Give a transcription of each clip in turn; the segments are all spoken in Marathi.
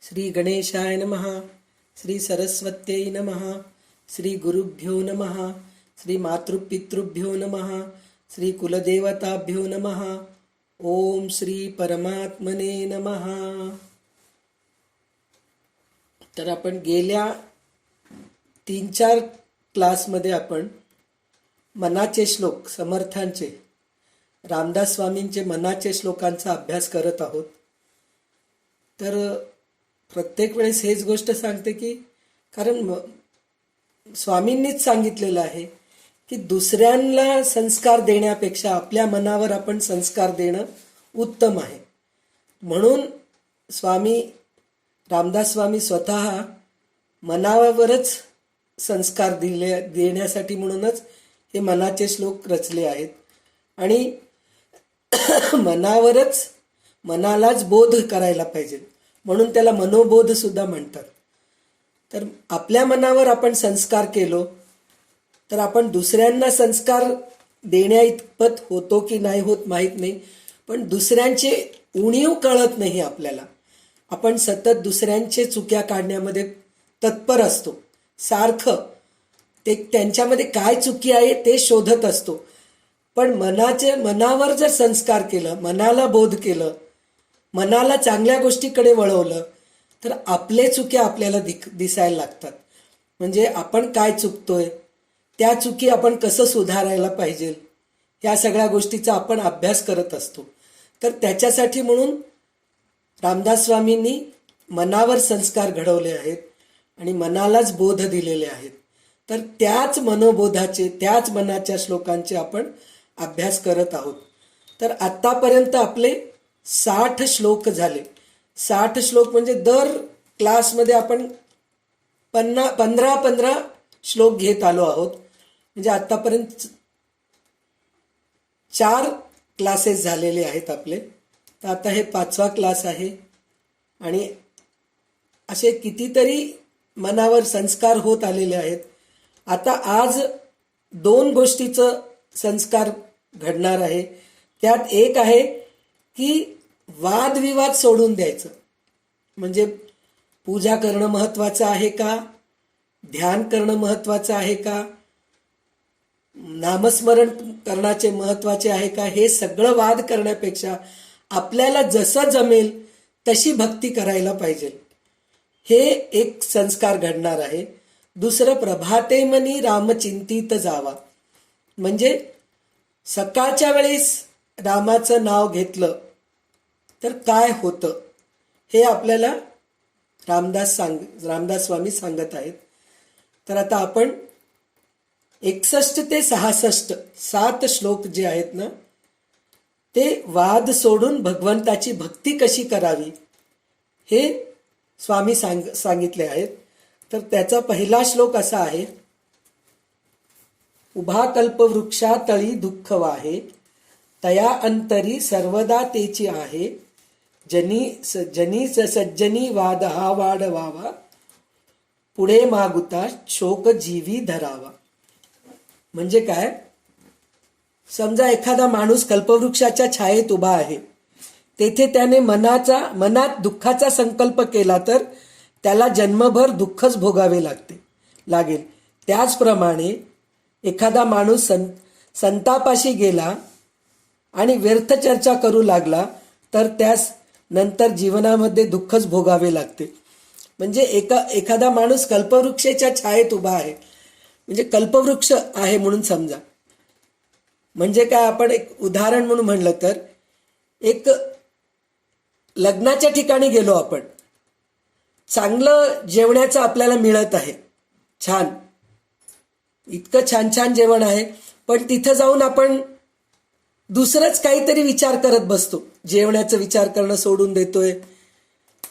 श्री गणेशाय नमः. श्री सरस्वत्यै नमः. श्री गुरुभ्यो नमः. श्री मातृपितृभ्यो नमः. श्री कुलदेवताभ्यो नमः. ओम श्री परमात्मने नमः. तर आपण गेल्या 3-4 क्लासमध्ये आपण मनाचे श्लोक, समर्थांचे, रामदास स्वामींचे मनाचे श्लोकांचा अभ्यास करत आहोत. तर प्रत्येक वेळेस हेच गोष्ट सांगते की कारण स्वामींनीच सांगितलेलं आहे की दुसऱ्यांना संस्कार देण्यापेक्षा आपल्या मनावर आपण संस्कार देणं उत्तम आहे. म्हणून रामदास स्वामी स्वतः मनावरच संस्कार देण्यासाठी म्हणूनच हे मनाचे श्लोक रचले आहेत. आणि मनालाच बोध करायला पाहिजे, म्हणून त्याला मनोबोध सुद्धा म्हणतात. तर आपल्या मनावर आपण संस्कार केलो तर आपण दुसऱ्यांना संस्कार देण्या इतपत होतो की नाही होत माहीत नाही, पण दुसऱ्यांचे उणीव कळत नाही आपल्याला. आपण सतत दुसऱ्यांचे चुक्या काढण्यामध्ये तत्पर असतो, सारखं ते त्यांच्यामध्ये काय चुकी आहे ते शोधत असतो. पण मनावर जर संस्कार केलं, मनाला बोध केलं, मनाला चांगल्या गोष्टीकडे वळवलं तर आपले चुक्या आपल्याला दिसायला लागतात. म्हणजे आपण काय चुकतोय, त्या चुकी आपण कसं सुधारायला पाहिजे, या सगळ्या गोष्टीचा आपण अभ्यास करत असतो. तर त्याच्यासाठी म्हणून रामदास स्वामींनी मनावर संस्कार घडवले आहेत आणि मनालाच बोध दिलेले आहेत. तर त्याच मनोबोधाचे, त्याच मनाच्या श्लोकांचे आपण अभ्यास करत आहोत. तर आत्तापर्यंत आपले 60 श्लोक झाले. 60 श्लोक म्हणजे दर क्लासमध्ये आपण 15 श्लोक घेत आलो आहोत. म्हणजे आत्तापर्यंत 4 क्लासेस झालेले आहेत आपले. तर आता हे 5वा क्लास आहे. आणि असे कितीतरी मनावर संस्कार होत आलेले आहेत. आता आज 2 गोष्टीचं संस्कार घडणार आहे. त्यात एक आहे की वादविवाद सोडून द्यायचं. म्हणजे पूजा करणं महत्त्वाचं आहे का, ध्यान करणं महत्त्वाचं आहे का, नामस्मरण करण्याचे महत्त्वाचे आहे का, हे सगळं वाद करण्यापेक्षा आपल्याला जसं जमेल तशी भक्ती करायला पाहिजे. हे एक संस्कार घडणार आहे. दुसरं, प्रभाते मनी रामचिंतित जावा. म्हणजे सकाळच्या वेळेस रामाचं नाव घेतलं तर काय होतं हे आपल्याला रामदास स्वामी सांगत आहेत. तर आता आपण 61 ते 66 7 श्लोक जे आहेत ना, ते वाद सोडून भगवंताची भक्ती कशी करावी हे स्वामी सांगितले आहेत. तर त्याचा पहिला श्लोक असा आहे, उभा कल्पवृक्षा तळी दुःख वाहे, तया अंतरी सर्वदा तेची आहे, जनी सज्जनी वाद हा वाढवावा, पुढे मागुता शोक जीवी धरावा. म्हणजे काय, समजा एखादा माणूस कल्पवृक्षाच्या छायेत उभा आहे, तेथे त्याने मनात दुःखाचा संकल्प केला तर त्याला जन्मभर दुःखच भोगावे लागेल. त्याचप्रमाणे एखादा माणूस संतापाशी गेला आणि व्यर्थ चर्चा करू लागला तर त्यास नंतर जीवनामध्ये दुःखच भोगावे लागते. म्हणजे एखादा माणूस कल्पवृक्षाच्या छायेत उभा आहे, म्हणजे कल्पवृक्ष आहे म्हणून समजा. म्हणजे काय, आपण एक उदाहरण म्हणून म्हणलं तर एक लग्नाच्या ठिकाणी गेलो आपण, चांगलं जेवण्याचं आपल्याला मिळत आहे, छान, इतकं छान छान जेवण आहे, पण तिथं जाऊन आपण दुसरंच काहीतरी विचार करत बसतो. जेवणाचा विचार करणं सोडून देतोय,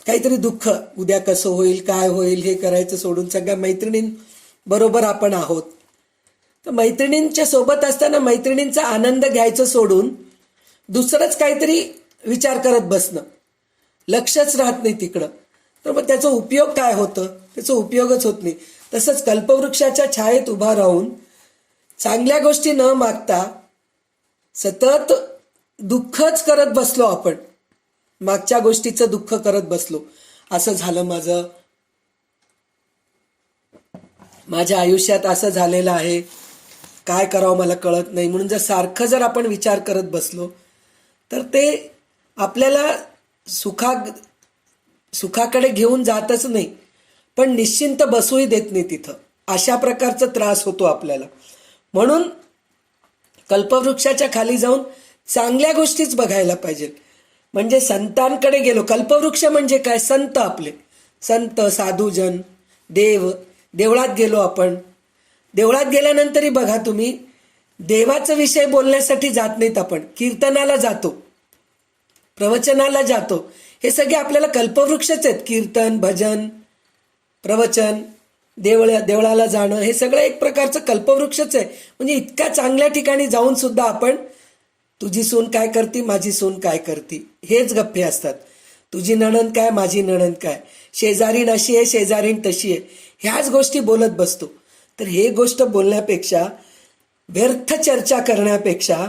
काहीतरी दुःख, उद्या कसं होईल, काय होईल हे करायचं सोडून सगळ्या मैत्रिणींबरोबर आपण आहोत. तर मैत्रिणींच्या सोबत असताना मैत्रिणींचा आनंद घ्यायचं सोडून दुसरंच काहीतरी विचार करत बसणं, लक्षच राहत नाही तिकडं. तर मग त्याचा उपयोग काय होतं, त्याचा उपयोगच होत नाही. तसंच कल्पवृक्षाच्या छायेत उभा राहून चांगल्या गोष्टी न मागता सतत दुःखच करत बसलो आपण, मागच्या गोष्टीचं दुःख करत बसलो असं झालं माझ्या आयुष्यात असं झालेलं आहे, काय करावं मला कळत नाही. म्हणून जर सारखं जर आपण विचार करत बसलो तर ते आपल्याला सुखाकडे घेऊन जातच नाही, पण निश्चिंत बसूही देत नाही तिथं. अशा प्रकारचा त्रास होतो आपल्याला. म्हणून कल्पवृक्षाच्या खाली जाऊन चांगल्या गोष्टीच बघायला पाहिजे. म्हणजे संतांकडे गेलो. कल्पवृक्ष म्हणजे काय? संत, आपले संत साधूजन, देवळात गेलो आपण. देवळात गेल्यानंतरही बघा तुम्ही, देवाचा विषय बोलण्यासाठी जात नाहीत आपण, कीर्तनाला जातो, प्रवचनाला जातो. हे सगळे आपल्याला कल्पवृक्षच आहेत. कीर्तन, भजन, प्रवचन, देवळाला जाणं, हे सगळं एक प्रकारचं कल्पवृक्षच आहे. म्हणजे इतक्या चांगल्या ठिकाणी जाऊन सुद्धा आपण तुझी सून काय करती, माझी सून काय करती, हेच गप्पे असतात. तुझी नणंद काय, माझी नणंद काय, शेजारीण अशी आहे, शेजारीण तशी आहे, ह्याच गोष्टी बोलत बसतो. तर हे गोष्ट बोलण्यापेक्षा, व्यर्थ चर्चा करण्यापेक्षा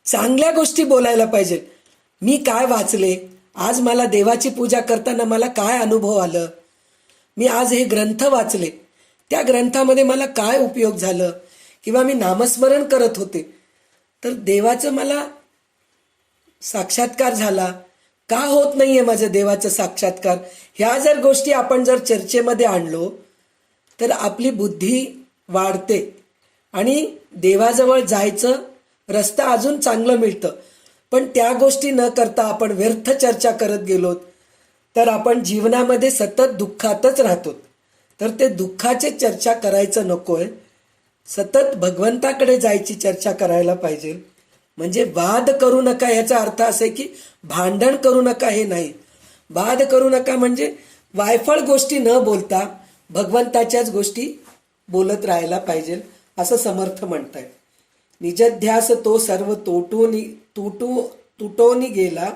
चांगल्या गोष्टी बोलायला पाहिजे. मी काय वाचले आज, मला देवाची पूजा करताना मला काय अनुभव आलं, मी आज हे ग्रंथ वाचले, त्या ग्रंथामध्ये मला काय उपयोग झालं, किंवा मी नामस्मरण करत होते तर देवाचं मला साक्षात्कार झाला, का होत नाहीये माझं देवाचं साक्षात्कार. ह्या जर गोष्टी आपण जर चर्चेमध्ये आणलो तर आपली बुद्धी वाढते आणि देवाजवळ जायचं रस्ता अजून चांगलं मिळतं. पण त्या गोष्टी न करता आपण व्यर्थ चर्चा करत गेलो तर आपण जीवनामध्ये सतत दुःखातच राहतो. तर ते दुःखाचे चर्चा करायचं नकोय, सतत भगवंताकडे जायची चर्चा करायला पाहिजे. म्हणजे वाद करू नका, याचा अर्थ असा आहे की भांडण करू नका हे नाही. वाद करू नका म्हणजे वायफळ गोष्टी न बोलता भगवंताच्याच गोष्टी बोलत राहायला पाहिजे, असं समर्थ म्हणताय. निजध्यास तो सर्व तुटोनी गेला,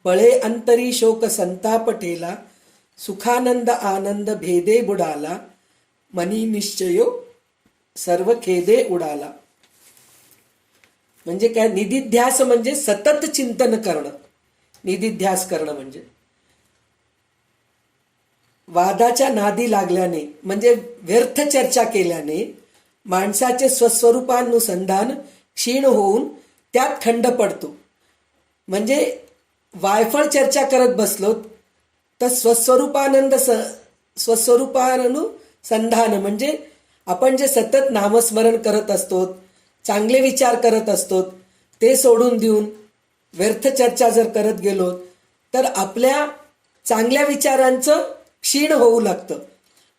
बळे अंतरी शोक संताप ठेला, सुखानंद आनंद भेदे बुडाला, मनी निश्चयो सर्व खेदे उडाला. म्हणजे काय? निधिध्यास म्हणजे सतत चिंतन करणं. निधिध्यास करणं म्हणजे वादाच्या नादी लागल्याने, म्हणजे व्यर्थ चर्चा केल्याने माणसाचे स्वस्वरूपानुसंधान क्षीण होऊन त्यात खंड पडतो. म्हणजे वायफळ चर्चा करत बसलो तर स्वस्वरूपानुसंधान म्हणजे आपण जे सतत नामस्मरण करत असतो, चांगले विचार करत असतो, ते सोडून देऊन व्यर्थ चर्चा जर करत गेलो तर आपल्या चांगल्या विचारांचं क्षीण होऊ लागतं.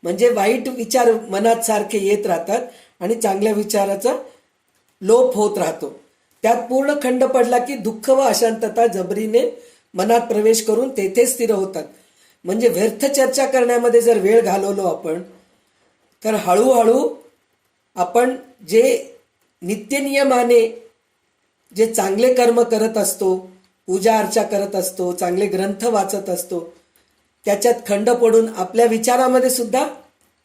म्हणजे वाईट विचार मनात सारखे येत राहतात आणि चांगल्या विचाराचा लोप होत राहतो. त्यात पूर्ण खंड पडला की दुःख व अशांतता जबरीने मनात प्रवेश करून तेथे स्थिर होतात. म्हणजे व्यर्थ चर्चा करण्यामध्ये जर वेळ घालवलो आपण तर हळूहळू आपण जे नित्यनियमाने जे चांगले कर्म करत असतो, पूजा अर्चा करत असतो, चांगले ग्रंथ वाचत असतो, त्याच्यात खंड पडून आपल्या विचारामध्ये सुद्धा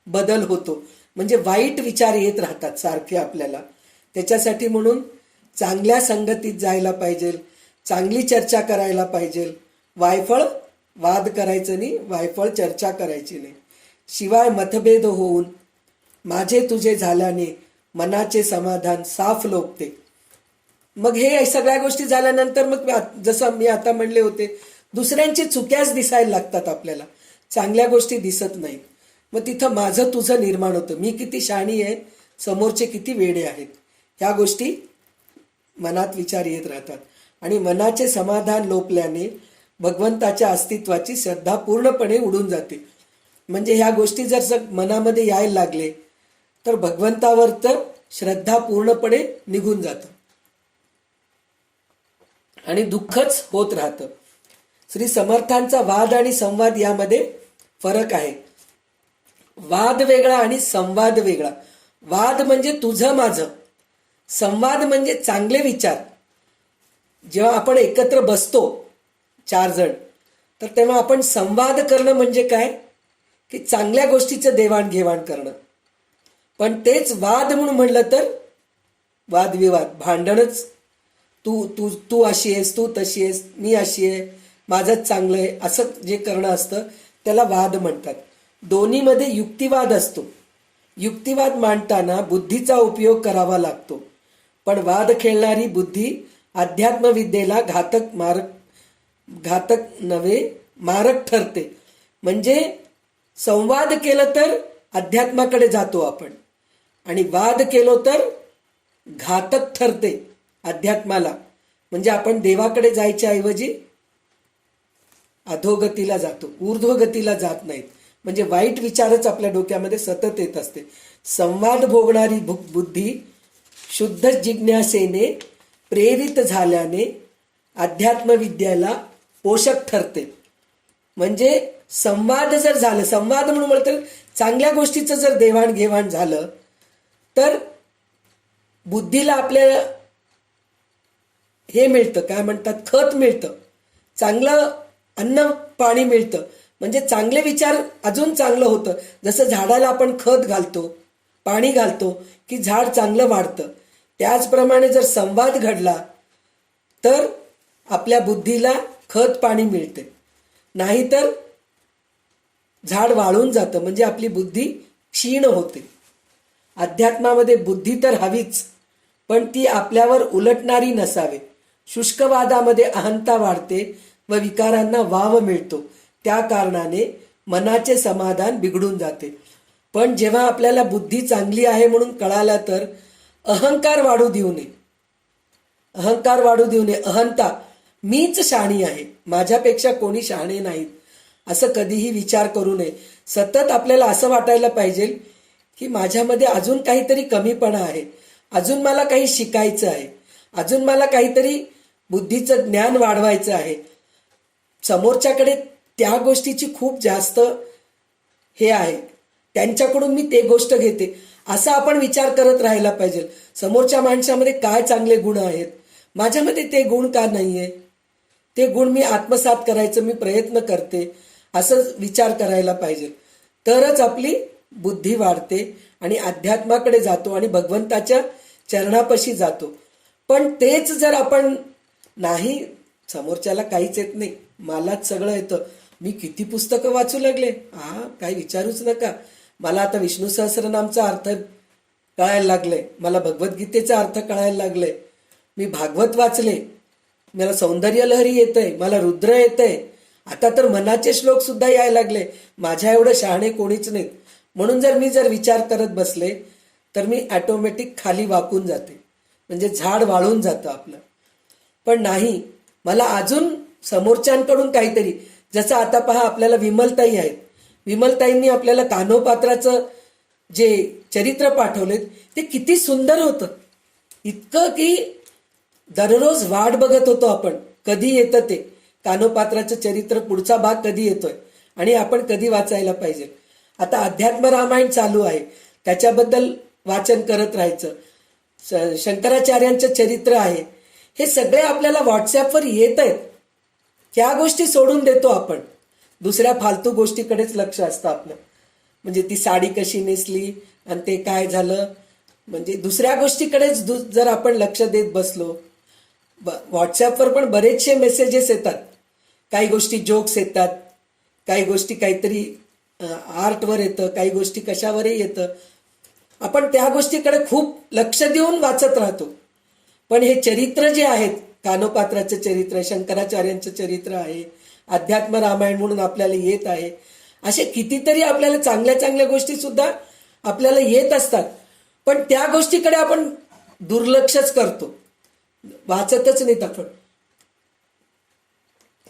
बदल होतो. म्हणजे वाईट विचार येत राहतात सारखे आपल्याला. त्याच्यासाठी म्हणून चांगल्या संगतीत जायला पाहिजे, चांगली चर्चा करायला पाहिजे. वायफळ वाद करायचं नाही, वायफळ चर्चा करायची नाही. शिवाय मतभेद होऊन माझे तुझे झाल्याने मनाचे समाधान साफ लोकते. मग हे सगळ्या गोष्टी झाल्यानंतर मग जसं मी आता म्हणले होते, दुसऱ्यांची चुक्याच दिसायला लागतात आपल्याला, चांगल्या गोष्टी दिसत नाहीत. मग तिथं माझं तुझं निर्माण होतं. मी किती शहाणी आहे, समोरचे किती वेडे आहेत, ह्या गोष्टी मनात विचार येत राहतात. आणि मनाचे समाधान लोपल्याने भगवंताच्या अस्तित्वाची श्रद्धा पूर्णपणे उडून जाते. म्हणजे ह्या गोष्टी जर मनामध्ये यायला लागले तर भगवंतावर तर श्रद्धा पूर्णपणे निघून जातं आणि दुःखच होत राहतं. श्री समर्थांचा वाद आणि संवाद यामध्ये फरक आहे. वाद वेगळा आणि संवाद वेगळा. वाद म्हणजे तुझं माझं, संवाद म्हणजे चांगले विचार. जेव्हा आपण एकत्र बसतो 4 जण तर तेव्हा आपण संवाद करणं म्हणजे काय की चांगल्या गोष्टीचं देवाणघेवाण करणं. पण तेच वाद म्हणून म्हणलं तर वादविवाद, भांडणच. तू अशी आहेस, तू तशी आहेस, मी अशी आहे, माझंच चांगलं आहे असं जे करणं असतं त्याला वाद म्हणतात. दोन्हीमध्ये युक्तिवाद असतो. युक्तिवाद मांडताना बुद्धीचा उपयोग करावा लागतो. पण वाद खेळणारी बुद्धी अध्यात्मविद्येला घातक नव्हे मारक ठरते. म्हणजे संवाद केलं तर अध्यात्माकडे जातो आपण आणि वाद केलो तर घातक ठरते अध्यात्माला. म्हणजे आपण देवाकडे जायच्या ऐवजी अधोगतीला जातो, ऊर्ध्वगतीला जात नाहीत. म्हणजे वाईट विचारच आपल्या डोक्यामध्ये सतत येत असते. संवाद भोगणारी बुद्धी शुद्ध जिज्ञासेने प्रेरित झाल्याने अध्यात्मविद्याला पोषक ठरते. म्हणजे संवाद जर झालं, संवाद म्हणून म्हणतात चांगल्या गोष्टीचं जर देवाणघेवाण झालं तर बुद्धीला आपल्या हे मिळतं, काय म्हणतात, खत मिळतं, चांगलं अन्न पाणी मिळतं. म्हणजे चांगले विचार अजून चांगलं होतं. जसं झाडाला आपण खत घालतो, पाणी घालतो की झाड चांगलं वाढतं, त्याचप्रमाणे जर संवाद घडला तर आपल्या बुद्धीला खत पाणी मिळते. नाहीतर झाड वाळून जातं, म्हणजे आपली बुद्धी क्षीण होते. अध्यात्मामध्ये बुद्धी तर हवीच, पण ती आपल्यावर उलटणारी नसावे. शुष्कवादामध्ये अहंता वाढते व विकारांना वाव मिळतो. त्या कारणाने मनाचे समाधान बिघडून जाते. पण जेव्हा आपल्याला बुद्धी चांगली आहे म्हणून कळाला तर अहंकार वाढू देऊ नये. अहंकार वाढू देऊ नये. अहंता, मीच शहाणी आहे, माझ्यापेक्षा कोणी शहाणे नाहीत, असं कधीही विचार करू नये. सतत आपल्याला असं वाटायला पाहिजे की माझ्यामध्ये अजून काहीतरी कमीपणा आहे, अजून मला काही शिकायचं आहे, अजून मला काहीतरी बुद्धीचं ज्ञान वाढवायचं आहे. समोरच्याकडे त्या गोष्टीची खूप जास्त हे आहे, त्यांच्याकडून मी ते गोष्ट घेते, असा आपण विचार करत राहायला पाहिजे. समोरच्या माणसामध्ये काय चांगले गुण आहेत, माझ्यामध्ये ते गुण का नाहीये, ते गुण मी आत्मसात करायचं मी प्रयत्न करते, असं विचार करायला पाहिजे. तरच आपली बुद्धी वाढते आणि अध्यात्माकडे जातो आणि भगवंताच्या चरणापाशी जातो. पण तेच जर आपण नाही, समोरच्याला काहीच येत नाही, मलाच सगळं येतं, मी किती पुस्तकं वाचू लागले, काही विचारूच नका, मला आता विष्णू सहस्रनामचा अर्थ कळायला लागले, मला भगवद्गीतेचा अर्थ कळायला लागले, मी भागवत वाचले, मला सौंदर्य लहरी येतंय, मला रुद्र येतंय, आता तर मनाचे श्लोक सुद्धा यायला लागले, माझ्या एवढं शहाणे कोणीच नाहीत. म्हणून जर मी विचार करत बसले तर मी ऑटोमॅटिक खाली वाकून जाते, म्हणजे झाड वाळून जातं आपलं. पण नाही, मला अजून समोरच्यांकडून काहीतरी, जसं आता पहा आपल्याला विमलताई आहेत, विमलताईंनी आपल्याला कान्होपात्राचं जे चरित्र पाठवलेत ते किती सुंदर होतं, इतकं की दररोज वाट बघत होतो आपण कधी येतं ते कान्होपात्राचं चरित्र, पुढचा भाग कधी येतोय आणि आपण कधी वाचायला पाहिजे. आता अध्यात्म रामायण चालू आहे, त्याच्याबद्दल वाचन करत राहायचं. शंकराचार्यांचं चरित्र आहे, हे सगळे आपल्याला व्हॉट्सॲपवर येत आहेत. त्या गोष्टी सोडून देतो आपण, दुसऱ्या फालतू गोष्टीकडेच लक्ष असतं आपलं. म्हणजे ती साडी कशी नेसली आणि ते काय झालं, म्हणजे दुसऱ्या गोष्टीकडेच जर आपण लक्ष देत बसलो. व्हॉट्सॲपवर पण बरेचसे मेसेजेस येतात, काही गोष्टी जोक्स येतात, काही गोष्टी काहीतरी आर्टवर येतं, काही गोष्टी कशावरही येतं. आपण त्या गोष्टीकडे खूप लक्ष देऊन वाचत राहतो. पण हे चरित्र जे आहेत, कान्होपात्राचं चरित्र, शंकराचार्यांचं चरित्र आहे, अध्यात्म रामायण म्हणून आपल्याला येत आहे, असे कितीतरी आपल्याला चांगल्या चांगल्या गोष्टी सुद्धा आपल्याला येत असतात. पण त्या गोष्टीकडे आपण दुर्लक्षच करतो, वाचतच नाहीत आपण.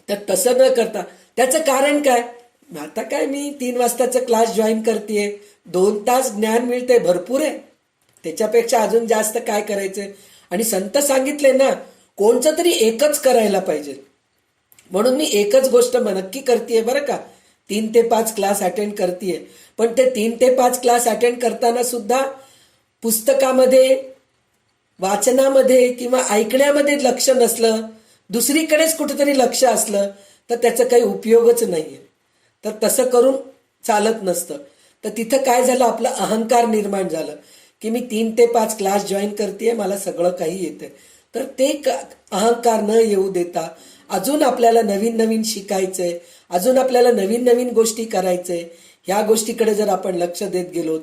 तर तसं न करता त्याचं कारण काय, आता काय मी 3 वाजताचा क्लास जॉईन करतेय, 2 तास ज्ञान मिळते, भरपूर आहे, त्याच्यापेक्षा अजून जास्त काय करायचंय. आणि संत सांगितले ना, कोणचं तरी एकच करायला पाहिजे, म्हणून मी एकच गोष्ट नक्की करतेय बरं का, 3 ते 5 क्लास अटेंड करतेय. पण ते 3 ते 5 क्लास अटेंड करताना सुद्धा पुस्तकामध्ये, वाचनामध्ये किंवा ऐकण्यामध्ये लक्ष नसलं, दुसरीकडेच कुठेतरी लक्ष असलं तर त्याचा काही उपयोगच नाहीये. तर तसं करून चालत नसतं. तर तिथं काय झालं, आपला अहंकार निर्माण झालं की मी 3 ते 5 क्लास जॉईन करतेय, मला सगळं काही येतंय. तर ते अहंकार न येऊ देता अजून आपल्याला नवीन नवीन शिकायचंय, अजून आपल्याला नवीन नवीन गोष्टी करायचंय, ह्या गोष्टीकडे जर आपण लक्ष देत गेलो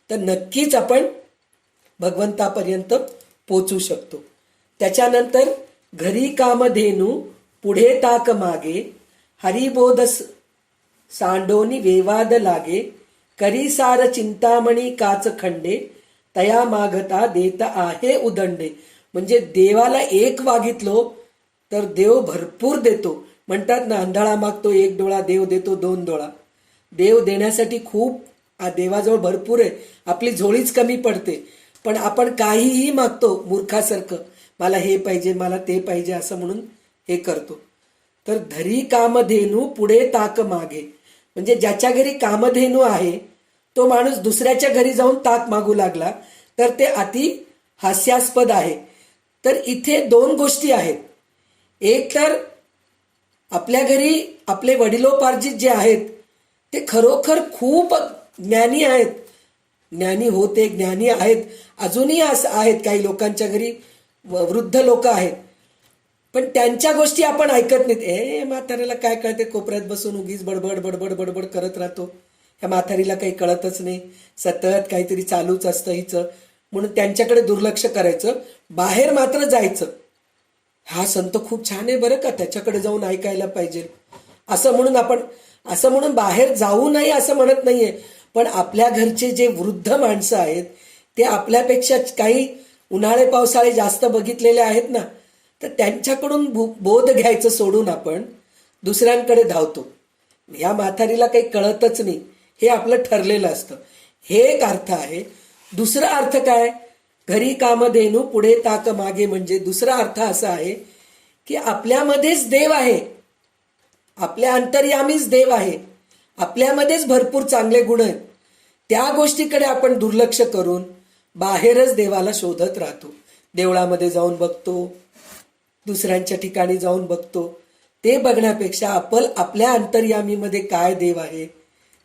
तर नक्कीच आपण भगवंतापर्यंत पोचू शकतो. त्याच्यानंतर घरी कामधेनू पुढे ताक मागे, हरिबोध सांडोनी वेवाद लागे, करी सार चिंतामणी काच खंडे, तया मागता देत आहे उदंडे. म्हणजे देवाला एक मागितलो तर देव भरपूर देतो. म्हणतात ना, आंधळा मागतो एक डोळा, देव देतो दोन डोळा. देव देण्यासाठी खूप देवाजवळ भरपूर आहे. आपली झोळीच कमी पडते. पण आपण काहीही मागतो मूर्खासारखं, मला हे पाहिजे, मला ते पाहिजे असं म्हणून हे करतो. तर धरी कामधेनू पुढे ताक मागे, म्हणजे ज्याच्या घरी कामधेनू आहे तो माणूस दुसऱ्याच्या घरी जाऊन ताक मागू लागला तर ते अति हास्यास्पद आहे. तर इथे दोन गोष्टी आहेत. एक तर आपल्या घरी आपले वडिलोपार्जित जे आहेत ते खरोखर खूप ज्ञानी आहेत, ज्ञानी होते, ज्ञानी आहेत, अजूनही असं आहेत. काही लोकांच्या घरी वृद्ध लोक आहेत, पण त्यांच्या गोष्टी आपण ऐकत नाहीत. म्हाताऱ्याला काय कळते, कोपऱ्यात बसून उगीच बडबड बडबड बडबड करत राहतो, ह्या म्हातारीला काही कळतच नाही, सतत काहीतरी चालूच असतं हिचं, म्हणून त्यांच्याकडे दुर्लक्ष करायचं. बाहेर मात्र जायचं, हा संत खूप छान आहे बरं का, त्याच्याकडे जाऊन ऐकायला पाहिजे असं म्हणून आपण असं म्हणून बाहेर जाऊ नये असं म्हणत नाहीये. पण आपल्या घरचे जे वृद्ध माणसं आहेत ते आपल्यापेक्षा काही उन्हाळे पावसाळे जास्त बघितलेले आहेत ना, तर त्यांच्याकडून बोध घ्यायचं सोडून आपण दुसऱ्यांकडे धावतो. या म्हातारीला काही कळतच नाही हे आपलं ठरलेलं असतं. हे एक अर्थ आहे. दुसरा अर्थ काय, घरी कामधेनू पुढे ताक मागे, म्हणजे दुसरा अर्थ असा आहे की आपल्यामध्येच देव आहे, आपल्या अंतर्यामीच देव आहे, आपल्यामध्येच भरपूर चांगले गुण आहेत. त्या गोष्टीकडे आपण दुर्लक्ष करून बाहेरच देवाला शोधत राहतो. देवळामध्ये जाऊन बघतो, दुसऱ्यांच्या ठिकाणी जाऊन बघतो. ते बघण्यापेक्षा आपल्या अंतर्यामीमध्ये काय देव आहे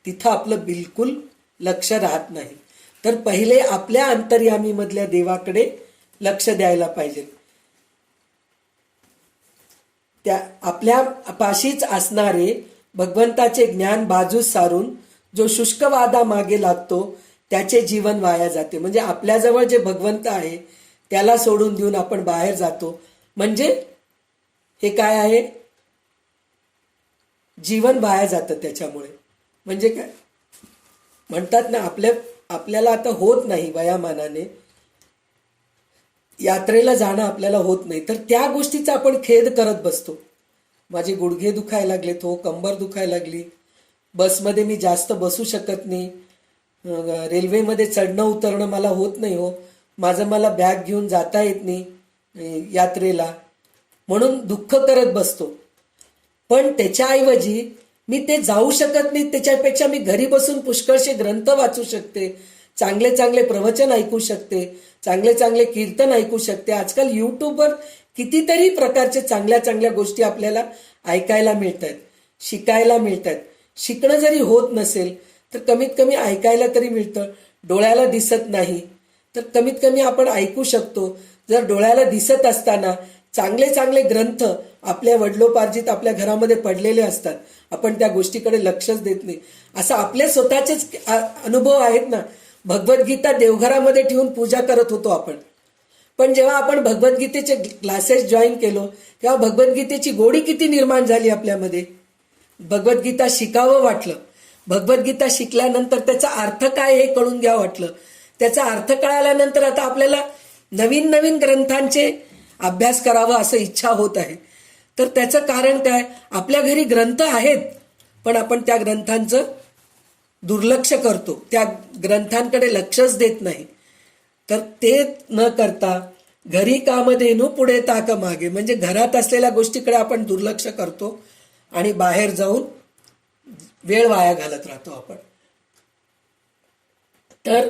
तिथं आपलं बिलकुल लक्ष राहत नाही. तर पहिले आपल्या अंतर्यामीमधल्या देवाकडे लक्ष द्यायला पाहिजे. त्या आपल्या पाशीच असणारे भगवंताचे ज्ञान बाजूस सारून जो शुष्कवादा मागे लागतो त्याचे जीवन वाया जाते. म्हणजे आपल्याजवळ जे भगवंत आहे त्याला सोडून देऊन आपण बाहेर जातो, म्हणजे हे काय आहे, जीवन वाया जातं त्याच्यामुळे. म्हणजे काय म्हणतात ना, आपल्याला आता होत नाही वयामानाने, यात्रेला जाणं आपल्याला होत नाही, तर त्या गोष्टीचा आपण खेद करत बसतो. माझे गुडघे दुखायला लागलेत हो, कंबर दुखायला लागली, बसमध्ये मी जास्त बसू शकत नाही, रेल्वेमध्ये चढणं उतरणं मला होत नाही हो, मला बॅग घेऊन जाता येत नाही यात्रेला, म्हणून दुःख करत बसतो. पण त्याच्याऐवजी मी ते जाऊ शकत नाही, त्याच्यापेक्षा मी घरी बसून पुष्कळशे ग्रंथ वाचू शकते, चांगले चांगले प्रवचन ऐकू शकते, चांगले चांगले कीर्तन ऐकू शकते. आजकाल यूट्यूबवर कितीतरी प्रकारचे चांगल्या चांगल्या गोष्टी आपल्याला ऐकायला मिळत आहेत, शिकायला मिळत आहेत. शिकणं जरी होत नसेल तर कमीत कमी ऐकायला तरी मिळतं. डोळ्याला दिसत नाही तर कमीत कमी आपण ऐकू शकतो. जर डोळ्याला दिसत असताना चांगले चांगले ग्रंथ आपल्या वडिलोपार्जित आपल्या घरामध्ये पडलेले असतात, आपण त्या गोष्टीकडे लक्षच देत नाही. असं आपले स्वतःचेच अनुभव आहेत ना. भगवद्गीता देवघरामध्ये ठेवून पूजा करत होतो आपण, पण जेव्हा आपण भगवद्गीतेचे क्लासेस जॉईन केलो तेव्हा भगवद्गीतेची गोडी किती निर्माण झाली आपल्यामध्ये. भगवद्गीता शिकावं वाटलं, भगवद्गीता शिकल्यानंतर त्याचा अर्थ काय हे कळून घ्यावं वाटलं. त्याचा अर्थ कळाल्यानंतर आता आपल्याला नवीन नवीन ग्रंथांचे अभ्यास करावा असं इच्छा होत आहे. तर त्याचं कारण काय, आपल्या घरी ग्रंथ आहेत पण आपण त्या ग्रंथांचं दुर्लक्ष करतो, त्या ग्रंथांकडे लक्षच देत नाही. तर ते न करता घरी कामधेनू पुढे ताक मागे, म्हणजे घरात असलेल्या गोष्टीकडे आपण दुर्लक्ष करतो आणि बाहेर जाऊन वेळ वाया घालत राहतो आपण. तर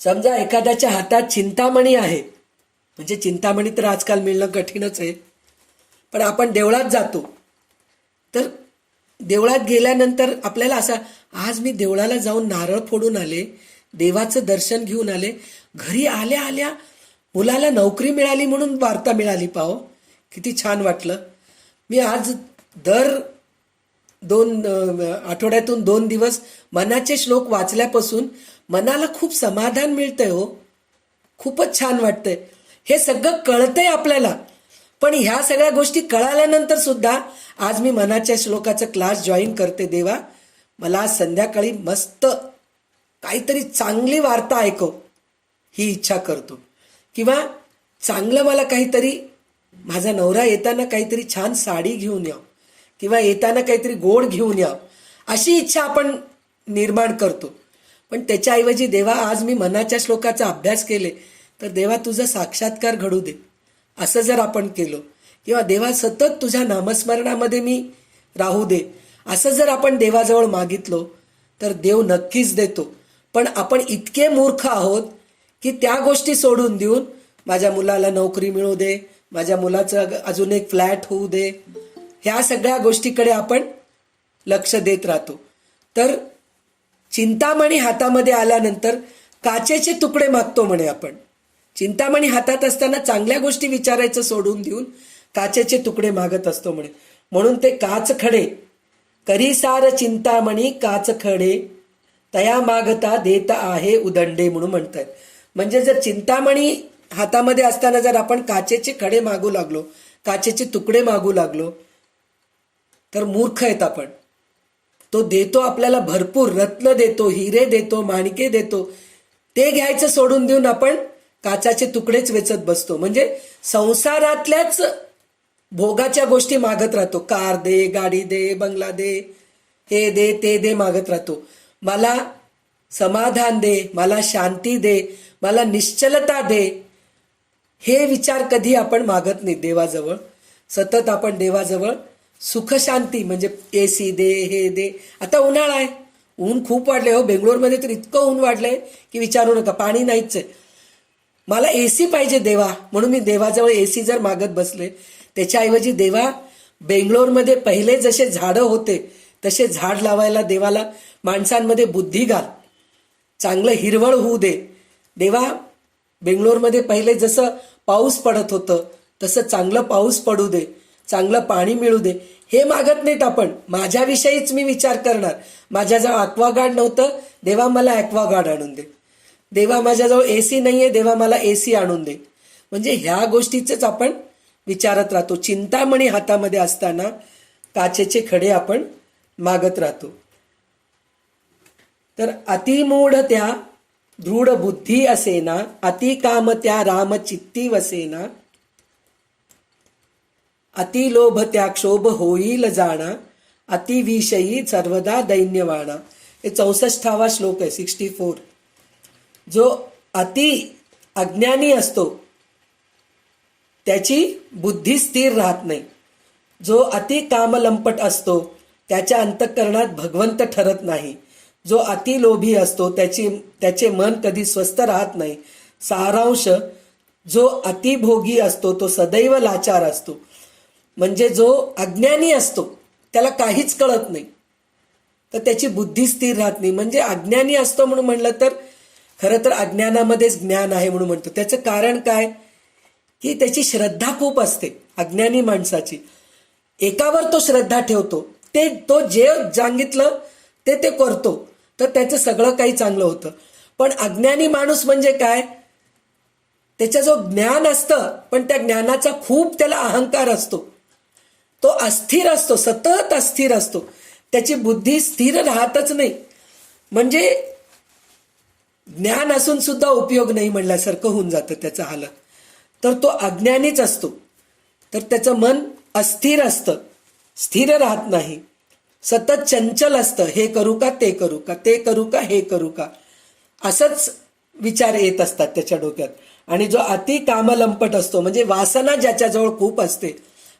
समजा एखाद्याच्या हातात चिंतामणी आहे, म्हणजे चिंतामणी तर आजकाल मिळणं कठीणच आहे, पण आपण देवळात जातो, तर देवळात गेल्यानंतर आपल्याला असा, आज मी देवळाला जाऊन नारळ फोडून आले, देवाचं दर्शन घेऊन आले, घरी आल्या आल्या मुलाला नोकरी मिळाली म्हणून वार्ता मिळाली, पाहो किती छान वाटलं. मी आज दर आठवड्यातून 2 दिवस मनाचे श्लोक वाचल्यापासून मनाला खूप समाधान मिळतंय हो. खूपच छान वाटतंय. हे सगळं कळतंय आपल्याला, पण ह्या सगळ्या गोष्टी कळाल्यानंतर सुद्धा आज मी मनाच्या श्लोकाचा क्लास जॉईन करते. देवा, मला आज संध्याकाळी मस्त काहीतरी चांगली वार्ता ऐकव ही इच्छा करतो, किंवा चांगलं मला काहीतरी, माझा नवरा येताना काहीतरी छान साडी घेऊन यावं, किंवा येताना काहीतरी गोड घेऊन यावं, अशी इच्छा आपण निर्माण करतो. पण त्याच्याऐवजी देवा, आज मी मनाच्या श्लोकाचा अभ्यास केले तर देवा तुझा साक्षात्कार घडू दे, असं जर आपण केलं, किंवा देवा सतत तुझ्या नामस्मरणामध्ये मी राहू दे, असं जर आपण देवाजवळ मागितलो तर देव नक्कीच देतो. पण आपण इतके मूर्ख आहोत की त्या गोष्टी सोडून देऊन माझ्या मुलाला नोकरी मिळू दे, माझ्या मुलाचं अजून एक फ्लॅट होऊ दे, ह्या सगळ्या गोष्टीकडे आपण लक्ष देत राहतो. तर चिंतामणी हातामध्ये आल्यानंतर काचेचे तुकडे मागतो म्हणे आपण. चिंतामणी हातात असताना चांगल्या गोष्टी विचारायचं सोडून देऊन काचेचे तुकडे मागत असतो म्हणे. म्हणून ते काच खडे करी सार चिंतामणी काच खडे तया मागता देत आहे उदंडे म्हणून म्हणतात. म्हणजे जर चिंतामणी हातामध्ये असताना जर आपण काचेचे खडे मागू लागलो, काचेचे तुकडे मागू लागलो, तर मूर्ख आहेत आपण. तो देतो आपल्याला भरपूर, रत्न देतो, हिरे देतो, माणिके देतो, ते घ्यायचं सोडून देऊन आपण काचाचे तुकडेच वेचत बसतो. म्हणजे संसारातल्याच भोगाच्या गोष्टी मागत राहतो. कार दे, गाडी दे, बंगला दे, हे दे, ते दे मागत राहतो. मला समाधान दे, मला शांती दे, मला निश्चलता दे, हे विचार कधी आपण मागत नाही देवाजवळ. सतत आपण देवाजवळ सुख शांती म्हणजे AC दे, हे दे. आता उन्हाळा आहे, ऊन खूप वाढले हो. बेंगलोरमध्ये तर इतकं ऊन वाढलंय की विचारू नका, पाणी नाहीच आहे. मला AC पाहिजे देवा, म्हणून मी देवाजवळ AC जर मागत बसले, त्याच्याऐवजी देवा, बेंगलोरमध्ये पहिले जसे झाडं होते तसे झाड लावायला देवाला माणसांमध्ये बुद्धी घाल, चांगलं हिरवळ होऊ दे. देवा, बेंगलोरमध्ये पहिले जसं पाऊस पडत होतं तसं चांगलं पाऊस पडू दे, चांगलं पाणी मिळू दे. हे मागत नाहीत आपण. माझ्याविषयीच मी विचार करणार. माझ्याजवळ ॲक्वागार्ड नव्हतं, देवा मला ॲक्वागार्ड आणून दे. देवा, माझ्याजवळ AC नाहीये, देवा मला AC आणून दे. म्हणजे ह्या गोष्टीचंच आपण विचारत राहतो. चिंतामणी हातामध्ये असताना काचेचे खडे आपण मागत राहतो. तर अतिमूढ त्या दृढ बुद्धी असेना, अति काम त्या राम चित्ती वसेना, अति लोभ त्या क्षोभ होईल जाणा, अति विषयी सर्वदा दैन्यवाणा. हे 64वा श्लोक आहे, 64. जो अति अज्ञानी असतो त्याची बुद्धी स्थिर राहत नाही. जो अति कामलंपट असतो त्याच्या अंतःकरणात भगवंत ठरत नाही. जो अति लोभी असतो त्याचे मन कधी स्वस्थ राहत नाही. सारांश, जो अतिभोगी असतो तो सदैव लाचार असतो. म्हणजे जो अज्ञानी असतो त्याला काहीच कळत नाही, तर त्याची बुद्धी स्थिर राहत नाही. म्हणजे अज्ञानी असतो म्हणून म्हणलं तर खरं तर अज्ञानामध्येच ज्ञान आहे म्हणून म्हणतो. त्याचं कारण काय की त्याची श्रद्धा खूप असते अज्ञानी माणसाची. एकावर तो श्रद्धा ठेवतो, तो जे सांगितलं ते करतो, तर त्याचं सगळं काही चांगलं होतं. पण अज्ञानी माणूस म्हणजे काय, त्याचं जो ज्ञान असतं पण त्या ज्ञानाचा खूप त्याला अहंकार असतो. तो अस्थिर असतो, सतत अस्थिर असतो. त्याची बुद्धी स्थिर राहतच नाही. म्हणजे ज्ञान असून सुद्धा उपयोग नाही म्हणल्यासारखं होऊन जातं त्याचं हालत. तर तो अज्ञानीच असतो, तर त्याचं मन अस्थिर असतं, स्थिर राहत नाही, सतत चंचल असतं. हे करू का, ते करू का, ते करू का, हे करू का, असंच विचार येत असतात त्याच्या डोक्यात. आणि जो अति कामलंपट असतो म्हणजे वासना ज्याच्याजवळ खूप असते,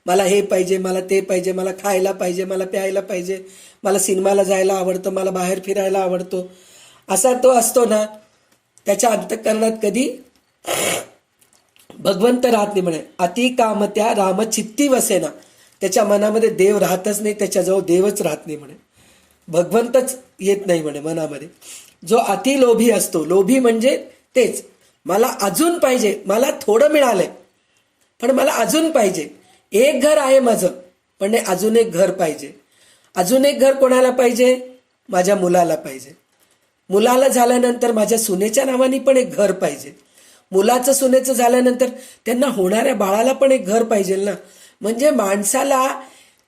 मला हे पाहिजे, मला ते पाहिजे, मला खायला पाहिजे, मला प्यायला पाहिजे, मला सिनेमाला जायला आवडतं, मला बाहेर फिरायला आवडतो, असा तो असतो ना, त्याच्या अंतःकरणात कधी भगवंत राहत नाही. म्हणे अति काम त्या राम चित्ती वसेना, त्याच्या मनामध्ये देव राहतच नाही, त्याच्याजवळ देवच राहत नाही म्हणे, भगवंतच येत नाही म्हणे मनामध्ये. जो अति लोभी असतो, लोभी म्हणजे तेच, मला अजून पाहिजे, मला थोडं मिळालंय पण मला अजून पाहिजे. एक घर आहे माझं, पण नाही, अजून एक घर पाहिजे. अजून एक घर कोणाला पाहिजे? माझ्या मुलाला पाहिजे. मुलाला झाल्यानंतर माझ्या सुनेच्या नावाने पण एक घर पाहिजे. मुलाचं सुनेचं झाल्यानंतर त्यांना होणाऱ्या बाळाला पण एक घर पाहिजे ना. म्हणजे माणसाला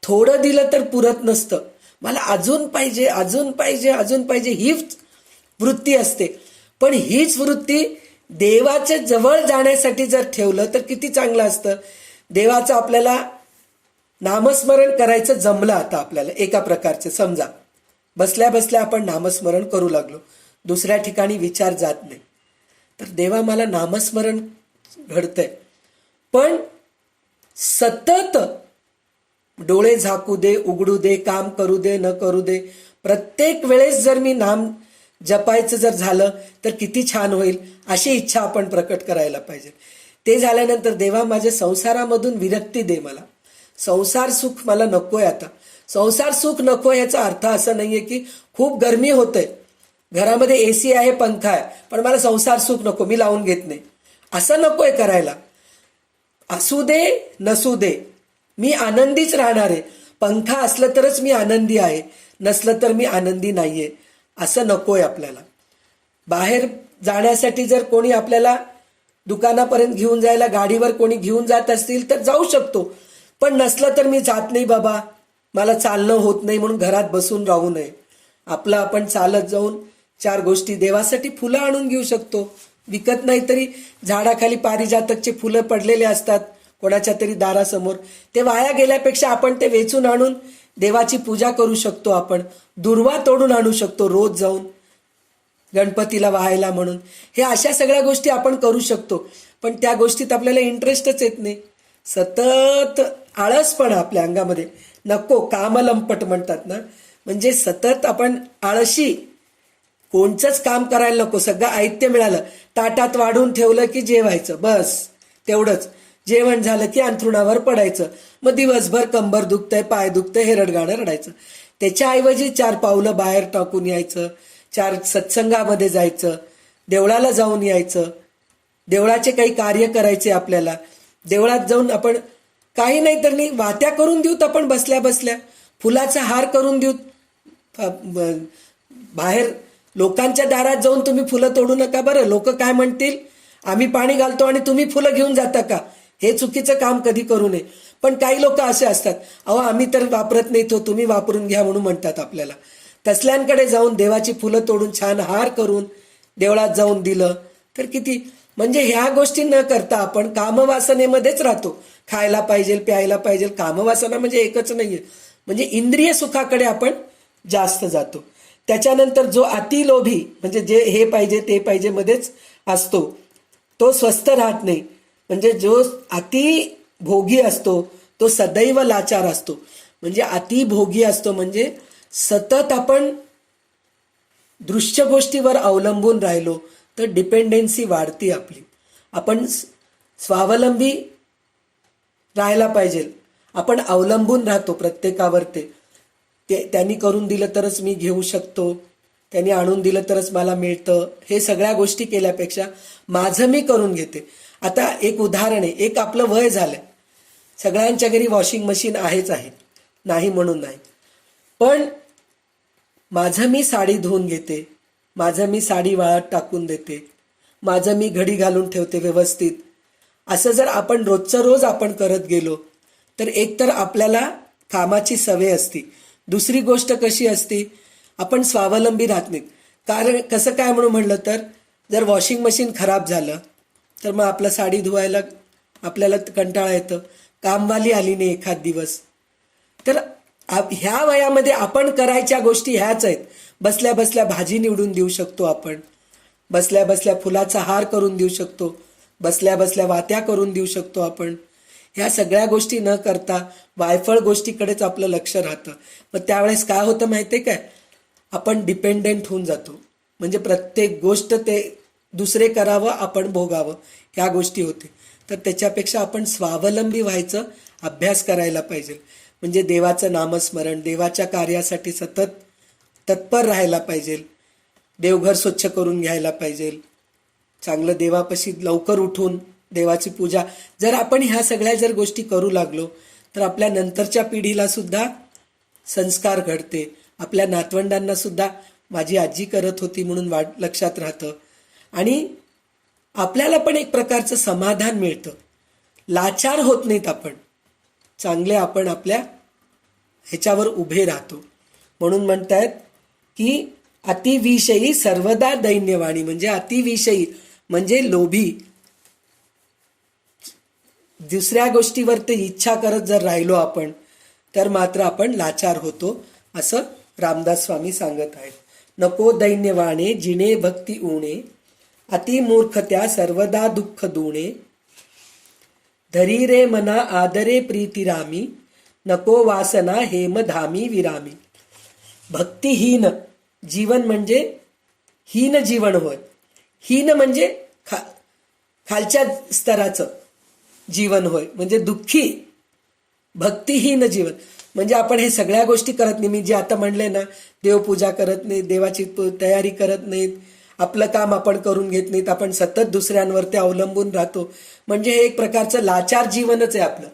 थोडं दिलं तर पुरत नसतं. मला अजून पाहिजे, अजून पाहिजे, अजून पाहिजे, हीच वृत्ती असते. पण हीच वृत्ती देवाच्या जवळ जाण्यासाठी जर ठेवलं तर किती चांगलं असतं. देवाचं आपल्याला नामस्मरण करायचं जमलं आता आपल्याला एका प्रकारचे. समजा बसल्या बसल्या आपण नामस्मरण करू लागलो, दुसऱ्या ठिकाणी विचार जात नाही, तर देवा मला नामस्मरण घडतंय. पण सतत डोळे झाकू दे, उघडू दे, काम करू दे, न करू दे, प्रत्येक वेळेस जर मी नाम जपायचं जर झालं तर किती छान होईल, अशी इच्छा आपण प्रकट करायला पाहिजे. ते झाल्यानंतर देवा माझ्या संसारामधून विरक्ती दे, मला संसार सुख मला नकोय. आता संसार सुख नको याचा अर्थ असा नाहीये की खूप गरमी होते, घरामध्ये एसी आहे, पंखा आहे, पण मला संसार सुख नको, मी लावून घेत नाही, असं नकोय करायला. असू दे नसू दे, मी आनंदीच राहणार आहे. पंखा असलं तरच मी आनंदी आहे, नसलं तर मी आनंदी नाहीये, असं नकोय आपल्याला. बाहेर जाण्यासाठी जर कोणी आपल्याला दुकानापर्यंत घेऊन जायला गाडीवर कोणी घेऊन जात असतील तर जाऊ शकतो, पण नसलं तर मी जात नाही बाबा, मला चालणं होत नाही म्हणून घरात बसून राहू नये. आपलं आपण चालत जाऊन चार गोष्टी देवासाठी फुलं आणून घेऊ शकतो. विकत नाही तरी झाडाखाली पारिजातकचे फुलं पडलेले असतात कोणाच्या तरी दारासमोर, ते वाया गेल्यापेक्षा आपण ते वेचून आणून देवाची पूजा करू शकतो. आपण दुर्वा तोडून आणू शकतो रोज जाऊन गणपतीला वाहायला म्हणून. हे अशा सगळ्या गोष्टी आपण करू शकतो, पण त्या गोष्टीत आपल्याला इंटरेस्टच येत नाही. सतत आळसपणा आपल्या अंगामध्ये नको, कामलंपट म्हणतात ना, म्हणजे सतत आपण आळशी, कोणचंच काम करायला नको, सगळं आयत्य मिळालं, ताटात वाढून ठेवलं की जेवायचं, बस तेवढंच. जेवण झालं की अंथरुणावर पडायचं, मग दिवसभर कंबर दुखतंय, पाय दुखतंय हे रडगाणं रडायचं. त्याच्याऐवजी 4 पावलं बाहेर टाकून यायचं, 4 सत्संगामध्ये जायचं, देवळाला जाऊन यायचं, देवळाचे काही कार्य करायचे आपल्याला. देवळात जाऊन आपण काही नाही तर नाही वात्या करून देऊत, आपण बसल्या बसल्या फुलाचा हार करून देऊत. बाहेर लोकांच्या दारात जाऊन तुम्ही फुलं तोडू नका बरं, लोक काय म्हणतील, आम्ही पाणी घालतो आणि तुम्ही फुलं घेऊन जाता का, हे चुकीचं काम कधी करू नये. पण काही लोक असे असतात, अहो आम्ही तर वापरत नाही, तो तुम्ही वापरून घ्या म्हणून म्हणतात आपल्याला. तसल्यांकडे जाऊन देवाची फुलं तोडून छान हार करून देवळात जाऊन दिलं तर किती. म्हणजे ह्या गोष्टी न करता आपण कामवासनेमध्येच राहतो. खायला पाहिजे, प्यायला पाहिजे, कामवासना म्हणजे एकच नाहीये, म्हणजे इंद्रिय सुखाकडे आपण जास्त जातो. त्याच्यानंतर जो अतिलोभी म्हणजे जे हे पाहिजे ते पाहिजे मध्येच असतो, तो स्वस्थ राहत नाही. म्हणजे जो अति भोगी असतो तो सदैव लाचार असतो. म्हणजे अति भोगी असतो म्हणजे सतत आपण दृश्य गोष्टीवर अवलंबून राहिलो तर डिपेंडन्सी वाढती आपली. आपण स्वावलंबी राहायला पाहिजे. आपण अवलंबून राहतो प्रत्येकावर, त्यांनी करून दिलं तरच मी घेऊ शकतो, त्यांनी आणून दिलं तरच मला मिळतं, हे सगळ्या गोष्टी केल्यापेक्षा माझं मी करून घेते. आता एक उदाहरण आहे, एक आपलं वय झालंय, सगळ्यांच्या घरी वॉशिंग मशीन आहेच आहे, नाही म्हणून नाही, पण माझं मी साडी धुवून घेते, माझं मी साडी वाळत टाकून देते, माझं मी घडी घालून ठेवते व्यवस्थित. असं जर आपण रोजचं रोज आपण करत गेलो तर एकतर आपल्याला कामाची सवय असती, दुसरी गोष्ट कशी असती, आपण स्वावलंबी राहत नाहीत. कारण कसं काय म्हणून म्हणलं तर जर वॉशिंग मशीन खराब झालं तर मग आपलं साडी धुवायला आपल्याला कंटाळा येतं, कामवाली आली नाही एखाद दिवस, तर ह्या वयामध्ये आपण करायच्या गोष्टी ह्याच आहेत. बसल्या बसल्या भाजी निवडून देऊ शकतो आपण, बसल्या बसल्या फुलाचा हार करून देऊ शकतो, बसल्या बसल्या वात्या करून देऊ शकतो आपण. ह्या सगळ्या गोष्टी न करता वायफळ गोष्टीकडेच आपलं लक्ष राहतं. मग त्यावेळेस काय होतं माहितीये काय, आपण डिपेंडेंट होऊन जातो. म्हणजे प्रत्येक गोष्ट ते दुसरे करावं, आपण भोगावं, ह्या गोष्टी होते. तर त्याच्यापेक्षा आपण स्वावलंबी व्हायचं अभ्यास करायला पाहिजे. म्हणजे देवाचं नामस्मरण, देवाच्या कार्यासाठी सतत तत्पर राहायला पाहिजे, देवघर स्वच्छ करून घ्यायला पाहिजे, चांगलं देवापाशी लवकर उठून देवाची पूजा. जर आपण ह्या सगळ्या जर गोष्टी करू लागलो तर आपल्या नंतरच्या पिढीला सुद्धा संस्कार घडते. आपल्या नातवंडांना सुद्धा माझी आजी करत होती म्हणून लक्षात राहतं. आणि आपल्याला पण एक प्रकारचं समाधान मिळतं. लाचार होत नाहीत आपण, चांगले आपण आपल्या ह्याच्यावर उभे राहतो. म्हणून म्हणतायत की अतिविषयी सर्वदा दैन्यवाणी, म्हणजे अतिविषयी म्हणजे लोभी, दुसऱ्या गोष्टीवर ते इच्छा करत जर राहिलो आपण तर मात्र आपण लाचार होतो, असं रामदास स्वामी सांगत आहेत. नको दैन्यवाणे जिने भक्ती उणे, अतिमूर्खत्या सर्वदा दुःख दुणे, धरी रे मना आदरे प्रीती रामी, नको वासना हेम धामी विरामी. भक्तिहीन जीवन म्हणजे हीन जीवन होय. हीन म्हणजे खालच्या स्तराचं जीवन होय, म्हणजे दुःखी भक्तिहीन जीवन म्हणजे आपण हे सगळ्या गोष्टी करत नाही. मी जे आता म्हणले ना, देवपूजा करत नाहीत, देवाची तयारी करत नाहीत, आपलं काम आपण करून घेत नाहीत, आपण सतत दुसऱ्यांवर ते अवलंबून राहतो, म्हणजे हे एक प्रकारचं लाचार जीवनच आहे आपलं.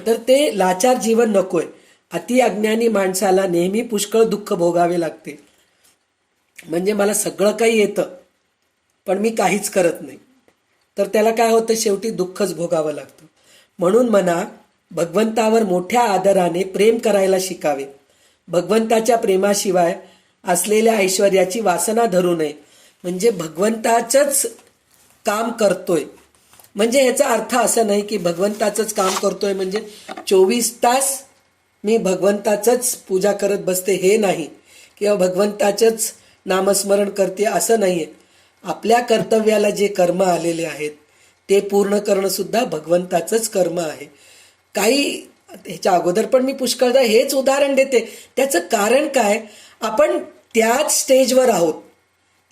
तर ते लाचार जीवन नकोय. अति अज्ञानी माणसाला नेहमी पुष्कळ दुःख भोगावे लागते. म्हणजे मला सगळं काही येतं पण मी काहीच करत नाही, तर त्याला काय होतं, शेवटी दुःखच भोगावं लागतं. म्हणून म्हणा भगवंतावर मोठ्या आदराने प्रेम करायला शिकावे. भगवंताच्या प्रेमाशिवाय असलेल्या ऐश्वर्याची वासना धरू नये. म्हणजे भगवंताचंच काम करतोय, म्हणजे ह्याचा अर्थ असं नाही की भगवंताचंच काम करतोय म्हणजे 24 तास मी भगवंताचंच पूजा करत बसते, हे नाही, किंवा भगवंताचंच नामस्मरण करते असं नाहीये. आपल्या कर्तव्याला जे कर्म आलेले आहेत ते पूर्ण करणं सुद्धा भगवंताचंच कर्म आहे. काही ह्याच्या अगोदर पण मी पुष्कळदा हेच उदाहरण देते. त्याचं कारण काय, आपण त्याच स्टेजवर आहोत,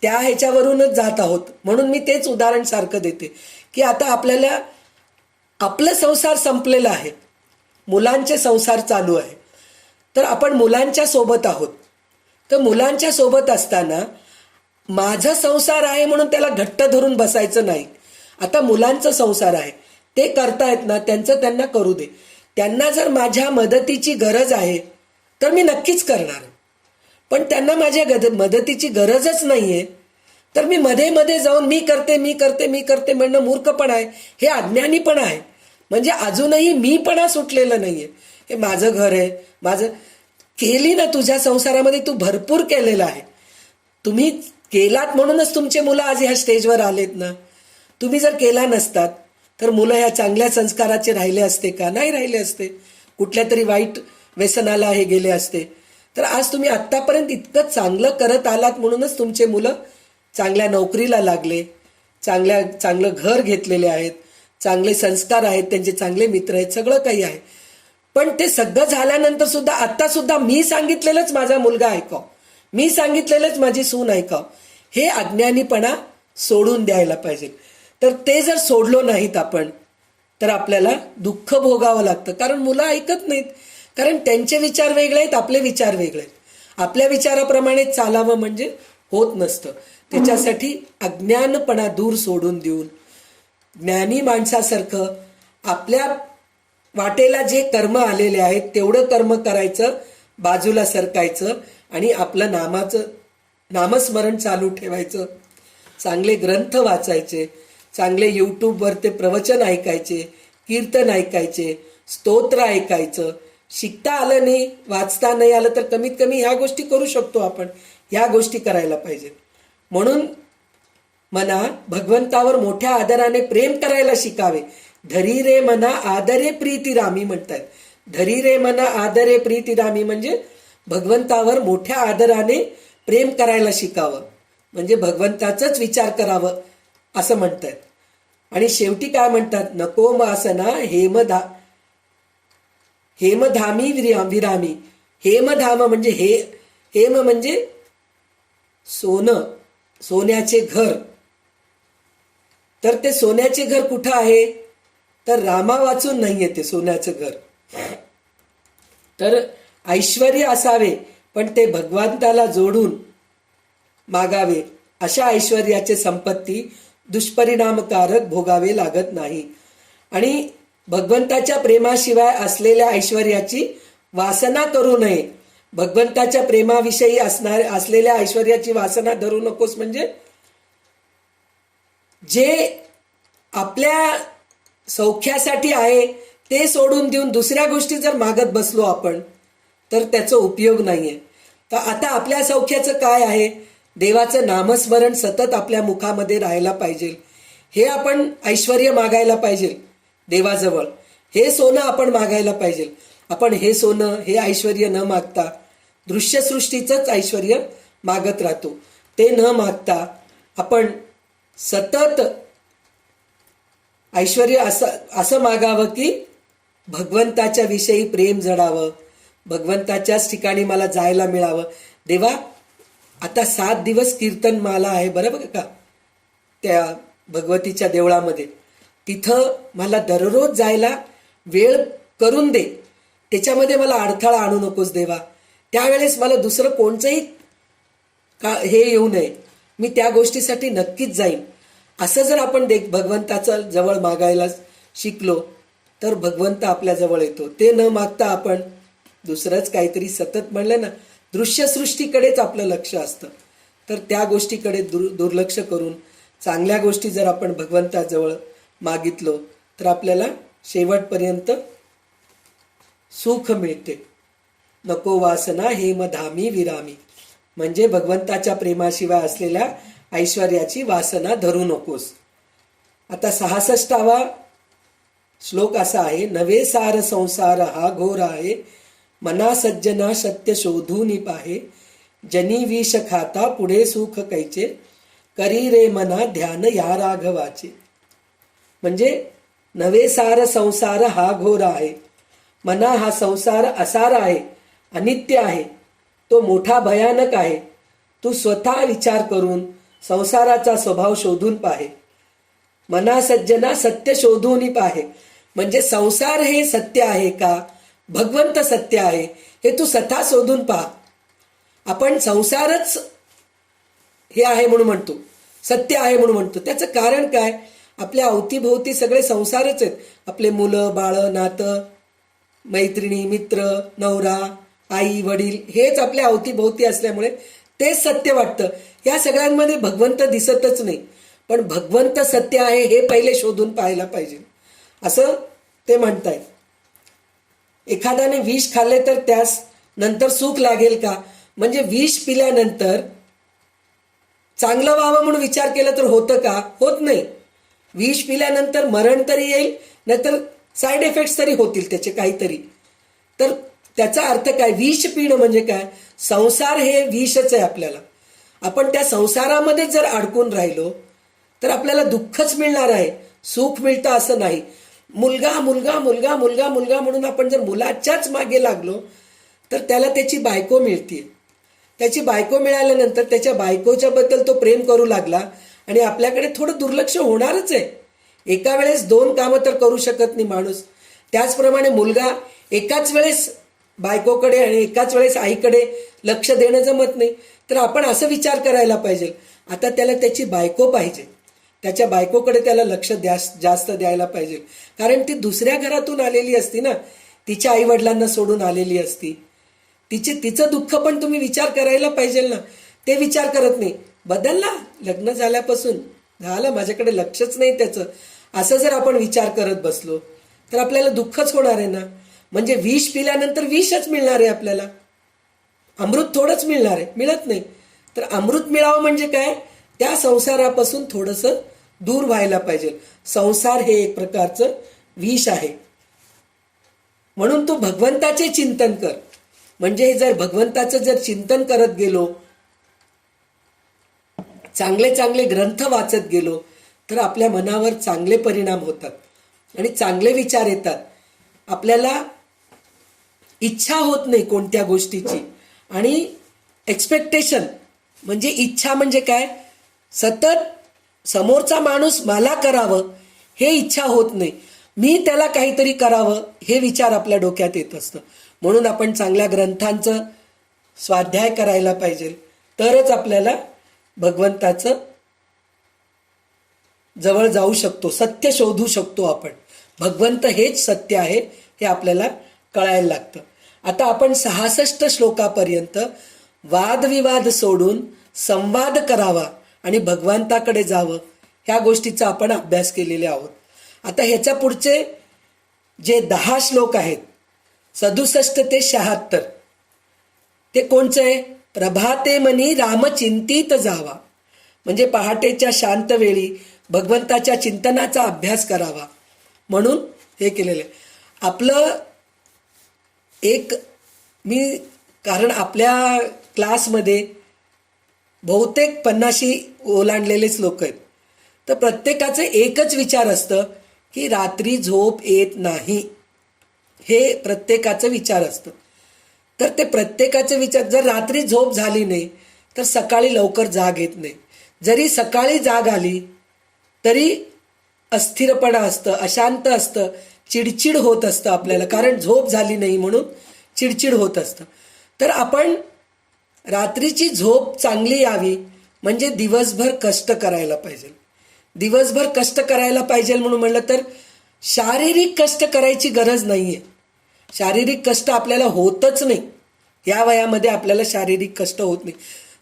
त्या ह्याच्यावरूनच जात आहोत, म्हणून मी तेच उदाहरण सारखं देते की आता आपल्याला आपलं संसार संपलेला आहे, मुलांचे संसार चालू आहे, तर आपण मुलांच्या सोबत आहोत. तर मुलांच्या सोबत असताना माझा संसार आहे म्हणून त्याला घट्ट धरून बसायचं नाही. आता मुलांचा संसार आहे, ते करतायत ना, त्यांचं त्यांना करू दे. त्यांना जर माझ्या मदतीची गरज आहे तर मी नक्कीच करणार. पण त्यांना माझ्या मदतीची गरजच नाहीये तर मी मध्ये मध्ये जाऊन मी करते मी करते मी करते म्हणणं मूर्खपणा आहे, हे अज्ञानीपणा आहे. म्हणजे अजूनही मीपणा सुटलेलं नाहीये. हे माझं घर आहे, माझं केली ना, तुझ्या संसारामध्ये तू भरपूर केलेलं आहे. तुम्ही केलात म्हणूनच तुमचे मुलं आज ह्या स्टेजवर आलेत ना. तुम्ही जर केला नसतात तर मुलं ह्या चांगल्या संस्काराचे राहिले असते का? नाही राहिले असते, कुठल्या तरी वाईट व्यसनाला हे गेले असते. तर आज तुम्ही आत्तापर्यंत इतकं चांगलं करत आलात म्हणूनच तुमचे मुलं चांगल्या नोकरीला लागले, चांगलं घर घेतलेले आहेत, चांगले संस्कार आहेत, त्यांचे चांगले मित्र आहेत, सगळं काही आहे. पण ते सगळं झाल्यानंतर सुद्धा आता सुद्धा मी सांगितलेलंच माझा मुलगा ऐकाव, मी सांगितलेलंच माझी सून ऐकाव, हे अज्ञानीपणा सोडून द्यायला पाहिजे. तर ते जर सोडलो नाहीत आपण तर आपल्याला दुःख भोगावं लागतं. कारण मुलं ऐकत नाहीत, कारण त्यांचे विचार वेगळे आहेत, आपले विचार वेगळे आहेत. आपल्या विचाराप्रमाणे चालावं म्हणजे होत नसतं. त्याच्यासाठी अज्ञानपणा दूर सोडून देऊन ज्ञानी माणसासारखं आपल्या वाटेला जे कर्म आलेले आहेत तेवढं कर्म करायचं, बाजूला सरकायचं आणि आपलं नामस्मरण चालू ठेवायचं. चांगले ग्रंथ वाचायचे, चांगले यूट्यूबवर ते प्रवचन ऐकायचे, कीर्तन ऐकायचे, स्तोत्र ऐकायचं. शिकता आलं नाही, वाचता नाही आलं तर कमीत कमी ह्या गोष्टी करू शकतो आपण, ह्या गोष्टी करायला पाहिजेत. म्हणून मना भगवंतावर मोठ्या आदराने प्रेम करायला शिकावे. धरी रे मना आदरे प्रीती रामी म्हणतात. धरी रे मना आदरे प्रीती रामी म्हणजे भगवंतावर मोठ्या आदराने प्रेम करायला शिकावं, म्हणजे भगवंताचंच विचार करावं असं म्हणतात. आणि शेवटी काय म्हणतात, नको मासना हेमधामी विरामी. हेमधाम म्हणजे हेम म्हणजे सोनं, सोन्याचे घर. तर ते सोन्याचे घर कुठं आहे, तर रामा वाचून नाहीये ते सोन्याचं घर. तर ऐश्वर्य असावे पण ते भगवंताला जोडून मागावे. अशा ऐश्वर्याचे संपत्ती दुष्परिणामकारक भोगावे लागत नाही. आणि भगवंताच्या प्रेमाशिवाय असलेल्या ऐश्वर्याची वासना करू नये. भगवंताच्या प्रेमाविषयी असलेल्या ऐश्वर्याची वासना धरू नकोस म्हणजे जे आपल्या सौख्यासाठी आहे ते सोडून देऊन दुसऱ्या गोष्टी जर मागत बसलो आपण तर त्याचा उपयोग नाहीये. तर आता आपल्या सौख्याचं काय आहे? देवाचं नामस्मरण सतत आपल्या मुखामध्ये राहायला पाहिजे. हे आपण ऐश्वर्य मागायला पाहिजे देवाजवळ. हे सोनं आपण मागायला पाहिजे. आपण हे सोनं हे ऐश्वर्य न मागता दृश्यसृष्टीचंच ऐश्वर्य मागत राहतो. ते न मागता आपण सतत ऐश्वर्य असं मागावं की भगवंताच्या विषयी प्रेम जडावं, भगवंताच्याच ठिकाणी मला जायला मिळावं. देवा आता 7 दिवस कीर्तन माला आहे बरोबर का त्या भगवतीच्या देवळामध्ये. तिथं मला दररोज जायला वेळ करून दे. त्याच्यामध्ये मला अडथळा आणू नकोस देवा. त्यावेळेस मला दुसरं कोणचंही हे येऊ नये. मी त्या गोष्टीसाठी नक्कीच जाईन. असं जर आपण भगवंताचं जवळ मागायला शिकलो तर भगवंत आपल्या जवळ येतो. ते न मागता आपण दुसरंच काहीतरी सतत म्हणलं ना दृश्यसृष्टीकडेच आपलं लक्ष असतं. तर त्या गोष्टीकडे दुर्लक्ष करून चांगल्या गोष्टी जर आपण भगवंताजवळ मागितलो तर आपल्याला शेवटपर्यंत सुख मिळते. नको वासना हेमधामी विरामी म्हणजे भगवंताच्या प्रेमाशिवाय असलेल्या ऐश्वर्याची वासना धरू नकोस. आता 66वा श्लोक असा आहे. नवे सार संसार हा घोर आहे, मना सज्जना सत्य शोधून पाहे, जनी विष खाता पुढे सुख कैचे, करी रे मना ध्यान या राघवाचे. म्हणजे नवे सार संसार हा घोर आहे. मना हा संसार असार आहे, अनित्य आहे, तो मोठा भयानक आहे. तू स्वतः विचार करून संसाराचा स्वभाव शोधून पाहे. मना सज्जना सत्य शोधून पाहे म्हणजे संसार हे सत्य आहे का, भगवंत सत्य आहे हे तू स्वतः शोधून पहा. आपण संसारच हे आहे म्हणून म्हणतो, सत्य आहे म्हणून म्हणतो. त्याचं कारण काय? आपल्या अवतीभोवती सगळे संसारच आहेत. आपले मुलं बाळ नातं मैत्रिणी मित्र नवरा आई वडील हेच आपल्या अवतीभोवती असल्यामुळे तेच सत्य वाटतं. या सगळ्यांमध्ये भगवंत दिसतच नाही. पण भगवंत सत्य आहे हे पहिले शोधून पाहायला पाहिजे असं ते म्हणतायत. एखाद्याने विष खाल्ले तर त्यास नंतर सुख लागेल का? म्हणजे विष पिल्यानंतर चांगलं व्हावं म्हणून विचार केला तर होतं का? होत नाही. विष पिल्यानंतर मरण तरी येईल नाहीतर साईड इफेक्ट्स तरी होतील त्याचे काहीतरी. तर त्याचा अर्थ काय? विष पिणं म्हणजे काय? संसार हे विषच आहे आपल्याला. आपण त्या संसारामध्ये जर अडकून राहिलो तर आपल्याला दुःखच मिळणार आहे, सुख मिळतं असं नाही. मुलगा मुलगा मुलगा मुलगा मुलगा म्हणून आपण जर मुलाच्याच मागे लागलो तर त्याला त्याची बायको मिळते. त्याची बायको मिळाल्यानंतर त्याच्या बायकोच्या बद्दल तो प्रेम करू लागला आणि आपल्याकडे थोडं दुर्लक्ष होणारच आहे. एका वेळेस 2 कामं तर करू शकत नाही माणूस. त्याचप्रमाणे मुलगा एकाच वेळेस बायकोकडे आणि एकाच वेळेस आईकडे लक्ष देणं जमत नाही. तर आपण असं विचार करायला पाहिजे आता त्याला त्याची बायको पाहिजे, त्याच्या बायकोकडे त्याला लक्ष जास्त द्यायला पाहिजे. कारण ती दुसऱ्या घरातून आलेली असती ना, तिच्या आईवडिलांना सोडून आलेली असती. तिचं दुःख पण तुम्ही विचार करायला पाहिजे ना. ते विचार करत नाही. बदलला लग्न झाल्यापासून झालं माझ्याकडे लक्षच नाही त्याचं, असं जर आपण विचार करत बसलो तर आपल्याला दुःखच होणार आहे ना. म्हणजे विष पिल्यानंतर विषच मिळणार आहे आपल्याला, अमृत थोडंच मिळणार आहे, मिळत नाही. तर अमृत मिळावं म्हणजे काय? त्या संसारापासून थोडंसं दूर व्हायला पाहिजे. संसार हे एक प्रकारचं विष आहे. म्हणून तू भगवंताचे चिंतन कर. म्हणजे जर भगवंताचं जर चिंतन करत गेलो, चांगले चांगले ग्रंथ वाचत गेलो तर आपल्या मनावर चांगले परिणाम होतात आणि चांगले विचार येतात. आपल्याला इच्छा होत नाही कोणत्या गोष्टीची. आणि एक्सपेक्टेशन म्हणजे इच्छा म्हणजे काय? सतत समोरचा माणूस मला करावं हे इच्छा होत नाही, मी त्याला काहीतरी करावं हे विचार आपल्या डोक्यात येत असतं. म्हणून आपण चांगल्या ग्रंथांचं स्वाध्याय करायला पाहिजे. तरच आपल्याला भगवंताचं जवळ जाऊ शकतो, सत्य शोधू शकतो आपण. भगवंत हेच सत्य आहे हे आपल्याला कळायला लागतं. आता आपण 66 श्लोकापर्यंत वादविवाद सोडून संवाद करावा आणि भगवंताकडे जावं ह्या गोष्टीचा आपण अभ्यास केलेले आहोत. आता ह्याच्या पुढचे जे 10 श्लोक आहेत 67 ते 76 ते कोणचे? प्रभाते मनी राम चिंतित जावा, म्हणजे पहाटेच्या शांत वेळी भगवंताच्या चिंतनाचा अभ्यास करावा म्हणून हे केलेलं आहे. आपलं एक कारण आपल्या क्लासमध्ये बहुतेक 50 ओलांडलेलेच लोक आहेत, तर प्रत्येकाचं एकच विचार असतं की रात्री झोप येत नाही, हे प्रत्येकाचं विचार असतं. तर ते प्रत्येकाचे विचार, जर रात्री झोप झाली नाही तर सकाळी लवकर जाग येत नाही. जरी सकाळी जाग आली तरी अस्थिरपणा असतं, अशांत असतं, चिडचिड होत असतं आपल्याला, कारण झोप झाली नाही म्हणून चिडचिड होत असतं. तर आपण रात्रीची झोप चांगली यावी म्हणजे दिवसभर कष्ट करायला पाहिजे. दिवसभर कष्ट करायला पाहिजे म्हणून म्हणलं तर शारीरिक कष्ट करायची गरज नाही आहे. शारीरिक कष्ट आपल्याला होतच नाही, या वयामध्ये आपल्याला शारीरिक कष्ट होत नाही.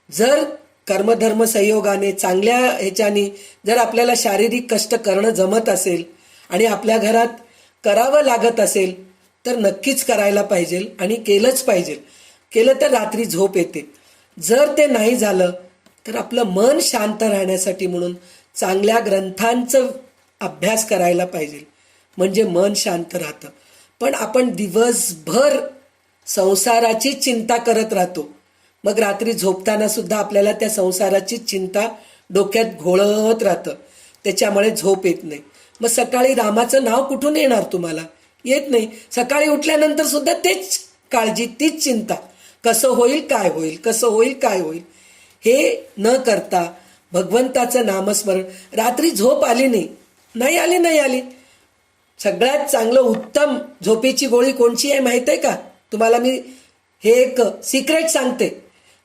जर कर्मधर्म संयोगाने चांगल्या ह्याच्याने जर आपल्याला शारीरिक कष्ट करणं जमत असेल आणि आपल्या घरात करावं लागत असेल तर नक्कीच करायला पाहिजे आणि केलंच पाहिजे. केलं तर रात्री झोप येते. जर ते नाही झालं तर आपलं मन शांत राहण्यासाठी म्हणून चांगल्या ग्रंथांचं अभ्यास करायला पाहिजे, म्हणजे मन शांत राहतं. पण आपण दिवसभर संसाराची चिंता करत राहतो, मग रात्री झोपताना सुद्धा आपल्याला त्या संसाराची चिंता डोक्यात घोळत राहतं, त्याच्यामुळे झोप येत नाही. मग सकाळी रामाचं नाव कुठून येणार तुम्हाला? येत नाही. सकाळी उठल्यानंतर सुद्धा तेच काळजी, तीच चिंता, कसं होईल काय होईल, कसं होईल काय होईल, हे न करता भगवंताचं नामस्मरण. रात्री झोप आली नाही आली, सगळ्यात चांगलं उत्तम झोपेची गोळी कोणची आहे माहित आहे का तुम्हाला? मी हे एक सिक्रेट सांगते.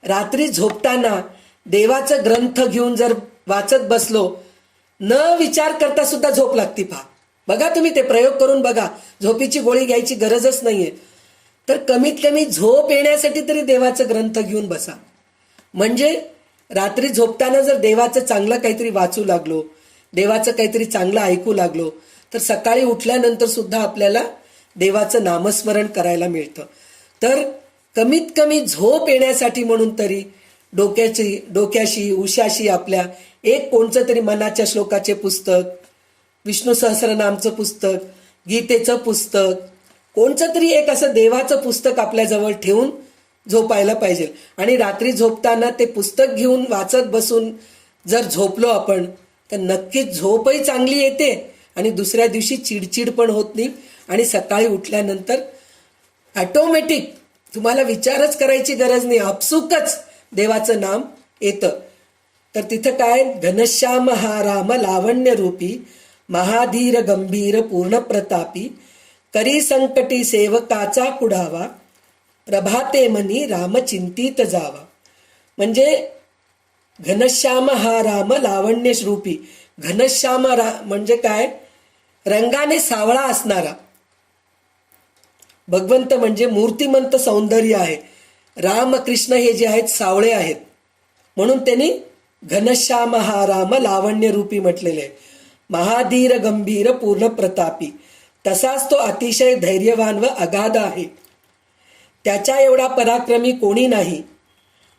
रात्री झोपताना देवाचं ग्रंथ घेऊन जर वाचत बसलो, न विचार करता सुद्धा झोप लागती. बघा तुम्ही ते प्रयोग करून बघा. झोपेची गोळी घ्यायची गरजच नाहीये. तर कमीत कमी झोप येण्यासाठी तरी देवाचं ग्रंथ घेऊन बसा. म्हणजे रात्री झोपताना जर देवाचं चांगलं काहीतरी वाचू लागलो, देवाचं काहीतरी चांगलं ऐकू लागलो, तर सकाळी उठल्यानंतर सुद्धा आपल्याला देवाचं नामस्मरण करायला मिळतं. तर कमीत कमी झोप येण्यासाठी म्हणून तरी डोक्याशी उशाशी आपल्या एक कोणचं तरी मनाच्या श्लोकाचे पुस्तक, विष्णू सहस्रनामचं पुस्तक, गीतेचं पुस्तक, कोणचं तरी एक असं देवाचं पुस्तक आपल्याजवळ ठेवून झोपायला पाहिजे. आणि रात्री झोपताना ते पुस्तक घेऊन वाचत बसून जर झोपलो आपण तर नक्कीच झोपही चांगली येते आणि दुसऱ्या दिवशी चिडचिड पण होत नाही आणि सकाळी उठल्यानंतर ऑटोमॅटिक तुम्हाला विचारच करायची गरज नाही, आपसुकच देवाचं नाम येतं. तर तिथं काय? घनश्याम हा राम लावण्य रूपी, महाधीर गंभीर पूर्ण प्रतापी, करी संकटी सेवकाचा कुडावा, प्रभाते मनी राम चिंतित जावा. म्हणजे घनश्याम हा राम लावण्य रूपी. घनश्याम म्हणजे काय? रंगाने सावळा असणारा भगवंत, म्हणजे मूर्तिमंत सौंदर्य आहे. रामकृष्ण हे जे आहेत सावळे आहेत, म्हणून त्यांनी घनश्याम हा राम लावण्य रूपी म्हटलेले आहे. महाधीर गंभीर पूर्ण प्रतापी, तसाच तो अतिशय धैर्यवान व अगाध आहे. त्याच्या एवढा पराक्रमी कोणी नाही.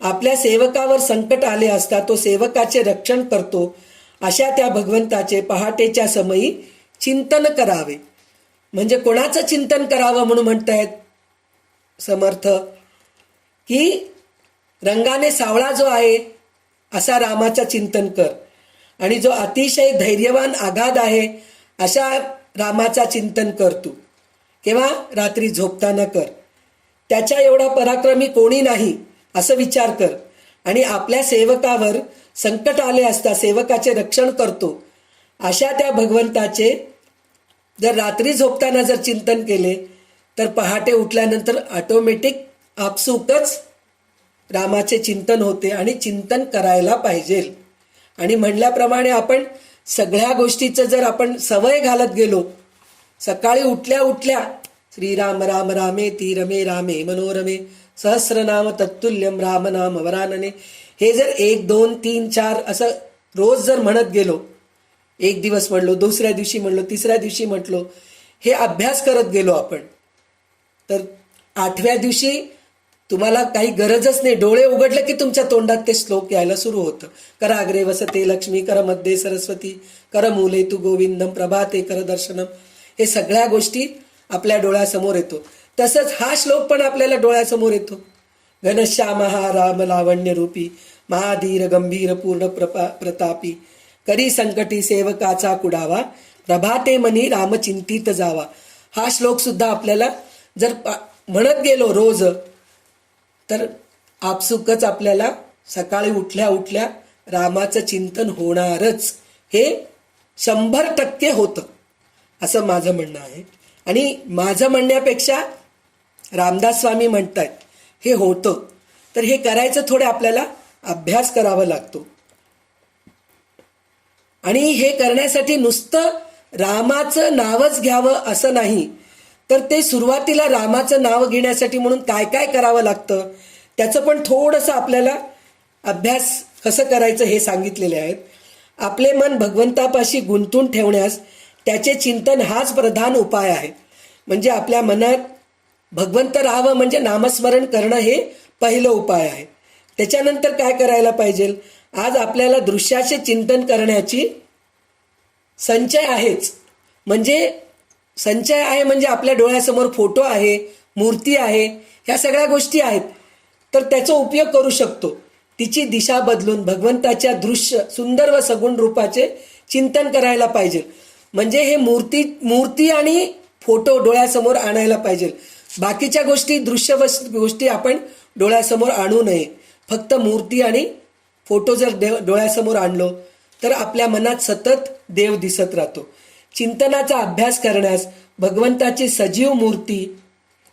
आपल्या सेवकावर संकट आले असता तो सेवकाचे रक्षण करतो. अशा त्या भगवंताचे पहाटेच्या समयी चिंतन करावे. म्हणजे कोणाचं चिंतन करावं म्हणून म्हणतायत समर्थ, की रंगाने सावळा जो आहे असा रामाचं चिंतन कर, आणि जो अतिशय धैर्यवान आगाध आहे अशा रामाचा चिंतन कर तू. केव्हा? रात्री झोपताना कर. त्याच्या एवढा पराक्रमी कोणी नाही असं विचार कर. आणि आपल्या सेवकावर संकट आले असता सेवकाचे रक्षण करतो अशा त्या भगवंताचे जर रात्री झोपताना जर चिंतन केले तर पहाटे उठल्यानंतर ऑटोमॅटिक आपसुकच रामाचे चिंतन होते आणि चिंतन करायला पाहिजे. आणि म्हणल्याप्रमाणे आपण सगळ्या गोष्टीचं जर आपण सवय घालत गेलो सकाळी उठल्या उठल्या श्रीराम राम रामेति रमे रामे मनोरमे सहस्रनाम तत्तुल्यम राम नाम वरानने, हे जर 1 2 3 4 असं रोज जर म्हणत गेलो, एक दिवस म्हणलो, दुसऱ्या दिवशी म्हणलो, तिसऱ्या दिवशी म्हटलो, हे अभ्यास करत गेलो आपण, तर 8व्या दिवशी तुम्हाला काही गरजच नाही, डोळे उघडले की तुमच्या तोंडात ते श्लोक यायला सुरू होतं. कराग्रे वसते लक्ष्मी, कर मध्ये सरस्वती, कर मूले तू गोविंदम, प्रभाते कर दर्शनम, हे सगळ्या गोष्टी आपल्या डोळ्यासमोर येतो. तसंच हा श्लोक पण आपल्याला डोळ्यासमोर येतो. घनश्याम हा राम लावण्य रूपी, महाधीर गंभीर पूर्ण प्रतापी, करी संकटी सेवकाचा कुडावा, प्रभाते मनी राम चिंतित जावा. हा श्लोक सुद्धा आपल्याला जर म्हणत गेलो रोज, तर आपसुकच आपल्याला सकाळी उठल्या उठल्या रामाचं चिंतन होणारच. हे 100% होतं असं माझं म्हणणं आहे. आणि माझं म्हणण्यापेक्षा रामदास स्वामी म्हणतायत हे होतं. तर हे करायचं थोडं आपल्याला अभ्यास करावा लागतो. आणि हे करण्यासाठी नुसतं रामाचं नावच घ्यावं असं नाही, तर ते सुरुवातीला रामाचं नाव घेण्यासाठी म्हणून काय काय करावं लागतं त्याचं पण थोडंसं आपल्याला अभ्यास कसं करायचं हे सांगितलेले आहेत. आपले मन भगवंतापाशी गुंतून ठेवण्यास त्याचे चिंतन हाच प्रधान उपाय आहे. म्हणजे आपल्या मनात भगवंत राहावं म्हणजे नामस्मरण करणं हे पहिलं उपाय आहे. त्याच्यानंतर काय करायला पाहिजे, आज आपल्याला दृश्याचे चिंतन करण्याची संचय आहेच. म्हणजे संचय आहे म्हणजे आपल्या डोळ्यासमोर फोटो आहे, मूर्ती आहे, ह्या सगळ्या गोष्टी आहेत. तर त्याचा उपयोग करू शकतो. तिची दिशा बदलून भगवंताच्या दृश्य सुंदर व सगुण रूपाचे चिंतन करायला पाहिजे. म्हणजे हे मूर्ती आणि फोटो डोळ्यासमोर आणायला पाहिजे. बाकीच्या गोष्टी दृश्य गोष्टी आपण डोळ्यासमोर आणू नये. फक्त मूर्ती आणि फोटो जर डोळ्यासमोर आणलो तर आपल्या मनात सतत देव दिसत राहतो. चिंतनाचा अभ्यास करण्यास भगवंताची सजीव मूर्ती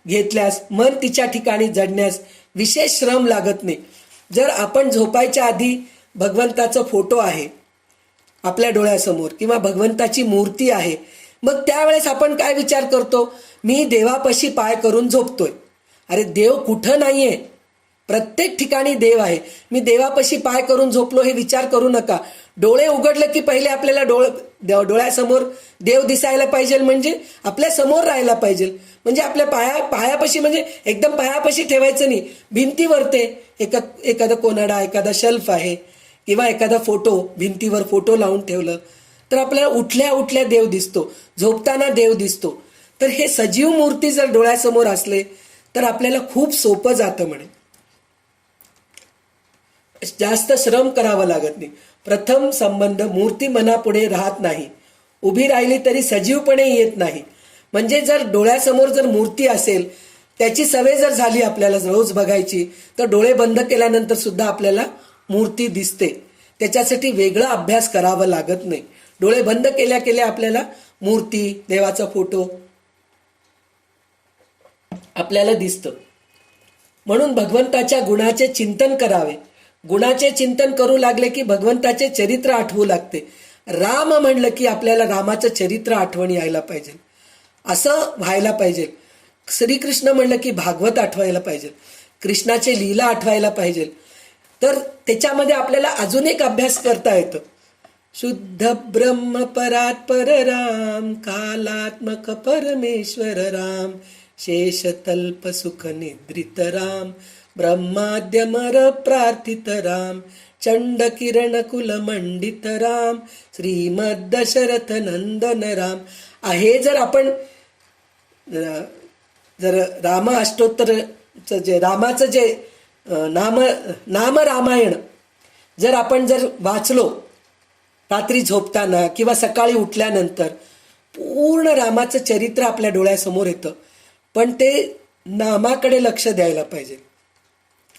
घेतल्यास मन तिच्या ठिकाणी जडण्यास विशेष श्रम लागत नाही. जर आपण झोपायच्या आधी भगवंताचा फोटो आहे आपल्या डोळ्यासमोर किंवा भगवंताची मूर्ती आहे, मग त्यावेळेस आपण काय विचार करतो, मी देवापाशी पाय करून झोपतोय. अरे देव कुठं नाहीये, प्रत्येक ठिकाणी देव आहे. मी देवापाशी पाय करून झोपलो हे विचार करू नका. डोळे उघडले की पहिले आपल्याला डोळ्यासमोर देव दिसायला पाहिजे, म्हणजे आपल्या समोर राहायला पाहिजे. म्हणजे आपल्या पायापाशी, म्हणजे एकदम पायापाशी ठेवायचं नाही, भिंतीवर ते एखादा कोनाडा, एखादा शेल्फ आहे किंवा एखादा फोटो, भिंतीवर फोटो लावून ठेवलं तर आपल्याला उठल्या उठल्या देव दिसतो, झोपताना देव दिसतो. तर हे सजीव मूर्ती जर डोळ्यासमोर असले तर आपल्याला खूप सोपं जातं. म्हणे जास्त श्रम करावं लागत नाही. प्रथम संबंध मूर्ती मनापुढे राहत नाही, उभी राहिली तरी सजीवपणे येत नाही. म्हणजे जर डोळ्यासमोर जर मूर्ती असेल, त्याची सवय जर झाली आपल्याला रोज बघायची, तर डोळे बंद केल्यानंतर सुद्धा आपल्याला मूर्ती दिसते. त्याच्यासाठी वेगळा अभ्यास करावा लागत नाही. डोळे बंद केल्या केल्या आपल्याला मूर्ती, देवाचा फोटो आपल्याला दिसतं. म्हणून भगवंताच्या गुणाचे चिंतन करावे. गुणाचे चिंतन करू लागले की भगवंताचे चरित्र आठवू लागते. राम म्हणलं की आपल्याला रामाचं चरित्र आठवण यायला पाहिजे, असं व्हायला पाहिजे. श्रीकृष्ण म्हणलं की भागवत आठवायला पाहिजे, कृष्णाचे लीला आठवायला पाहिजे. तर त्याच्यामध्ये आपल्याला अजून एक अभ्यास करता येतो. शुद्ध ब्रह्म परात्पर राम, कालात्मक परमेश्वर राम, शेषतल्प सुख निद्रित राम, ब्रह्माद्यमर प्रार्थित राम, चंड किरण कुल मंडित राम, श्रीमद दशरथ नंदन राम. हे जर आपण जर राम अष्टोत्तरचं जे रामाचं जे नाम रामायण जर आपण जर वाचलो रात्री झोपताना किंवा सकाळी उठल्यानंतर, पूर्ण रामाचं चरित्र आपल्या डोळ्यासमोर येतं. पण ते नामाकडे लक्ष द्यायला पाहिजे.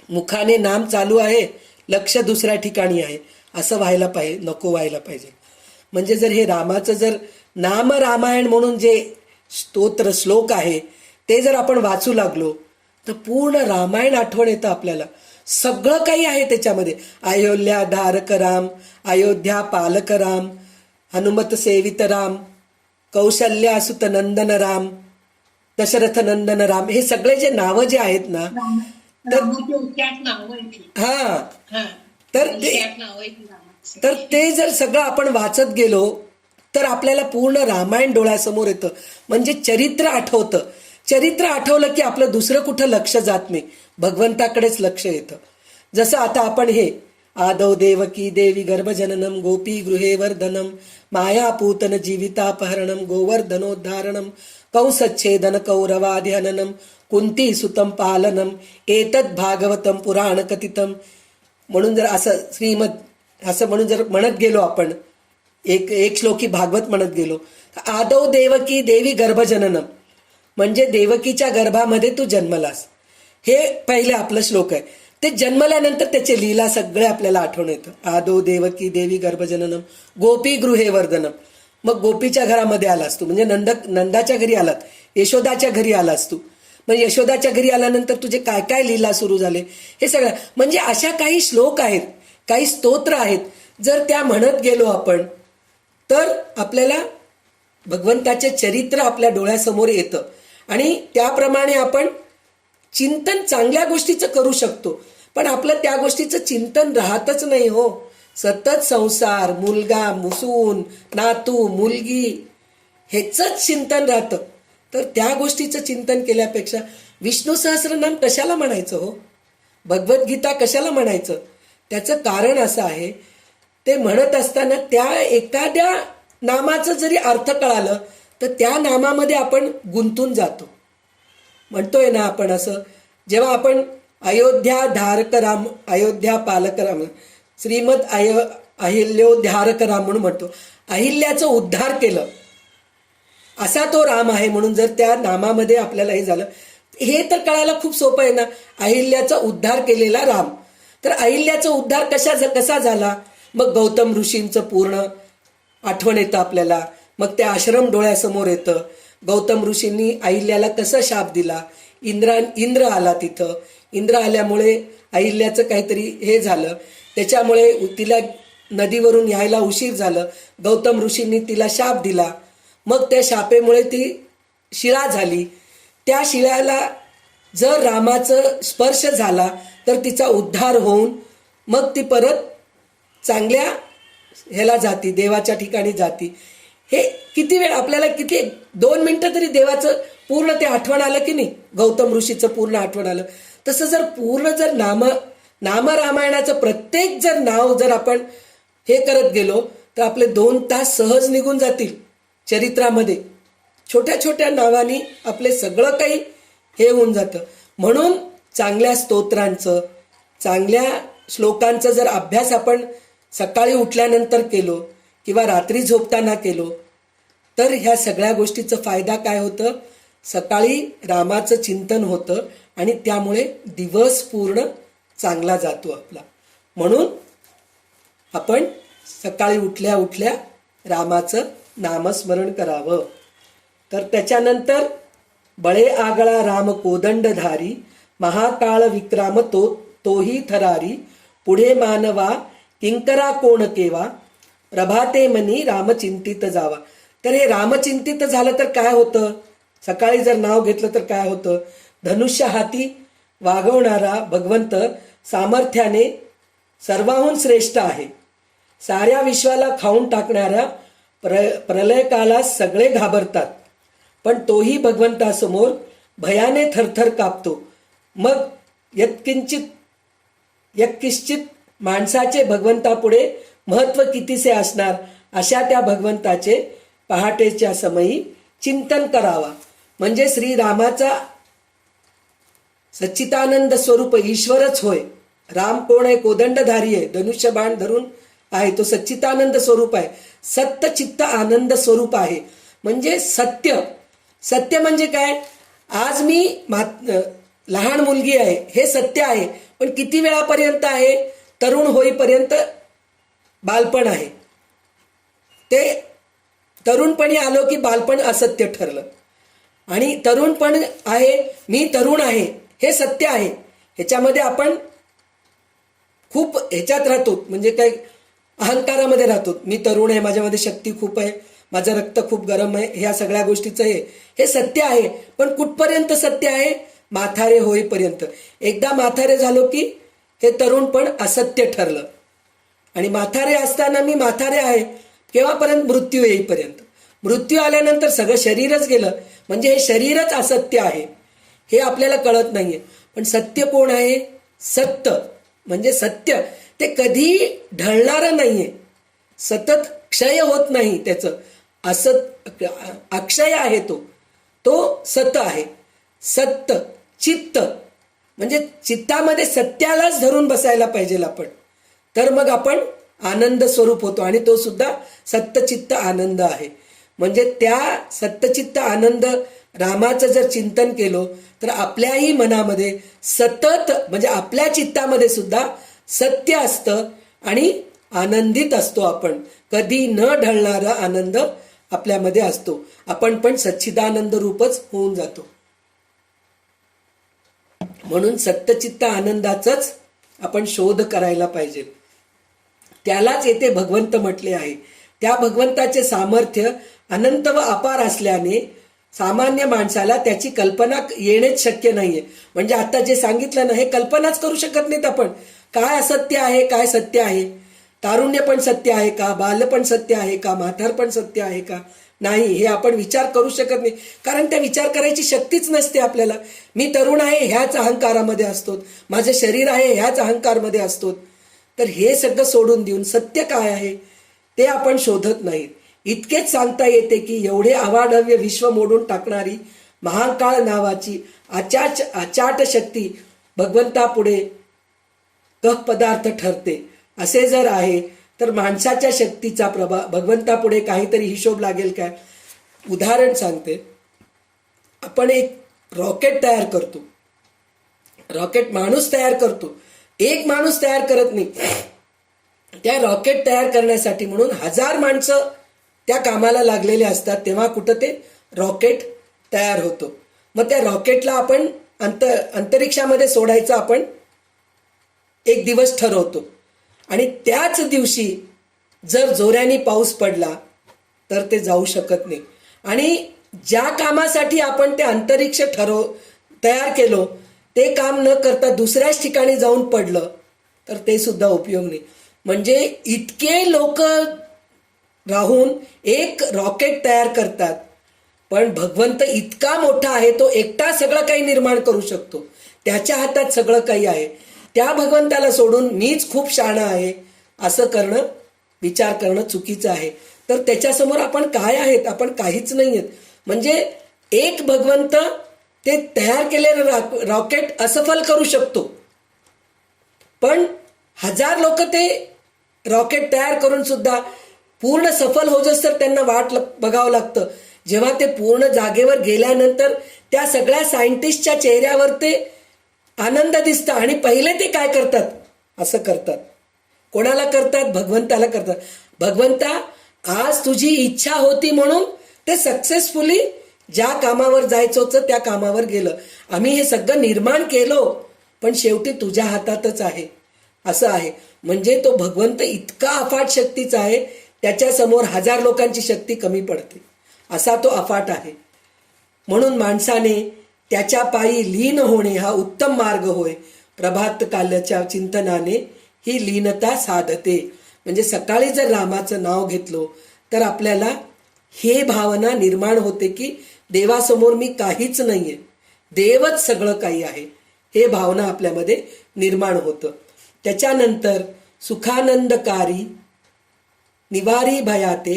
मुखाने नाम चालू आहे, लक्ष दुसऱ्या ठिकाणी आहे, असं व्हायला पाहिजे, नको व्हायला पाहिजे. म्हणजे जर हे रामाचं जर नाम रामायण म्हणून जे स्तोत्र श्लोक आहे ते जर आपण वाचू लागलो तर पूर्ण रामायण आठवण येतं आपल्याला. सगळं काही आहे त्याच्यामध्ये. अयोध्या धारक राम, अयोध्या पालक राम, हनुमत सेवित राम, कौशल्या सुत नंदन राम, दशरथ नंदन राम, हे सगळे जे नावं जे आहेत ना, तर रामाचे उच्चाट नाव आहे ती. हा हा तर ते उच्चाट नाव आहे ती रामाची. तर ते जर सगळं आपण वाचत गेलो तर आपल्याला पूर्ण रामायण डोळ्यासमोर येतं. म्हणजे चरित्र आठवतं. चरित्र आठवलं की आपलं दुसरं कुठं लक्ष जात नाही, भगवंताकडेच लक्ष येतं. जसं आता आपण हे आदौ देवकी देवी गर्भजननम गोपी गृहे वर्धनम मायापूतन जीवितापहरणम गोवर्धनोद्धारणम कंसच्छेदन कौरवाधिहननम कुंती सुतम पालनम एतद भागवतम पुराण कथितम. म्हणून जर असं असं म्हणून जर म्हणत गेलो आपण, एक एक श्लोकी भागवत म्हणत गेलो, आदौ देवकी देवी गर्भजननम, म्हणजे देवकीच्या गर्भामध्ये तू जन्मलास, हे पहिले आपलं श्लोक आहे. ते जन्मल्यानंतर त्याचे लीला सगळे आपल्याला आठवण येतं. आदौ देवकी देवी गर्भजननम गोपी गृहे वर्धनम, मग गोपीच्या घरामध्ये आलास तू, म्हणजे नंदाच्या घरी आलात, यशोदाच्या घरी आलास तू. मग यशोदाच्या घरी आल्यानंतर तुझे काय काय लीला सुरू झाले हे सगळं, म्हणजे अशा काही श्लोक आहेत, काही स्तोत्र आहेत, जर त्या म्हणत गेलो आपण तर आपल्याला भगवंताचे चरित्र आपल्या डोळ्यासमोर येतं आणि त्याप्रमाणे आपण चिंतन चांगल्या गोष्टीचं करू शकतो. पण आपलं त्या गोष्टीचं चिंतन राहतच नाही हो. सतत संसार, मुलगा, मुसून, नातू, मुलगी, ह्याचंच चिंतन राहतं. तर त्या गोष्टीचं चिंतन केल्यापेक्षा विष्णू सहस्रनाम कशाला म्हणायचं हो, भगवद्गीता कशाला म्हणायचं? त्याचं कारण असं आहे, ते म्हणत असताना त्या एखाद्या नामाचं जरी अर्थ कळालं तर त्या नामामध्ये आपण गुंतून जातो. म्हणतोय ना आपण असं, जेव्हा आपण अयोध्या धारक राम, अयोध्या पालक राम, श्रीमद अहिल्योद्धारक राम म्हणून म्हणतो, अहिल्याचं उद्धार केलं असा तो राम आहे. म्हणून जर त्या नामामध्ये आपल्याला हे झालं, हे तर कळायला खूप सोपं आहे ना, अहिल्याचा उद्धार केलेला राम. तर अहिल्याचा उद्धार कसा झाला? मग गौतम ऋषींचं पूर्ण आठवण येतं आपल्याला. मग ते आश्रम डोळ्यासमोर येतं. गौतम ऋषींनी अहिल्याला कसं शाप दिला, इंद्र आला तिथं, इंद्र आल्यामुळे अहिल्याचं काहीतरी हे झालं, त्याच्यामुळे तिला नदीवरून यायला उशीर झालं, गौतम ऋषींनी तिला शाप दिला. मग त्या शापेमुळे ती शिळा झाली. त्या शिळ्याला जर रामाचं स्पर्श झाला तर तिचा उद्धार होऊन मग ती परत चांगल्या ह्याला जाती, देवाच्या ठिकाणी जाती. हे किती वेळ आपल्याला, किती 2 मिनिटं तरी देवाचं पूर्ण ते आठवण आलं की नाही, गौतम ऋषीचं पूर्ण आठवण आलं. तसं जर पूर्ण जर नामरामायणाचं प्रत्येक जर नाव जर आपण हे करत गेलो तर आपले 2 तास सहज निघून जातील चरित्रामध्ये. छोट्या छोट्या नावानी आपले सगळं काही हे होऊन जातं. म्हणून चांगल्या स्तोत्रांचं, चांगल्या श्लोकांचं जर अभ्यास आपण सकाळी उठल्यानंतर केलो किंवा रात्री झोपताना केलो तर ह्या सगळ्या गोष्टीचा फायदा काय होतं, सकाळी रामाचं चिंतन होतं आणि त्यामुळे दिवस पूर्ण चांगला जातो आपला. म्हणून आपण सकाळी उठल्या उठल्या रामाचं नामस्मरण करावं. तर त्याच्यानंतर बळे आगळा राम कोदंडधारी, महाकाळ विक्राम तोही थरारी, पुढे मानवा किंकरा कोण केवा, प्रभाते मनी रामचिंतित जावा. तर हे रामचिंतित झालं तर काय होतं, सकाळी जर नाव घेतलं तर काय होतं, धनुष्य हाती वागवणारा भगवंत सामर्थ्याने सर्वाहून श्रेष्ठ आहे. साऱ्या विश्वाला खाऊन टाकणाऱ्या प्रलयकाला सगळे घाबरतात, पण तोही भगवंतासमोर भयाने थरथर कापतो. मग यत्किंचित माणसाचे भगवंतापुढे महत्व कितीसे असणार, अशा त्या भगवंताचे पहाटेच्या समयी चिंतन करावा. म्हणजे श्रीरामाचा सच्चिदानंद स्वरूप ईश्वरच होय. राम कोण आहे, कोदंडधारी आहे, धनुष्यबाण धरून आहे, तो सच्चिदानंद स्वरूप आहे, सत्य चित्त आनंद स्वरूप आहे. म्हणजे सत्य म्हणजे काय, आज मी लहान मुलगी आहे हे सत्य आहे, पण किती वेळापर्यंत आहे, तरुण होईपर्यंत बालपण आहे. ते तरुणपणी आलो की बालपण असत्य ठरलं, आणि तरुणपण आहे, मी तरुण आहे हे सत्य आहे. ह्याच्यामध्ये आपण खूप ह्याच्यात राहतो, म्हणजे काय अहंकारामध्ये राहतो, मी तरुण आहे, माझ्यामध्ये शक्ती खूप आहे, माझं रक्त खूप गरम आहे, ह्या सगळ्या गोष्टीचं हे सत्य आहे. पण कुठपर्यंत सत्य आहे? म्हातारे होईपर्यंत. एकदा म्हातारे झालो की हे तरुण पण असत्य ठरलं. आणि म्हातारे असताना मी म्हातारे आहे केव्हापर्यंत? मृत्यू येईपर्यंत. मृत्यू आल्यानंतर सगळं शरीरच गेलं, म्हणजे हे शरीरच असत्य आहे हे आपल्याला कळत नाहीये. पण सत्य कोण आहे? सत्य म्हणजे सत्य ते कधी ढळणारं नाहीये, सतत क्षय होत नाही त्याचं. असत अक्षय आहे तो सत आहे. सत्य चित्त म्हणजे चित्तामध्ये सत्यालाच धरून बसायला पाहिजे आपण, तर मग आपण आनंद स्वरूप होतो. आणि तो सुद्धा सत्यचित्त आनंद आहे. म्हणजे त्या सत्यचित्त आनंद रामाचं जर चिंतन केलं तर आपल्याही मनामध्ये सतत म्हणजे आपल्या चित्तामध्ये सुद्धा सत्य असतं आणि आनंदित असतो आपण. कधी न ढळणारा आनंद आपल्यामध्ये असतो. आपण पण सच्चिदानंद रूपच होऊन जातो. म्हणून सत्यचित्त आनंदाचाच आपण शोध करायला पाहिजे. त्यालाच येथे भगवंत म्हटले आहे. त्या भगवंताचे सामर्थ्य अनंत व अपार असल्याने सामान्य माणसाला त्याची कल्पना येणेच शक्य नाहीये. म्हणजे आता जे सांगितलं ना, हे कल्पनाच करू शकत नाहीत आपण. काय असत्य आहे, काय सत्य आहे? तारुण्य पण सत्य आहे का? बाल पण सत्य आहे का? म्हातार पण सत्य आहे का? नाही, हे आपण विचार करू शकत नाही. कारण त्या विचार करायची शक्तीच नसते आपल्याला. मी तरुण आहे ह्याच अहंकारामध्ये असतो, माझे शरीर आहे ह्याच अहंकारमध्ये असतो. तर हे सगळं सोडून देऊन सत्य काय आहे ते आपण शोधत नाहीत. इतकेच सांगता येते की एवढे अवाढव्य विश्व मोडून टाकणारी महाकाळ नावाची अचाट शक्ती भगवंतापुढे कह पदार्थ ठरते. असे जर आहे तर माणसाच्या शक्तीचा प्रभाव भगवंतापुढे काहीतरी हिशोब लागेल काय? उदाहरण सांगते. आपण एक रॉकेट तयार करतो, रॉकेट माणूस तयार करतो, एक माणूस तयार करत नाही. त्या रॉकेट तयार करण्यासाठी म्हणून 1000 माणसं त्या कामाला लागलेले असतात, तेव्हा कुठं ते रॉकेट तयार होतो. मग त्या रॉकेटला आपण अंतरिक्षामध्ये सोडायचं आपण एक दिवस ठरवतो. आणि त्याच दिवशी जर जोऱ्याने पाऊस पडला तर ते जाऊ शकत नाही. आणि ज्या कामासाठी आपण ते अंतरिक्ष तयार केलो ते काम न करता दुसऱ्याच ठिकाणी जाऊन पडलं तर ते सुद्धा उपयोग नाही. म्हणजे इतके लोक राहून एक रॉकेट तयार करतात, पण भगवंत इतका मोठा आहे, तो एकटा सगळं काही निर्माण करू शकतो. त्याच्या हातात सगळं काही आहे. त्या भगवंताला सोडून मीच खूप शहाणा आहे असं विचार करणं चुकीचं आहे. तर त्याच्यासमोर आपण काय आहेत? आपण काहीच नाही आहेत. म्हणजे एक भगवंत ते तयार केलेलं रॉकेट असफल करू शकतो, पण 1000 लोक ते रॉकेट तयार करून सुद्धा पूर्ण सफल होजस तर त्यांना वाट बघावं लागतं. जेव्हा ते पूर्ण जागेवर गेल्यानंतर त्या सगळ्या सायंटिस्टच्या चेहऱ्यावर ते आनंद दिसतं. आणि पहिले ते काय करतात? असं करतात. कोणाला करतात? भगवंताला करतात. भगवंता, आज तुझी इच्छा होती म्हणून ते सक्सेसफुली ज्या कामावर जायचं होतं त्या कामावर गेलं. आम्ही हे सगळं निर्माण केलो, पण शेवटी तुझ्या हातातच आहे असं आहे. म्हणजे तो भगवंत इतका अफाट शक्तीचा आहे, त्याच्या समोर 1000 लोकांची शक्ती कमी पडते, असा तो अफाट आहे. म्हणून माणसाने त्याच्या पायी लीन होणे हा उत्तम मार्ग होय. प्रभात काल्याच्या चिंतनाने ही लीनता साधते. म्हणजे सकाळी जर रामाचं नाव घेतलो तर आपल्याला हे भावना निर्माण होते की देवासमोर मी काहीच नाहीये, देवच सगळं काही आहे, हे भावना आपल्यामध्ये निर्माण होतं. त्याच्यानंतर सुखानंदकारी निवारी भयाते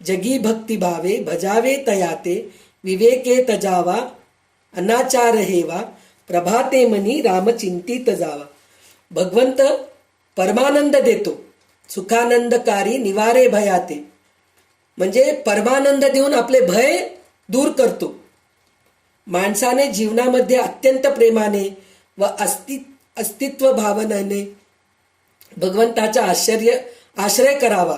जगी भक्ती भावे भजावे तयाते विवेके तजावा अनाचार हेवा प्रभाते मनी रामचिंतित जावा. भगवंत परमानंद देतो. सुखानंदकारी निवारे भयाते म्हणजे परमानंद देऊन आपले भय दूर करतो. माणसाने जीवनामध्ये अत्यंत प्रेमाने व अस्तित्व भावनेने भगवंताचा आश्रय करावा.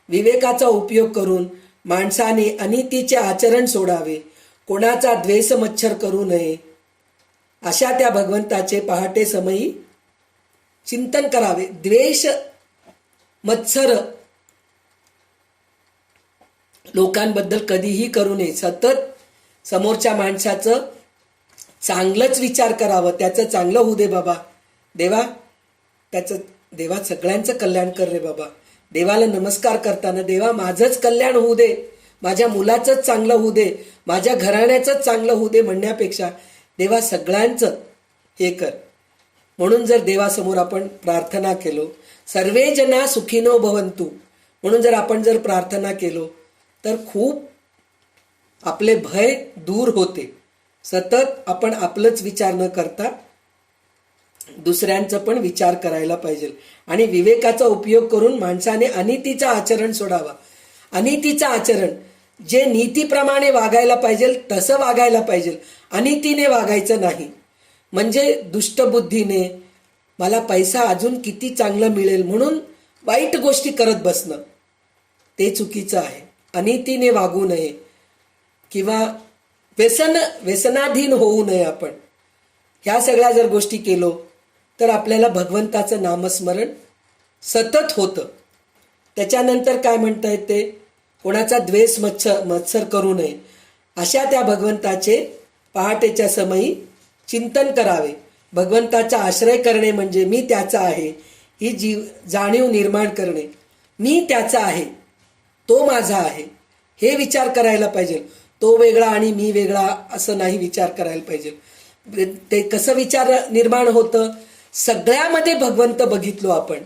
विवेकाचा उपयोग करून माणसाने अनितीचे आचरण सोडावे. कोणाचा द्वेष मच्छर करू नये. अशा त्या भगवंताचे पहाटे समयी चिंतन करावे. द्वेष मत्सर लोकांबद्दल कधीही करू नये. सतत समोरच्या माणसाचं चांगलंच विचार करावं, त्याचं चांगलं होऊ दे बाबा. देवा सगळ्यांचं कल्याण कर रे बाबा. देवाला नमस्कार करताना देवा माझंच कल्याण होऊ दे, माझ्या मुलाचंच चांगलं होऊ दे, माझ्या घराण्याचंच चांगलं होऊ दे म्हणण्यापेक्षा देवा सगळ्यांचं हे कर. म्हणून जर देवासमोर आपण प्रार्थना केलो, सर्वे जना सुखिनो भवंतु म्हणून जर आपण प्रार्थना केलो तर खूप आपले भय दूर होते. सतत आपण आपलंच विचार न करता दुसऱ्यांचं पण विचार करायला पाहिजे. आणि विवेकाचा उपयोग करून माणसाने अनितीचं आचरण सोडावा. अनितीचं आचरण जे नीतीप्रमाणे वागायला पाहिजे तसं वागायला पाहिजे, अनितीने वागायचं नाही. म्हणजे दुष्टबुद्धीने मला पैसा अजून किती चांगलं मिळेल म्हणून वाईट गोष्टी करत बसणं ते चुकीचं आहे. अनितीने वागू नये किंवा व्यसनाधीन होऊ नये. आपण ह्या सगळ्या जर गोष्टी केलो तर आपल्याला भगवंताचं नामस्मरण सतत होतं. त्याच्यानंतर काय म्हणता येते, कोणाचा द्वेष मत्सर करू नये. अशा त्या भगवंताचे पहाटेच्या समयी चिंतन करावे. भगवंताचा आश्रय करणे म्हणजे मी त्याचा आहे ही जाणीव निर्माण करणे. मी त्याचा आहे, तो माझा आहे हे विचार करायला पाहिजे. तो वेगळा आणि मी वेगळा असं नाही विचार करायला पाहिजे. ते कसं विचार निर्माण होतं, सगळ्यामध्ये भगवंत बघितलो आपण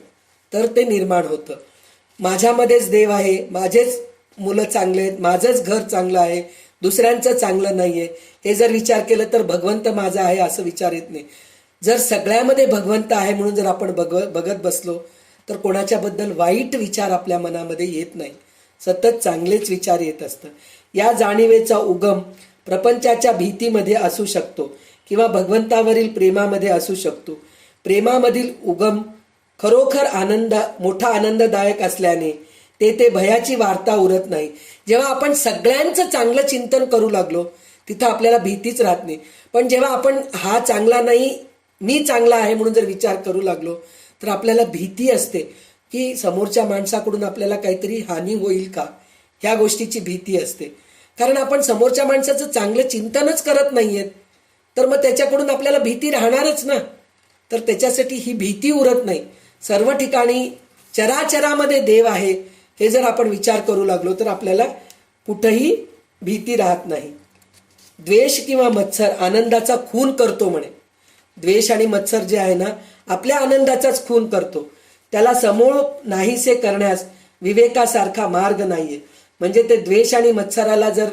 तर ते निर्माण होतं. माझ्यामध्येच देव आहे, माझेच मुलं चांगले आहेत, माझंच घर चांगलं आहे, दुसऱ्यांचं चांगलं नाही आहे हे जर विचार केलं तर भगवंत माझा आहे असं विचार येत नाही. जर सगळ्यामध्ये भगवंत आहे म्हणून जर आपण बघत बसलो तर कोणाच्याबद्दल वाईट विचार आपल्या मनामध्ये येत नाही, सतत चांगलेच विचार येत असतात. या जाणीवेचा उगम प्रपंचाच्या भीतीमध्ये असू शकतो किंवा भगवंतावरील प्रेमामध्ये असू शकतो. प्रेमामधील उगम खरोखर मोठा आनंददायक असल्याने ते भयाची वार्ता उरत नाही. जेव्हा आपण सगळ्यांचं चांगलं चिंतन करू लागलो तिथं आपल्याला भीतीच राहत नाही. पण जेव्हा आपण हा चांगला नाही मी चांगला आहे म्हणून जर विचार करू लागलो तर आपल्याला भीती असते की समोरच्या माणसाकडून आपल्याला काहीतरी हानी होईल का, ह्या गोष्टीची भीती असते. कारण आपण समोरच्या माणसाचं चांगलं चिंतनच करत नाहीयेत तर मग त्याच्याकडून आपल्याला भीती राहणारच ना. तर त्याच्यासाठी ही भीती उरत नाही. सर्व ठिकाणी चराचरामध्ये देव आहे हे जर आपण विचार करू लागलो तर आपल्याला कुठंही भीती राहत नाही. द्वेष किंवा मत्सर आनंदाचा खून करतो म्हणे. द्वेष आणि मत्सर जे आहे ना आपल्या आनंदाचाच खून करतो. त्याला समूळ नाहीसे करण्यास विवेकासारखा मार्ग नाहीये. म्हणजे ते द्वेष आणि मत्सराला जर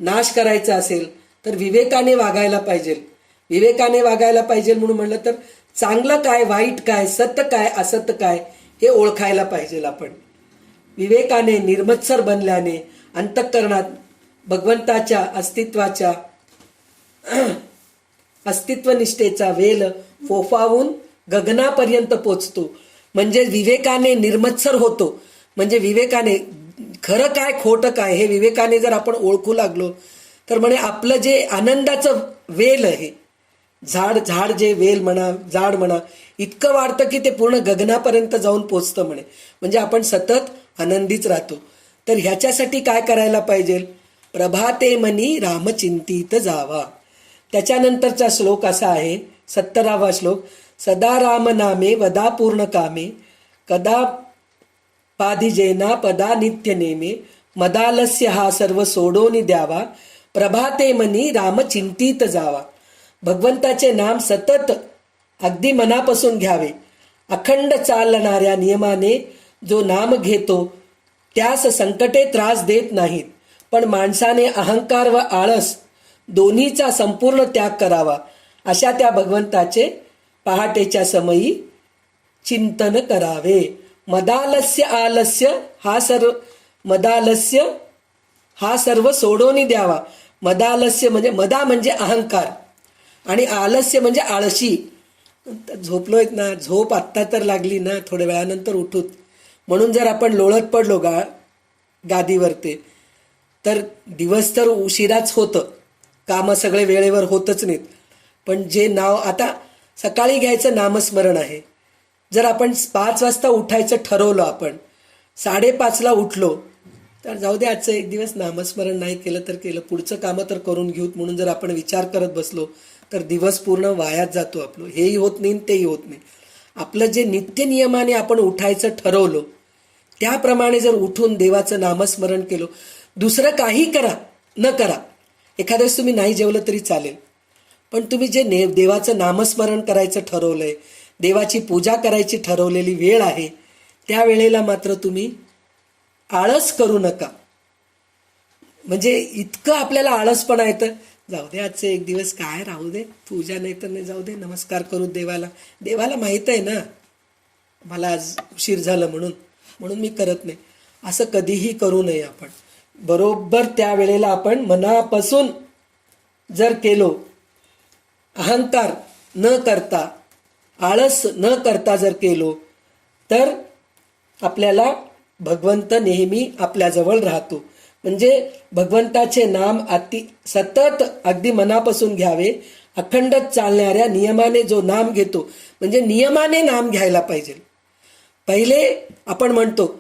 नाश करायचा असेल तर विवेकाने वागायला पाहिजे. विवेकाने वागायला पाहिजे म्हणून म्हणलं तर चांगलं काय, वाईट काय, सत्य काय, असत्य काय हे ओळखायला पाहिजे आपण. विवेकाने निर्मत्सर बनल्याने अंतःकरणात भगवंताच्या अस्तित्वनिष्ठेचा वेल फोफावून गगनापर्यंत पोचतो. म्हणजे विवेकाने निर्मत्सर होतो. म्हणजे विवेकाने खरं काय खोटं काय हे विवेकाने जर आपण ओळखू लागलो तर म्हणे आपलं जे आनंदाचं वेल आहे, झाड जे वेल म्हणा, झाड म्हणा, इतकं वाढतं की ते पूर्ण गगनापर्यंत जाऊन पोचतं म्हणे. म्हणजे आपण सतत आनंदीच राहतो. तर ह्याच्यासाठी काय करायला पाहिजे, प्रभाते मनी रामचिंतित जावा. त्याच्यानंतरचा श्लोक असा आहे 70वा श्लोक, सदा राम नामे वदा पूर्ण कामे कदा पाधिजेना पदा नित्य नेमे मदालस्य हा सर्व सोडोनी द्यावा प्रभाते मनी रामचिंतित जावा. भगवंताचे नाम सतत अगदी मनापासून घ्यावे. अखंड चालणाऱ्या नियमाने जो नाम घेतो त्यास संकटे त्रास देत नाहीत. पण माणसाने अहंकार व आळस दोन्हीचा संपूर्ण त्याग करावा. अशा त्या भगवंताचे पहाटेच्या समयी चिंतन करावे. मदालस्य आलस्य हा सर्व सोडून द्यावा. मदालस्य म्हणजे मदा म्हणजे अहंकार आणि आलस्य म्हणजे आळशी. झोपलोय ना, झोप आत्ता तर लागली ना, थोड्या वेळानंतर उठूत म्हणून जर आपण लोळत पडलो गादीवरती तर दिवस तर उशिराच होतं, कामं सगळे वेळेवर होतच नाहीत. पण जे नाव आता सकाळी घ्यायचं नामस्मरण आहे. जर आपण 5 वाजता उठायचं ठरवलं, आपण 5:30ला उठलो तर जाऊ दे, आजचं एक दिवस नामस्मरण नाही केलं तर केलं, पुढचं कामं तर करून घेऊत म्हणून जर आपण विचार करत बसलो तर दिवस पूर्ण वायात जातो आपलं. हेही होत नाही तेही होत नाही. आपलं जे नित्य नियमाने आपण उठायचं ठरवलं त्याप्रमाणे जर उठून देवाचं नामस्मरण केलं, दुसरं काही करा न करा, एखाद्या वेळेस तुम्ही नाही जेवलं तरी चालेल, पण तुम्ही जे देवाचं नामस्मरण करायचं ठरवलंय, देवाची पूजा करायची ठरवलेली वेळ आहे, त्या वेळेला मात्र तुम्ही आळस करू नका. म्हणजे इतकं आपल्याला आळसपणा येतं, जाऊ दे आजचे एक दिवस काय राहू दे, पूजा नाही तर नाही, जाऊ दे नमस्कार करू देवाला. देवाला माहीत आहे ना मला आज उशीर झालं म्हणून मी करत नाही. असं कधीही करू नये आपण. बरोबर त्या वेळेला आपण मनापासून जर केलो, अहंकार न करता, आळस न करता जर केलो, तर आपल्याला भगवंत नेहमी आपल्याजवळ राहतो. म्हणजे भगवंताचे नाम सतत अगदी मनापासून घ्यावे. अखंड चालणाऱ्या नियमाने जो नाम घेतो, म्हणजे नियमाने नाम घ्यायला पाहिजे. पहिले आपण म्हणतो,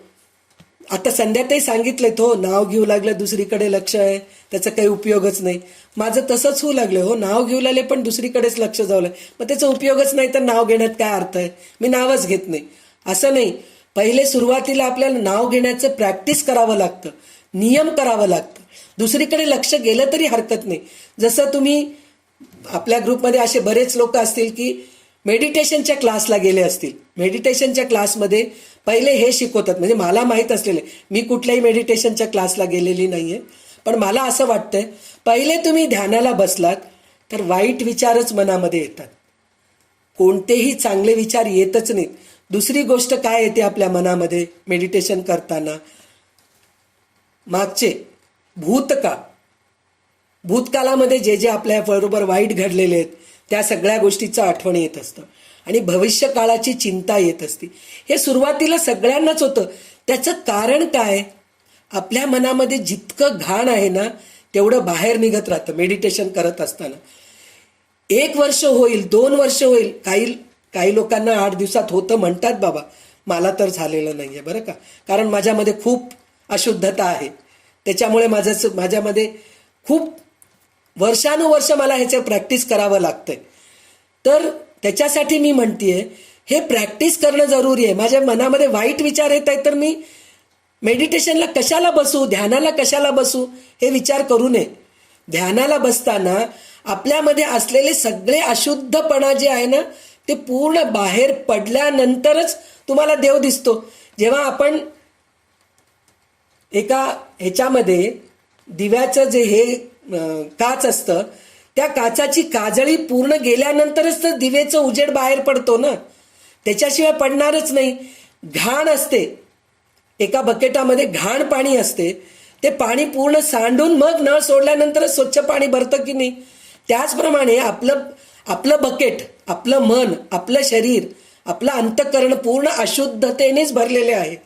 आता संध्याताई सांगितले तो नाव घेऊ लागलं दुसरीकडे लक्ष आहे, त्याचा काही उपयोगच नाही. माझं तसंच होऊ लागलं, हो नाव घेऊ लागले पण दुसरीकडेच लक्ष जावलं, मग त्याचा उपयोगच नाही तर नाव घेण्यात काय अर्थ आहे, मी नावच घेत नाही. असं नाही. पहिले सुरुवातीला आपल्याला नाव घेण्याचं प्रॅक्टिस करावं लागतं, नियम करावं लागतं. दुसरीकडे लक्ष गेलं तरी हरकत नाही. जसं तुम्ही आपल्या ग्रुपमध्ये असे बरेच लोक असतील की मेडिटेशनच्या क्लासला गेले असतील, मेडिटेशनच्या क्लासमध्ये पहिले हे शिकवतात. म्हणजे मला माहीत असलेले, मी कुठल्याही मेडिटेशनच्या क्लासला गेलेली नाहीये, पण मला असं वाटतंय पहिले तुम्ही ध्यानाला बसलात तर वाईट विचारच मनामध्ये येतात, कोणतेही चांगले विचार येतच नाहीत. दुसरी गोष्ट काय येते आपल्या मनामध्ये मेडिटेशन करताना, मागचे भूतकाळामध्ये जे जे आपल्या बरोबर वाईट घडलेले आहेत त्या सगळ्या गोष्टीचं आठवण येत असतं आणि भविष्य काळाची चिंता येत असते. हे सुरुवातीला सगळ्यांनाच होतं. त्याचं कारण काय, आपल्या मनामध्ये जितकं घाण आहे ना तेवढं बाहेर निघत राहतं मेडिटेशन करत असताना. 1 वर्ष होईल, 2 वर्ष होईल, काही लोकांना 8 दिवसात होतं म्हणतात बाबा. मला तर झालेलं नाहीये बरं का, कारण माझ्यामध्ये खूप अशुद्धता आहे, त्याच्यामुळे माझ्यामध्ये खूप वर्षानुवर्ष मला ह्याचं प्रॅक्टिस करावं लागतंय. तर त्याच्यासाठी मी म्हणतेय हे प्रॅक्टिस करणं जरुरी आहे. माझ्या मनामध्ये वाईट विचार येत आहेत तर मी मेडिटेशनला कशाला बसू, ध्यानाला कशाला बसू हे विचार करू नये. ध्यानाला बसताना आपल्यामध्ये असलेले सगळे अशुद्धपणा जे आहे ना ते पूर्ण बाहेर पडल्यानंतरच तुम्हाला देव दिसतो. जेव्हा आपण एका ह्याच्यामध्ये दिव्याचं जे हे काच असतं, त्या काचाची काजळी पूर्ण गेल्यानंतरच तर दिवेचं उजेड बाहेर पडतो ना, त्याच्याशिवाय पडणारच नाही. घाण असते, एका बकेटामध्ये घाण पाणी असते, ते पाणी पूर्ण सांडून मग नळ सोडल्यानंतरच स्वच्छ पाणी भरतं की नाही. त्याचप्रमाणे आपलं बकेट, आपलं मन, आपलं शरीर, आपलं अंतःकरण पूर्ण अशुद्धतेनेच भरलेले आहे.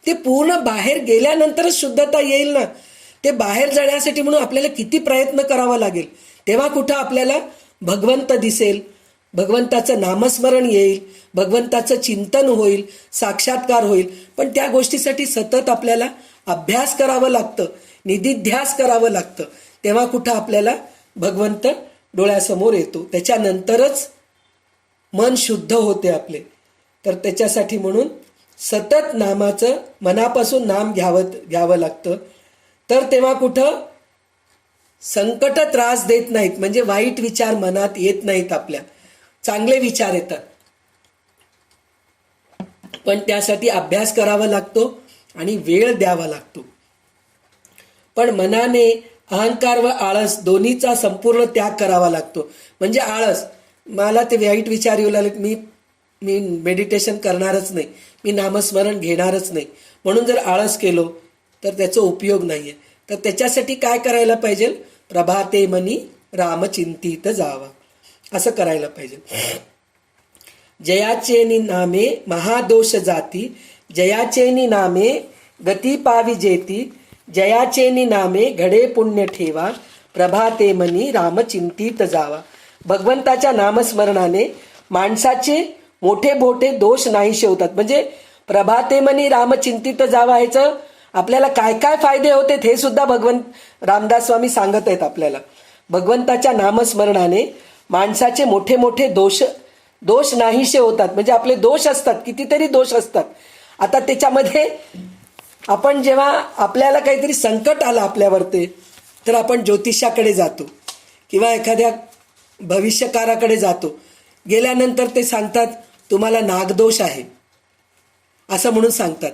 ते पूर्ण बाहेर गेल्यानंतरच शुद्धता येईल ना. ते बाहेर जाण्यासाठी म्हणून आपल्याला किती प्रयत्न करावा लागेल, तेव्हा कुठं आपल्याला भगवंत दिसेल, भगवंताचं नामस्मरण येईल, भगवंताचं चिंतन होईल, साक्षात्कार होईल. पण त्या गोष्टीसाठी सतत आपल्याला अभ्यास करावं लागतं, निधिध्यास करावं लागतं. तेव्हा कुठं आपल्याला भगवंत डोळ्यासमोर येतो, त्याच्यानंतरच मन शुद्ध होते आपले. तर त्याच्यासाठी म्हणून सतत नामाचं मनापासून नाम घ्यावं लागतं. तर तेव्हा कुठं संकट त्रास देत नाहीत, म्हणजे वाईट विचार मनात येत नाहीत, आपल्या चांगले विचार येतात. पण त्यासाठी अभ्यास करावा लागतो आणि वेळ द्यावा लागतो. पण मनाने अहंकार व आळस दोन्हीचा संपूर्ण त्याग करावा लागतो. म्हणजे आळस, मला ते वाईट विचार येऊ लागले, मी मेडिटेशन करणारच नाही, मी नामस्मरण घेणारच नाही, म्हणून जर आळस केलो तर त्याचा उपयोग नाहीये. तर त्याच्यासाठी काय करायला पाहिजे, प्रभाते मनी रामचिंतित जावा, असं करायला पाहिजे. जयाचेनी नामे महादोष जाती, जयाचेनी नामे गती पावी जेती, जयाचेनी नामे घडे पुण्य ठेवा, प्रभाते मनी रामचिंतित जावा. भगवंताच्या नामस्मरणाने माणसाचे मोठे मोठे दोष नाहीसे होतात. म्हणजे प्रभाते मनी रामचिंतित जावा ह्याचं आपल्याला काय काय फायदे होते हे सुद्धा भगवंत रामदास स्वामी सांगत आहेत आपल्याला. भगवंताच्या नामस्मरणाने माणसाचे मोठे मोठे दोष नाहीसे होतात. म्हणजे आपले दोष असतात, कितीतरी दोष असतात. आता त्याच्यामध्ये आपण जेव्हा आपल्याला काहीतरी संकट आलं आपल्यावरती, तर आपण ज्योतिषाकडे जातो किंवा एखाद्या भविष्यकाराकडे जातो. गेल्यानंतर ते सांगतात तुम्हाला नागदोष आहे असं म्हणून सांगतात.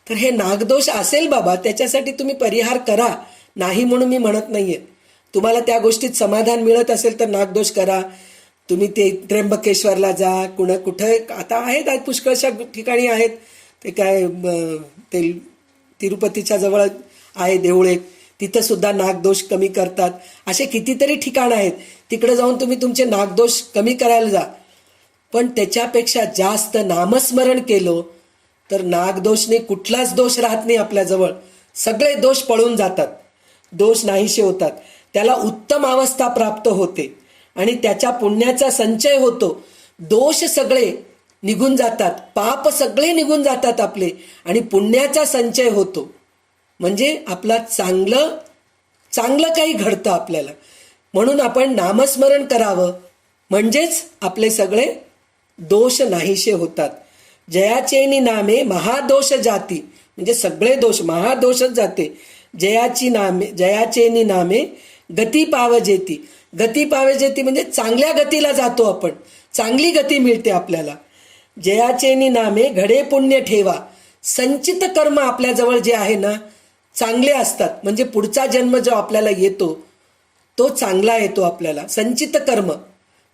तर हे नागदोष असेल बाबा, त्याच्यासाठी तुम्ही परिहार करा, नाही म्हणून मी म्हणत नाहीये. तुम्हाला त्या गोष्टीत समाधान मिळत असेल तर नागदोष करा. तुम्ही ते त्र्यंबकेश्वरला जा, कुठं आता आहेत पुष्कळशा ठिकाणी आहेत. ते काय ते तिरुपतीच्या जवळ आहे देऊळे, तिथं सुद्धा नागदोष कमी करतात. असे कितीतरी ठिकाणं आहेत, तिकडे जाऊन तुम्ही तुमचे नागदोष कमी करायला जा. पण त्याच्यापेक्षा जास्त नामस्मरण केलं तर नागदोषने कुठलाच दोष राहत नाही आपल्याजवळ. सगळे दोष पळून जातात, दोष नाहीसे होतात. त्याला उत्तम अवस्था प्राप्त होते आणि त्याच्या पुण्याचा संचय होतो. दोष सगळे निघून जातात, पाप सगळे निघून जातात आपले, आणि पुण्याचा संचय होतो. म्हणजे आपला चांगलं काही घडतं आपल्याला. म्हणून आपण नामस्मरण करावं, म्हणजेच आपले सगळे दोष नाहीसे होतात. जयाचेनी नामे महादोष जाती, म्हणजे सगळे दोष महादोषच जाते. जयाचेनी नामे गती पावजेती. गती पावजेती म्हणजे चांगल्या गतीला जातो आपण, चांगली गती मिळते आपल्याला. जयाचेनी नामे घडे पुण्य ठेवा. संचित कर्म आपल्याजवळ जे आहे ना चांगले असतात. म्हणजे पुढचा जन्म जो आपल्याला येतो तो चांगला येतो आपल्याला. संचित कर्म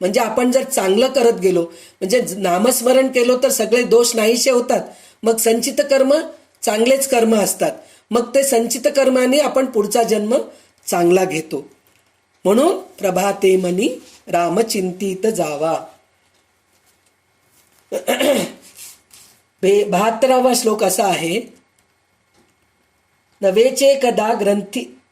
म्हणजे आपण जर चांगलं करत गेलो, म्हणजे नामस्मरण केलो तर सगळे दोष नाहीसे होतात. मग संचित कर्म चांगलेच कर्म असतात. मग ते संचित कर्माने आपण पुढचा जन्म चांगला घेतो. म्हणून प्रभाते मनी रामचिंतित जावा. 72वा श्लोक असा आहे, नवेचे कदा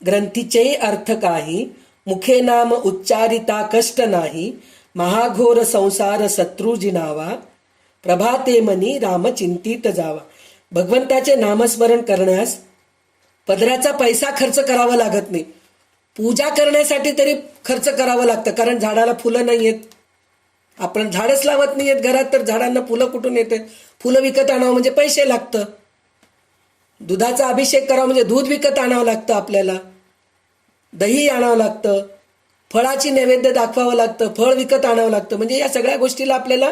ग्रंथीचे अर्थ काही, मुखे नाम उच्चारिता कष्ट नाही, महाघोर संसार शत्रुजिनावा, प्रभाते मनी रामचिंतित जावा. भगवंताचे नामस्मरण करण्यास पदराचा पैसा खर्च करावा लागत नाही. पूजा करण्यासाठी तरी खर्च करावं लागतं, कारण झाडाला फुलं नाही आहेत. आपण झाडच लावत नाही आहेत घरात, तर झाडांना फुलं कुठून येते? फुलं विकत आणावं म्हणजे पैसे लागतं. दुधाचा अभिषेक करावा म्हणजे दूध विकत आणावं लागतं आपल्याला, दही आणावं लागतं, फळाची नैवेद्य दाखवावं लागतं, फळ विकत आणावं लागतं. म्हणजे या सगळ्या गोष्टीला आपल्याला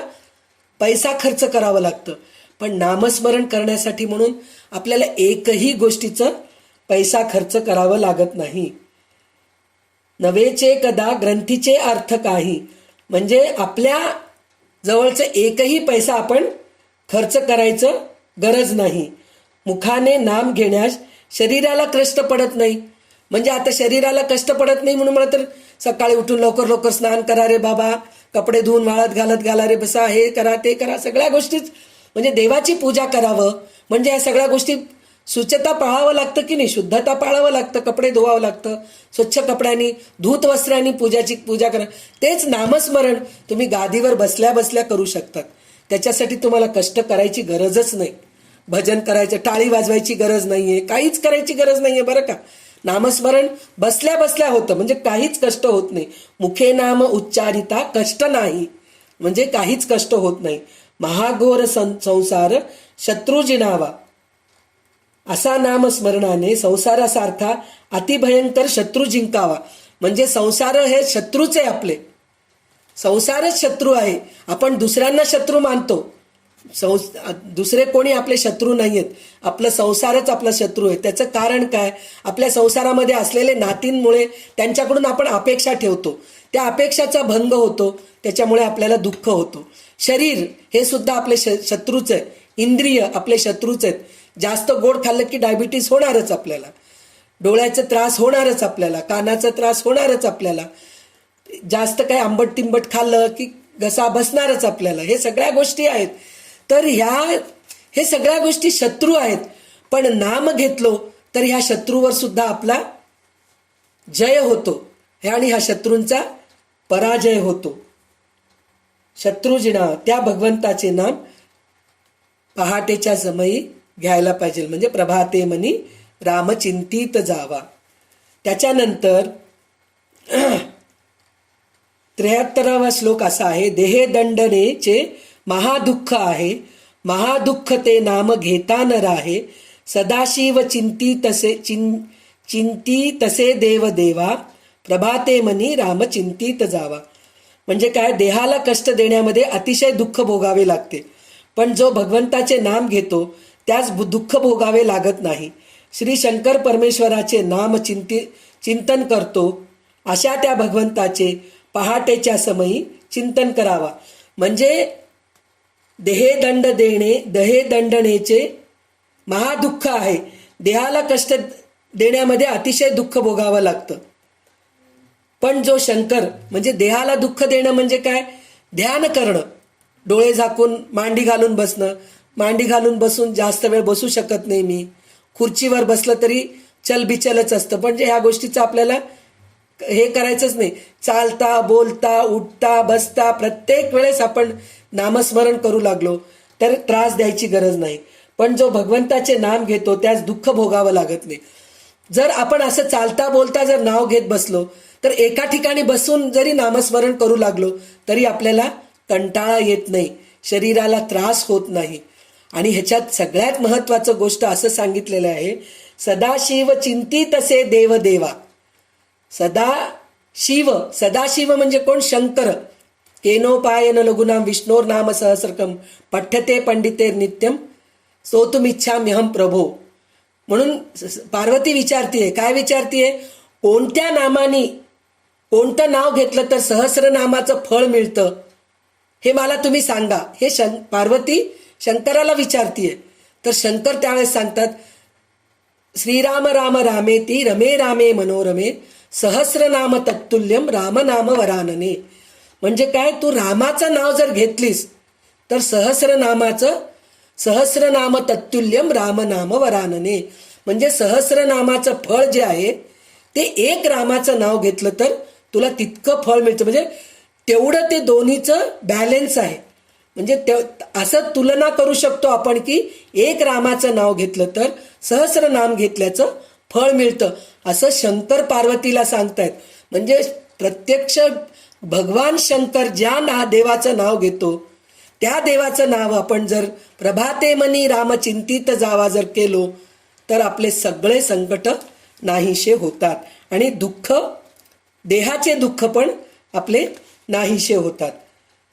पैसा खर्च करावं लागतं. पण नामस्मरण करण्यासाठी म्हणून आपल्याला एकही गोष्टीचं पैसा खर्च करावं लागत नाही. नवेचे कदा ग्रंथीचे अर्थ काही, म्हणजे आपल्या जवळचं एकही पैसा आपण खर्च करायचं गरज नाही. मुखाने नाम घेण्यास शरीराला कष्ट पडत नाही. म्हणजे आता शरीराला कष्ट पडत नाही म्हणून मला तर सकाळी उठून लवकर लवकर स्नान करा रे बाबा, कपडे धुवून वाळत घालत घाला रे बसा, हे करा ते करा, सगळ्या गोष्टीच म्हणजे देवाची पूजा करावं. म्हणजे या सगळ्या गोष्टी शुद्धता पाळावं लागतं की नाही, शुद्धता पाळावं लागतं, कपडे धुवावं लागतं, स्वच्छ कपड्यांनी धूत वस्त्रांनी पूजा करा. तेच नामस्मरण तुम्ही गादीवर बसल्या बसल्या करू शकतात. त्याच्यासाठी तुम्हाला कष्ट करायची गरजच नाही. भजन करायचं, टाळी वाजवायची गरज नाहीये, काहीच करायची गरज नाहीये बरं का. नामस्मरण बसल्या बसल्या होतं, म्हणजे काहीच कष्ट होत नाही. मुखे नाम उच्चारिता कष्ट नाही, म्हणजे काहीच कष्ट होत नाही. महाघोर संसार शत्रुजिनावा. असा नामस्मरणाने संसारासारखा अतिभयंकर शत्रू जिंकावा. म्हणजे संसार हे शत्रूच आहे आपले, संसारच शत्रू आहे. आपण दुसऱ्यांना शत्रू मानतो, दुसरे कोणी आपले शत्रू नाही आहेत. आपलं संसारच आपला शत्रू आहे. त्याचं कारण काय? आपल्या संसारामध्ये असलेले नातींमुळे त्यांच्याकडून आपण अपेक्षा ठेवतो, त्या अपेक्षाचा भंग होतो, त्याच्यामुळे आपल्याला दुःख होतो. शरीर हे सुद्धा आपले शत्रूच आहे, इंद्रिय आपले शत्रूच आहेत. जास्त गोड खाल्लं की डायबिटीस होणारच आपल्याला, डोळ्याचा त्रास होणारच आपल्याला, कानाचा त्रास होणारच आपल्याला, जास्त काही आंबट तिंबट खाल्लं की घसा बसणारच आपल्याला. हे सगळ्या गोष्टी आहेत. तर हे सगळ्या गोष्टी शत्रू आहेत. पण नाम घेतलो तर ह्या शत्रूवर सुद्धा आपला जय होतो आणि ह्या शत्रूंचा पराजय होतो. शत्रुजिना त्या भगवंताचे नाम पहाटेच्या समयी घ्यायला पाहिजे. म्हणजे प्रभाते मनी रामचिंतित जावा. त्याच्यानंतर 73वा श्लोक असा आहे, देहे दंडनेचे महादुःख आहे, महादुःख ते नाम घेता न राहे, सदाशिव चिंती तसे देव देवा, प्रभाते मनी राम चिंतित जावा. म्हणजे काय, देहाला कष्ट देण्यामध्ये अतिशय दुःख भोगावे लागते, पण जो भगवंताचे नाम घेतो त्यास दुःख भोगावे लागत नाही. श्री शंकर परमेश्वराचे नाम चिंतन करतो अशा त्या भगवंताचे पहाटेच्या समयी चिंतन करावा. म्हणजे देहे दंडनेचे महादुःख आहे, देहाला कष्ट देण्यामध्ये अतिशय दुःख भोगावं लागतं. पण जो शंकर, म्हणजे देहाला दुःख देणं म्हणजे काय, ध्यान करणं, डोळे झाकून मांडी घालून बसणं. मांडी घालून बसून जास्त वेळ बसू शकत नाही मी, खुर्चीवर बसलं तरी चलबिचलच असतं. म्हणजे ह्या गोष्टीचं आपल्याला हे करायचंच नाही. चालता बोलता उठता बसता प्रत्येक वेळेस आपण नामस्मरण करू लागलो तर त्रास द्यायची गरज नाही. पण जो भगवंताचे नाम घेतो त्यास दुःख भोगावं लागत नाही. जर आपण असं चालता बोलता जर नाव घेत बसलो तर एका ठिकाणी बसून जरी नामस्मरण करू लागलो तरी आपल्याला कंटाळा येत नाही, शरीराला त्रास होत नाही. आणि ह्याच्यात सगळ्यात महत्वाचं गोष्ट असं सांगितलेलं आहे, सदाशिव चिंतित असे देव देवा. सदाशिव म्हणजे कोण, शंकर. केनोपायन लघुनाम विष्णोर नाम सहस्रकम पठ्यते पंडिते नित्यम स्तोतुमिच्छाम्यहम प्रभो. म्हणून पार्वती विचारतीये, काय विचारतीये, कोणत्या नामाने कोणतं नाव घेतलं तर सहस्रनामाचं फळ मिळतं हे मला तुम्ही सांगा. हे पार्वती शंकराला विचारतीये. तर शंकर त्यावेळेस सांगतात, श्रीराम राम रामेती रमे रामे मनोरमे सहस्रनाम तत्तुल्यम रामनाम वरानने. म्हणजे काय, तू रामाचं नाव जर घेतलीस तर सहस्रनाम तत्तुल्यम रामनाम वरानने. म्हणजे सहस्रनामाचं फळ जे आहे ते एक रामाचं नाव घेतलं तर तुला तितकं फळ मिळतं. म्हणजे तेवढं ते दोन्हीचं बॅलन्स आहे. म्हणजे असं तुलना करू शकतो आपण की एक रामाचं नाव घेतलं तर सहस्रनाम घेतल्याचं फळ मिळतं, असं शंकर पार्वतीला सांगतायत. म्हणजे प्रत्यक्ष भगवान शंकर ज्या देवाचं नाव घेतो त्या देवाचं नाव आपण जर प्रभाते मनी राम चिंतित जावा जर केलो तर आपले सगळे संकट नाहीशे होतात आणि देहाचे दुःख पण आपले नाहीशे होतात.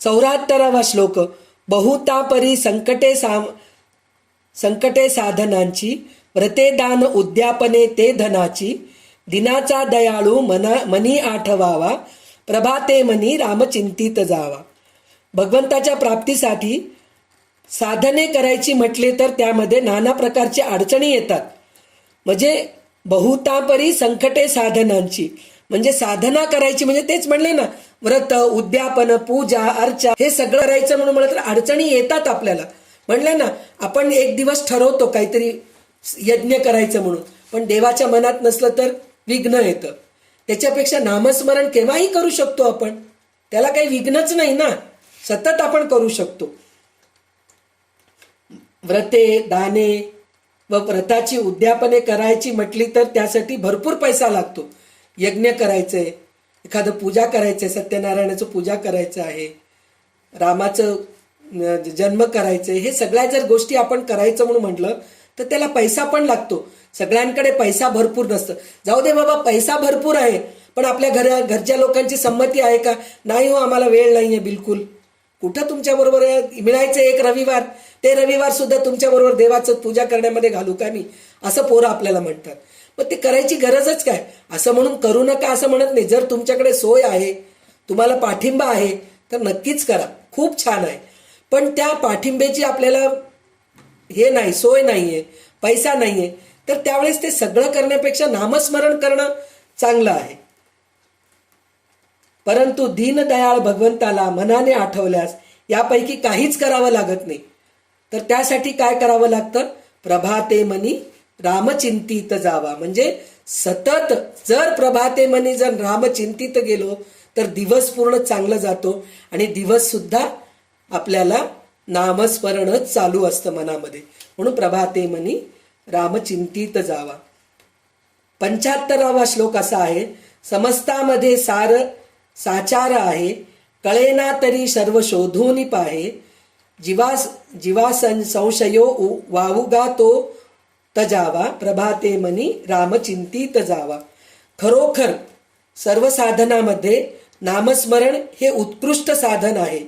74वा श्लोक, बहुतापरी संकटे साधनांची व्रते दान उद्यापने ते धनाची, दिनाचा दयाळू मनी आठवावा, प्रभाते मनी रामचिंतित जावा. भगवंताच्या प्राप्तीसाठी साधने करायची म्हटले तर त्यामध्ये नाना प्रकारच्या अडचणी येतात. म्हणजे बहुतापरी संकटे साधनांची, म्हणजे साधना करायची म्हणजे तेच म्हणले ना, व्रत उद्यापन पूजा अर्चा हे सगळं करायचं म्हणून म्हणलं तर अडचणी येतात आपल्याला. म्हणले ना, आपण एक दिवस ठरवतो काहीतरी यज्ञ करायचं म्हणून, पण देवाच्या मनात नसलं तर विघ्न येतं. त्याच्यापेक्षा नामस्मरण केव्हाही करू शकतो आपण, त्याला काही विघ्नच नाही ना, सतत आपण करू शकतो. व्रते दाने व व्रताची उद्यापने करायची म्हटली तर त्यासाठी भरपूर पैसा लागतो. यज्ञ करायचंय, एखादं पूजा करायचंय, सत्यनारायणाचं पूजा करायचं आहे, रामाचं जन्म करायचंय, हे सगळ्या जर गोष्टी आपण करायचं म्हणून म्हटलं तर त्याला पैसा पण लागतो. सगळ्यांकडे पैसा भरपूर नसतं. जाऊ दे बाबा, पैसा भरपूर आहे पण आपल्या घरच्या लोकांची संमती आहे का, नाही हो आम्हाला वेळ नाहीये बिलकुल. कुठं तुमच्याबरोबर मिळायचं एक रविवार, ते रविवार सुद्धा तुमच्याबरोबर देवाचं पूजा करण्यामध्ये घालू का मी, असं पोरं आपल्याला म्हणतात. मग ते करायची गरजच काय, असं म्हणून करू नका असं म्हणत नाही. जर तुमच्याकडे सोय आहे, तुम्हाला पाठिंबा आहे तर नक्कीच करा, खूप छान आहे. पण त्या पाठिंब्याची आपल्याला हे नाही, सोय नाहीये, पैसा नाहीये, तर त्यावेळेस ते सगळं करण्यापेक्षा नामस्मरण करणं चांगलं आहे. परंतु दीनदयाळ भगवंताला मनाने आठवल्यास यापैकी काहीच करावं लागत नाही. तर त्यासाठी काय करावं लागतं, प्रभाते मनी रामचिंतित जावा. म्हणजे सतत जर प्रभाते मनी जर रामचिंतित गेलो तर दिवस पूर्ण चांगला जातो आणि दिवस सुद्धा आपल्याला नामस्मरणच चालू असतं मनामध्ये. म्हणून प्रभाते मनी रामचिंतित जावा. 75वा श्लोक असा आहे, समस्तामध्ये सार साचार आहे, कळेना तरी सर्व शोधून पाहे, जीवा संशयो वावुगा तो तजावा, प्रभाते मनी राम चिंतित जावा. खरोखर सर्व साधनामध्ये नामस्मरण हे उत्कृष्ट साधन आहे.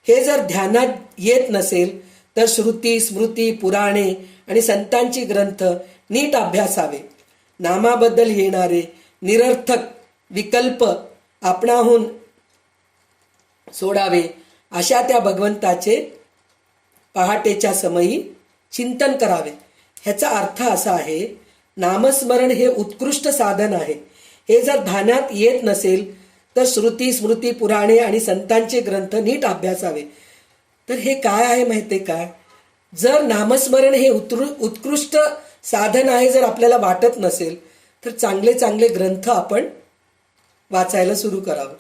हे जर ध्यानात येत नसेल तर श्रुती, स्मृती, पुराणे आणि संतांची ग्रंथ नीट अभ्यासावे. नामाबद्दल येणारे निरर्थक विकल्प आपणाहून सोडावे. अशा त्या भगवंताचे पहाटेच्या समयी चिंतन करावे. ह्याचा अर्थ असा आहे, नामस्मरण हे उत्कृष्ट साधन आहे. हे जर ध्यानात येत नसेल तर श्रुती, स्मृती, पुराणे आणि संतांचे ग्रंथ नीट अभ्यासावे. तर हे काय आहे माहितीये का? जर नामस्मरण हे उत्कृष्ट साधन आहे जर आपल्याला वाटत नसेल तर चांगले चांगले ग्रंथ आपण वाचायला सुरू करावं.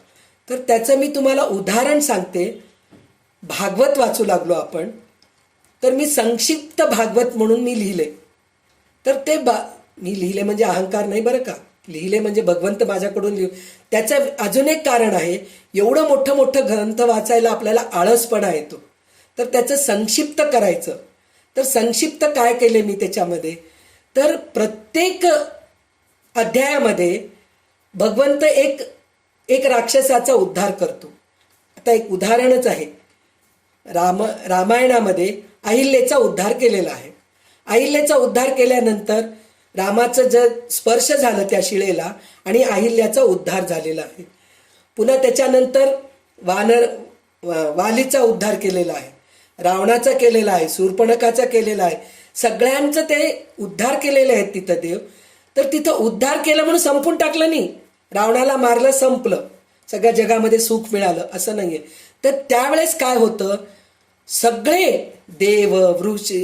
तर त्याचं मी तुम्हाला उदाहरण सांगते. भागवत वाचू लागलो आपण, तर मी संक्षिप्त भागवत म्हणून मी लिहिले. तर ते मी लिहिले म्हणजे अहंकार नाही बरं का, लिहिले म्हणजे भगवंत माझ्याकडून त्याचं अजून एक कारण आहे, एवढं मोठं मोठं ग्रंथ वाचायला आपल्याला आळसपणा येतो. तर त्याचं संक्षिप्त करायचं. तर संक्षिप्त काय केले मी त्याच्यामध्ये, तर प्रत्येक अध्यायामध्ये भगवंत एक राक्षसाचा उद्धार करतो. आता एक उदाहरणच आहे, रामायणामध्ये अहिल्याचा उद्धार केलेला आहे. अहिल्याचा उद्धार केल्यानंतर रामाचं जर स्पर्श झालं त्या शिळेला आणि अहिल्याचा उद्धार झालेला आहे. पुन्हा त्याच्यानंतर वालीचा उद्धार केलेला आहे, रावणाचा केलेला आहे, शूर्पणखाचा केलेला आहे. सगळ्यांचं ते उद्धार केलेले आहेत तिथं देव. तर तिथं उद्धार केलं म्हणून संपून टाकलं नाही, रावणाला मारलं संपलं, सगळ्या जगामध्ये सुख मिळालं असं नाहीये. तर त्यावेळेस काय होतं, सगळे देव,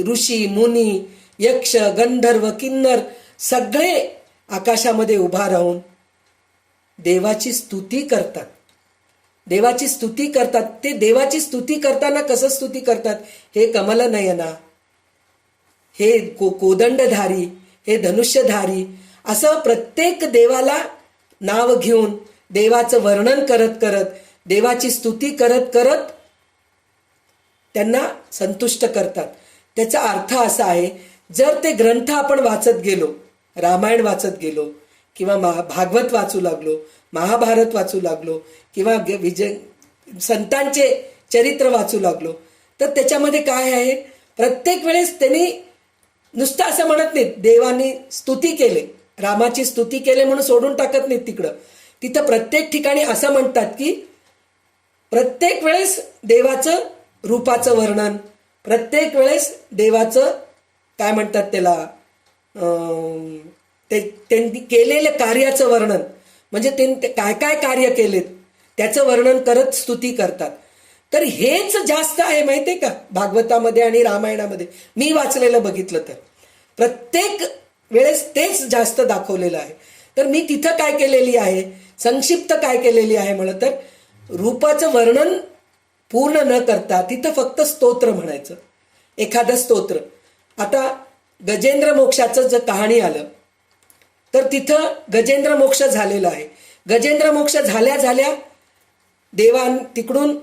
ऋषी, मुनी, यक्ष, गंधर्व, किन्नर सगळे आकाशामध्ये उभा राहून देवाची स्तुती करतात. देवाची स्तुती करतात. ते देवाची स्तुती करताना कसं स्तुती करतात, हे कमलनयना, हे कोदंडधारी, हे धनुष्यधारी, असं प्रत्येक देवाला नाव घेऊन देवाचं वर्णन करत करत, देवाची स्तुती करत करत त्यांना संतुष्ट करतात. त्याचा अर्थ असा आहे, जर ते ग्रंथ आपण वाचत गेलो, रामायण वाचत गेलो किंवा भागवत वाचू लागलो, महाभारत वाचू लागलो किंवा संतांचे चरित्र वाचू लागलो, तर त्याच्यामध्ये काय आहे, प्रत्येक वेळेस त्यांनी नुसतं असं म्हणत नाहीत देवानी स्तुती केले, रामाची स्तुती केले म्हणून सोडून टाकत नाहीत तिकडं. तिथं प्रत्येक ठिकाणी असं म्हणतात की प्रत्येक वेळेस देवाचं रूपाचं वर्णन, प्रत्येक वेळेस देवाचं काय म्हणतात त्याला, त्यांनी केलेल्या कार्याचं वर्णन, म्हणजे ते काय काय कार्य केलेत त्याचं वर्णन करत स्तुती करतात. तर हेच जास्त आहे माहितीये का भागवतामध्ये आणि रामायणामध्ये. मी वाचलेलं बघितलं तर प्रत्येक वेळेस तेच जास्त दाखवलेलं आहे. तर मी तिथं काय केलेली आहे, संक्षिप्त काय केलेली आहे म्हणलं तर, रूपाचं वर्णन पूर्ण न करता तिथं फक्त स्तोत्र म्हणायचं, एखादं स्तोत्र. आता गजेंद्र मोक्षाचं जर कहाणी आलं तर तिथं गजेंद्र मोक्ष झालेला आहे. गजेंद्र मोक्ष झाल्या झाल्या तिकडून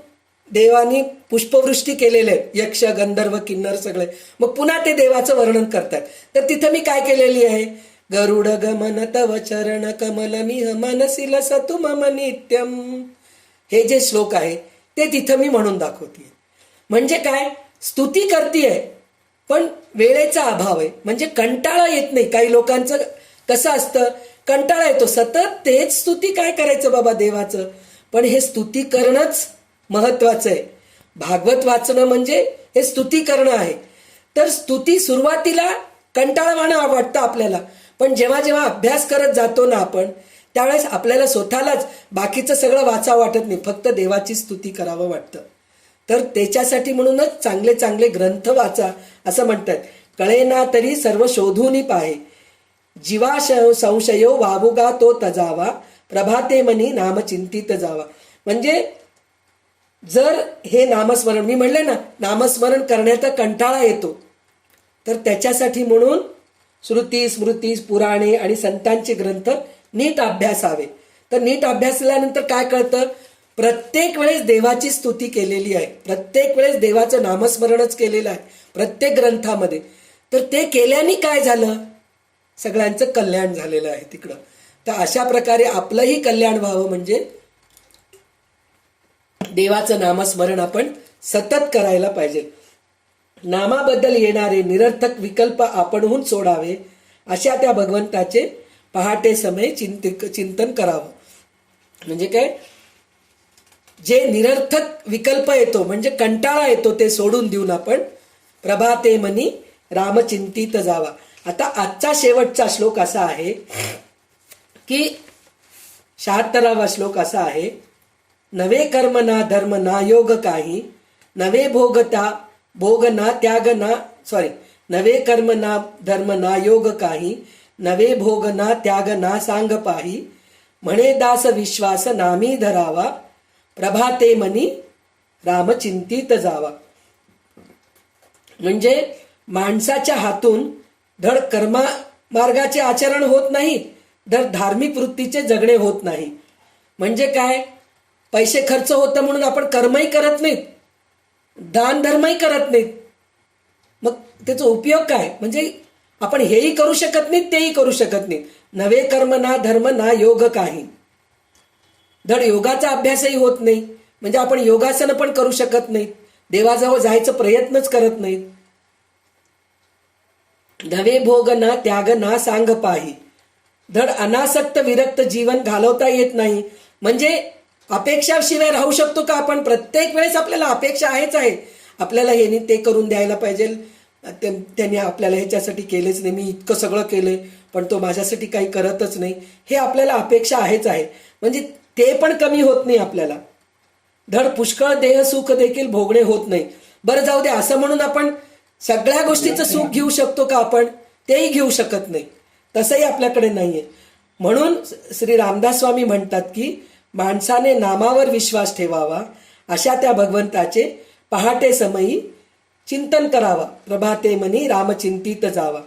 देवानी पुष्पवृष्टी केलेले आहे, यक्ष, गंधर्व, किन्नर सगळे. मग पुन्हा ते देवाचं वर्णन करतात. तर तिथं मी काय केलेली आहे, गरुड गमन तव चरण कमल मिह मनसी लसतु मम नित्यम, हे जे श्लोक आहे ते तिथं मी म्हणून दाखवते. म्हणजे काय, स्तुती करतीये पण वेळेचा अभाव आहे, म्हणजे कंटाळा येत नाही. काही लोकांचं कसं असतं, कंटाळा येतो, सतत तेच स्तुती काय करायचं बाबा देवाचं. पण हे स्तुती करणंच महत्वाचं आहे. भागवत वाचणं म्हणजे हे स्तुती करणं आहे. तर स्तुती सुरुवातीला कंटाळवाणं वाटतं आपल्याला, पण जेव्हा जेव्हा अभ्यास करत जातो ना आपण, त्यावेळेस आपल्याला स्वतःलाच बाकीचं सगळं वाचा वाटत नाही, फक्त देवाची स्तुती करावं वाटतं. तर त्याच्यासाठी म्हणूनच चांगले चांगले ग्रंथ वाचा असं म्हणतात. कळेना तरी सर्व शोधून पाहे, जीवा संशयो वावुगा तो तजावा, प्रभाते मनी नाम चिंतित जावा. म्हणजे जर हे नामस्मरण, मी म्हणले ना नामस्मरण करण्याचा कंटाळा येतो, तर त्याच्यासाठी म्हणून श्रुती स्मृती पुराणे आणि संतांचे ग्रंथ नीट अभ्यासावे. तर नीट अभ्यासल्यानंतर काय कळतं, प्रत्येक वेळेस देवाची स्तुती केलेली आहे, प्रत्येक वेळेस देवाचं नामस्मरणच केलेलं आहे प्रत्येक ग्रंथामध्ये. तर ते केल्याने काय झालं, सगळ्यांचं कल्याण झालेलं आहे तिकडं. तर अशा प्रकारे आपलंही कल्याण व्हावं म्हणजे देवाचं नामस्मरण आपण सतत करायला पाहिजे. नामाबद्दल येणारे निरर्थक विकल्प आपणहून सोडावे, अशा त्या भगवंताचे पहाटे समय चिंतन करावं. म्हणजे काय, जे निरर्थक विकल्प येतो म्हणजे कंटाळा येतो ते सोडून देऊन आपण प्रभाते मनी रामचिंतित जावा. आता आजचा शेवटचा श्लोक असा आहे की 76वा श्लोक असा आहे, नवे कर्म ना धर्म ना योग काही, नवे भोग ना त्याग ना नवे कर्म ना धर्म ना योग काही, नवे भोग ना त्याग ना सांग पाही, म्हणे दास विश्वास नामी धरावा, प्रभाते मनी रामचिंतित जावा. म्हणजे माणसाच्या हातून धड कर्मा मार्गाचे आचरण होत नाही, धड धार्मिक वृत्तीचे जगणे होत नाही. म्हणजे काय, पैसे खर्च होतं म्हणून आपण कर्मही करत नाहीत, दान धर्मही करत नाहीत, मग त्याचा उपयोग काय. म्हणजे आपण हेही करू शकत नाहीत तेही करू शकत नाहीत. नवे कर्म ना धर्म ना योग काही, धड योगाचा अभ्यासही होत नाही, म्हणजे आपण योगासन पण करू शकत नाहीत, देवाजवळ जायचा प्रयत्नच करत नाहीत. नवे भोग ना त्याग ना सांग पाही, धड अनासक्त विरक्त जीवन घालवता येत नाही. म्हणजे अपेक्षाशिवाय राहू शकतो का आपण. प्रत्येक वेळेस आपल्याला अपेक्षा आहेच आहे, आपल्याला हे ते करून द्यायला पाहिजे, त्यांनी आपल्याला ह्याच्यासाठी केलेच नाही, मी इतकं सगळं केलंय पण तो माझ्यासाठी काही करतच नाही, हे आपल्याला अपेक्षा आहेच आहे. म्हणजे ते पण कमी होत नाही आपल्याला. धड पुष्कळ देह सुख देखील भोगणे होत नाही. बरं जाऊ दे असं म्हणून आपण सगळ्या गोष्टीचं सुख घेऊ शकतो का आपण, तेही घेऊ शकत नाही, तसंही आपल्याकडे नाहीये. म्हणून श्री रामदास स्वामी म्हणतात की माणसाने नामावर विश्वास ठेवावा, अशा त्या भगवंताचे पहाटे समयी चिंतन करावा, प्रभाते मनी रामचिंतित जावा.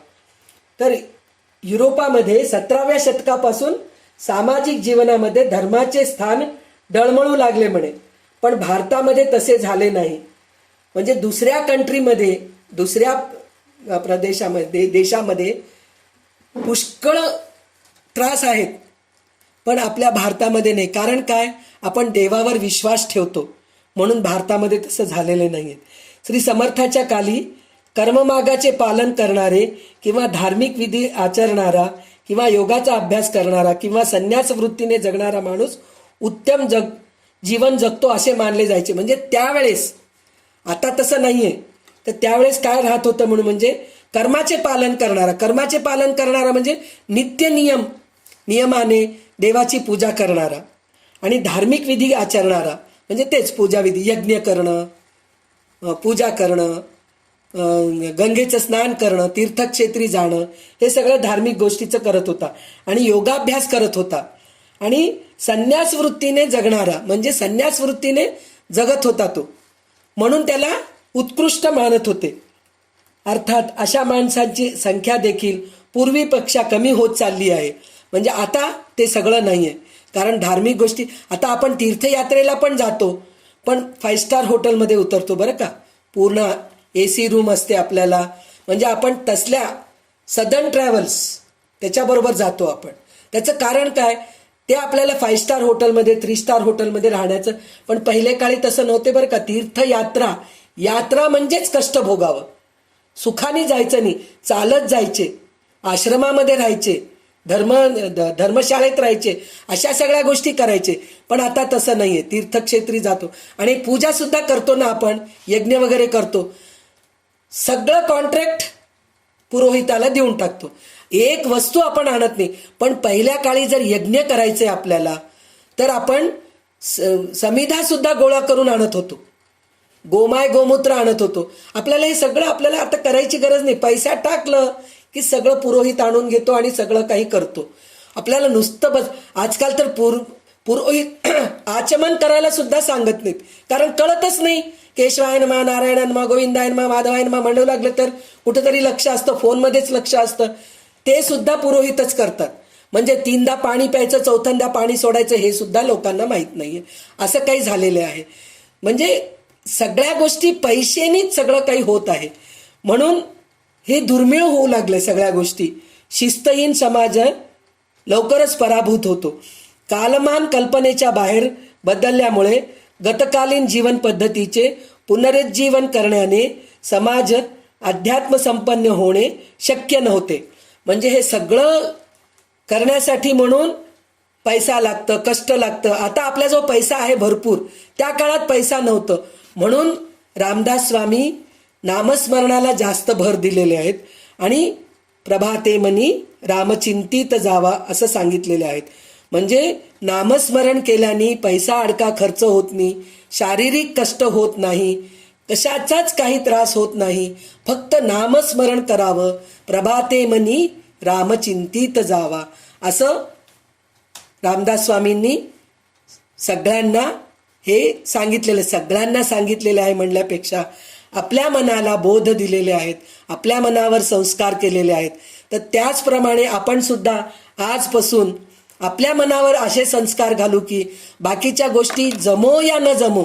तर युरोपामध्ये 17व्या शतकापासून सामाजिक जीवनामध्ये धर्माचे स्थान डळमळू लागले म्हणे, पण भारतामध्ये तसे झाले नाही. म्हणजे दुसऱ्या कंट्रीमध्ये, दुसऱ्या प्रदेशामध्ये, देशामध्ये पुष्कळ त्रास आहेत, पण आपल्या भारतामध्ये नाही. कारण काय, आपण देवावर विश्वास ठेवतो म्हणून भारतामध्ये तसं झालेलं नाही. श्री समर्थाच्या काली कर्ममागाचे पालन करणारे किंवा धार्मिक विधी आचरणारा किंवा योगाचा अभ्यास करणारा किंवा संन्यास वृत्तीने जगणारा माणूस उत्तम जीवन जगतो असे मानले जायचे. म्हणजे त्यावेळेस, आता तसं नाहीये. तर त्यावेळेस काय राहत होतं म्हणून, म्हणजे कर्माचे पालन करणारा म्हणजे नित्य नियमाने देवाची पूजा करणारा आणि धार्मिक विधी आचरणारा, म्हणजे तेच पूजा विधी, यज्ञ करणं, पूजा करणं, गंगेचं स्नान करणं, तीर्थक्षेत्री जाणं, हे सगळं धार्मिक गोष्टीचं करत होता आणि योगाभ्यास करत होता. आणि संन्यास वृत्तीने जगणारा म्हणजे संन्यास वृत्तीने जगत होता तो, म्हणून त्याला उत्कृष्ट मानत होते. अर्थात अशा माणसांची संख्या देखील पूर्वीपेक्षा कमी होत चालली आहे. म्हणजे आता ते सगळं नाहीये, कारण धार्मिक गोष्टी, आता आपण तीर्थयात्रेला पण जातो पण 5 स्टार हॉटेलमध्ये उतरतो बरं का, पूर्ण AC रूम असते आपल्याला. म्हणजे आपण तसल्या सदर्न ट्रॅव्हल्स त्याच्याबरोबर जातो आपण. त्याचं कारण काय, ते आपल्याला 5 स्टार हॉटेलमध्ये, 3 स्टार हॉटेलमध्ये राहण्याचं. पण पहिले काळी तसं नव्हते बरं का. यात्रा म्हणजेच कष्ट भोगावं, सुखाने जायचं नाही, चालत जायचे, आश्रमामध्ये राहायचे, धर्मशाळेत राहायचे, अशा सगळ्या गोष्टी करायचे. पण आता तसं नाहीये, तीर्थक्षेत्री जातो आणि पूजा सुद्धा करतो ना आपण, यज्ञ वगैरे करतो, सगळं कॉन्ट्रॅक्ट पुरोहिताला देऊन टाकतो, एक वस्तू आपण आणत नाही. पण पहिल्या काळी जर यज्ञ करायचे आपल्याला तर आपण समिधा सुद्धा गोळा करून आणत होतो, गोमाय गोमूत्र आणत होतो. आपल्याला हे सगळं आपल्याला आता करायची गरज नाही, पैसा टाकलं की सगळं पुरोहित आणून घेतो आणि सगळं काही करतो. आपल्याला नुसतं आजकाल तर पुरोहित आचमन करायला सुद्धा सांगत नाहीत, कारण कळतच नाही. केशवाय नमः, नारायण नमः, गोविंदाय नमः, माधवाय नमः म्हणू लागलं तर कुठेतरी लक्ष असतं, फोनमध्येच लक्ष असतं. ते सुद्धा पुरोहितच करतात. म्हणजे 3दा पाणी प्यायचं, 4थ्यांदा पाणी सोडायचं हे सुद्धा लोकांना माहीत नाहीये. असं काही झालेलं आहे. म्हणजे सगळ्या गोष्टी पैशानीच सगळं काही होत आहे. म्हणून हे दुर्मिळ होऊ लागले सगळ्या गोष्टी. शिस्तहीन समाज लवकरच पराभूत होतो. कालमान कल्पनेच्या बाहेर बदलल्यामुळे गतकालीन जीवन पद्धतीचे पुनरुज्जीवन करण्याने समाज अध्यात्म संपन्न होणे शक्य नव्हते. म्हणजे हे सगळं करण्यासाठी म्हणून पैसा लागतं, कष्ट लागतं. आता आपल्याजवळ पैसा आहे भरपूर, त्या काळात पैसा नव्हतं. म्हणून रामदास स्वामी नामस्मरणाला जास्त भर दिलेले आहेत आणि प्रभाते मनी रामचिंतित जावा असं सांगितलेले आहेत. म्हणजे नामस्मरण केल्याने पैसा अडका खर्च होत नाही, शारीरिक कष्ट होत नाही, कशाचाच काही त्रास होत नाही. फक्त नामस्मरण करावं. प्रभाते मनी रामचिंतित जावा असं रामदास स्वामींनी सगळ्यांना हे सगळ्यांना सांगितलेले आहे म्हणल्यापेक्षा आपल्या मनाला बोध दिलेले आहेत, आपल्या मनावर संस्कार केलेले आहेत. तर त्याचप्रमाणे आपण सुद्धा आजपासून आपल्या मनावर असे संस्कार घालू की बाकीच्या गोष्टी जमो या न जमो,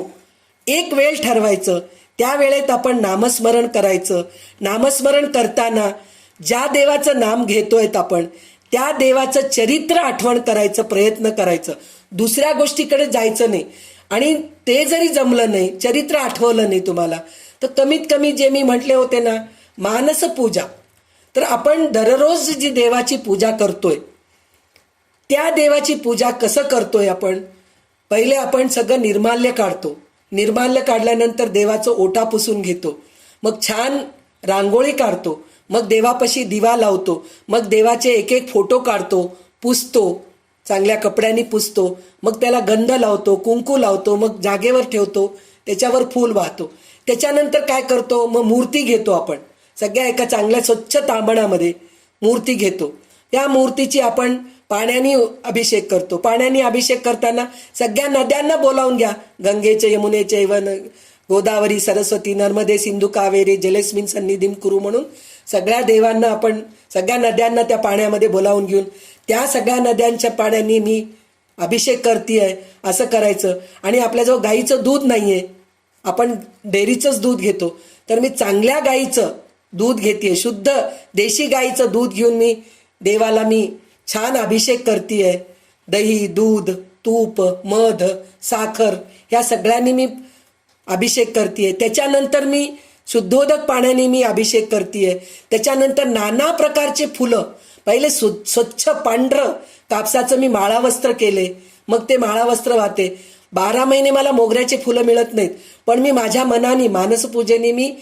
एक वेळ ठरवायचं, त्या वेळेत आपण नामस्मरण करायचं. नामस्मरण करताना ज्या देवाचं नाम घेतोय आपण त्या देवाचं चरित्र आठवण करायचं, प्रयत्न करायचं. दुसऱ्या गोष्टीकडे जायचं नाही. आणि ते जरी जमलं नाही, चरित्र आठवलं नाही तुम्हाला, तर कमीत कमी जे मी म्हटले होते ना, मानस पूजा. तर आपण दररोज जी देवाची पूजा करतोय त्या देवाची पूजा कसं करतोय आपण? पहिले आपण सगळं निर्माल्य काढतो. निर्माल्य काढल्यानंतर देवाचं ओटा पुसून घेतो. मग छान रांगोळी काढतो. मग देवापाशी दिवा लावतो. मग देवाचे एक एक फोटो काढतो, पुसतो, चांगल्या कपड्यांनी पुसतो. मग त्याला गंध लावतो, कुंकू लावतो, मग जागेवर ठेवतो, त्याच्यावर फूल वाहतो. त्याच्यानंतर काय करतो? मग मूर्ती घेतो आपण. सगळ्या एका चांगल्या स्वच्छ तांबणामध्ये मूर्ती घेतो. त्या मूर्तीची आपण पाण्याने अभिषेक करतो. पाण्याने अभिषेक करताना सगळ्या नद्यांना बोलावून घ्या. गंगेचे, यमुनेचे, गोदावरी, सरस्वती, नर्मदे, सिंधू, कावेरी जलेस्मिन सन्निधिम कुरु म्हणून सगळ्या देवांना आपण, सगळ्या नद्यांना त्या पाण्यामध्ये बोलावून घेऊन त्या सगळ्या नद्यांच्या पाण्याने मी अभिषेक करतीये असं करायचं. आणि आपल्याजवळ गाईचं दूध नाहीये, आपण डेअरीचंच दूध घेतो, तर मी चांगल्या गाईचं दूध घेते, शुद्ध देशी गाईचं दूध घेऊन मी देवाला मी छान अभिषेक करतीये. दही, दूध, तूप, मध, साखर ह्या सगळ्यांनी मी अभिषेक करतीये. त्याच्यानंतर मी शुद्धोदक पाण्याने मी अभिषेक करतीये. त्याच्यानंतर नाना प्रकारचे फुलं, पहिले स्वच्छ पांढरं कापसाचं मी माळावस्त्र केले. मग ते माळावस्त्र वाहते. 12 महिने मला मोगऱ्याचे फुलं मिळत नाहीत, पण मी माझ्या मनाने मानसपूजेने मी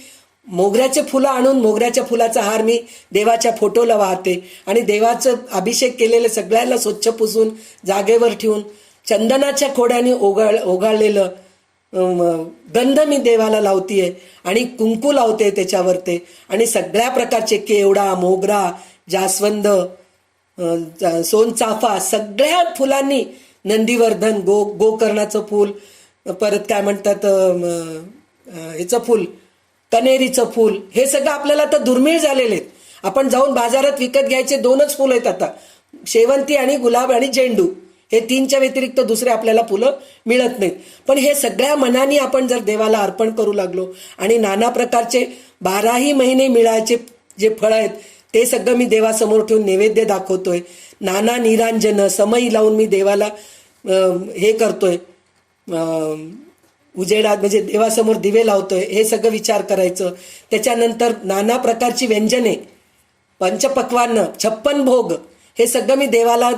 मोगऱ्याचे फुलं आणून मोगऱ्याच्या फुलाचा हार मी देवाच्या फोटोला वाहते. आणि देवाचं अभिषेक केलेलं सगळ्यांना स्वच्छ पुसून जागेवर ठेवून चंदनाच्या खोड्याने ओगाळलेलं गंध मी देवाला लावतीये आणि कुंकू लावते त्याच्यावर ते. आणि सगळ्या प्रकारचे केवडा, मोगरा, जास्वंद, सोनचाफा सगळ्या फुलांनी, नंदीवर्धन, गोकर्णाचं फूल, परत काय म्हणतात ह्याचं फूल, कनेरीचं फूल, हे सगळं आपल्याला तर दुर्मिळ झालेले आहेत. आपण जाऊन बाजारात विकत घ्यायचे 2च फुलं आहेत आता, शेवंती आणि गुलाब आणि झेंडू. हे 3च्या व्यतिरिक्त दुसरे आपल्याला फुलं मिळत नाहीत. पण हे सगळ्या मनाने आपण जर देवाला अर्पण करू लागलो आणि नाना प्रकारचे 12ही महिने मिळायचे जे फळं आहेत ते सगळं मी देवासमोर ठेवून नैवेद्य दाखवतोय. नाना निरांजन समई लावून मी देवाला हे करतोय, उजेडात म्हणजे देवासमोर दिवे लावतोय, हे सगळं विचार करायचं. त्याच्यानंतर नाना प्रकारची व्यंजने, पंचपक्वान्न, 56 भोग, हे सगळं मी देवाला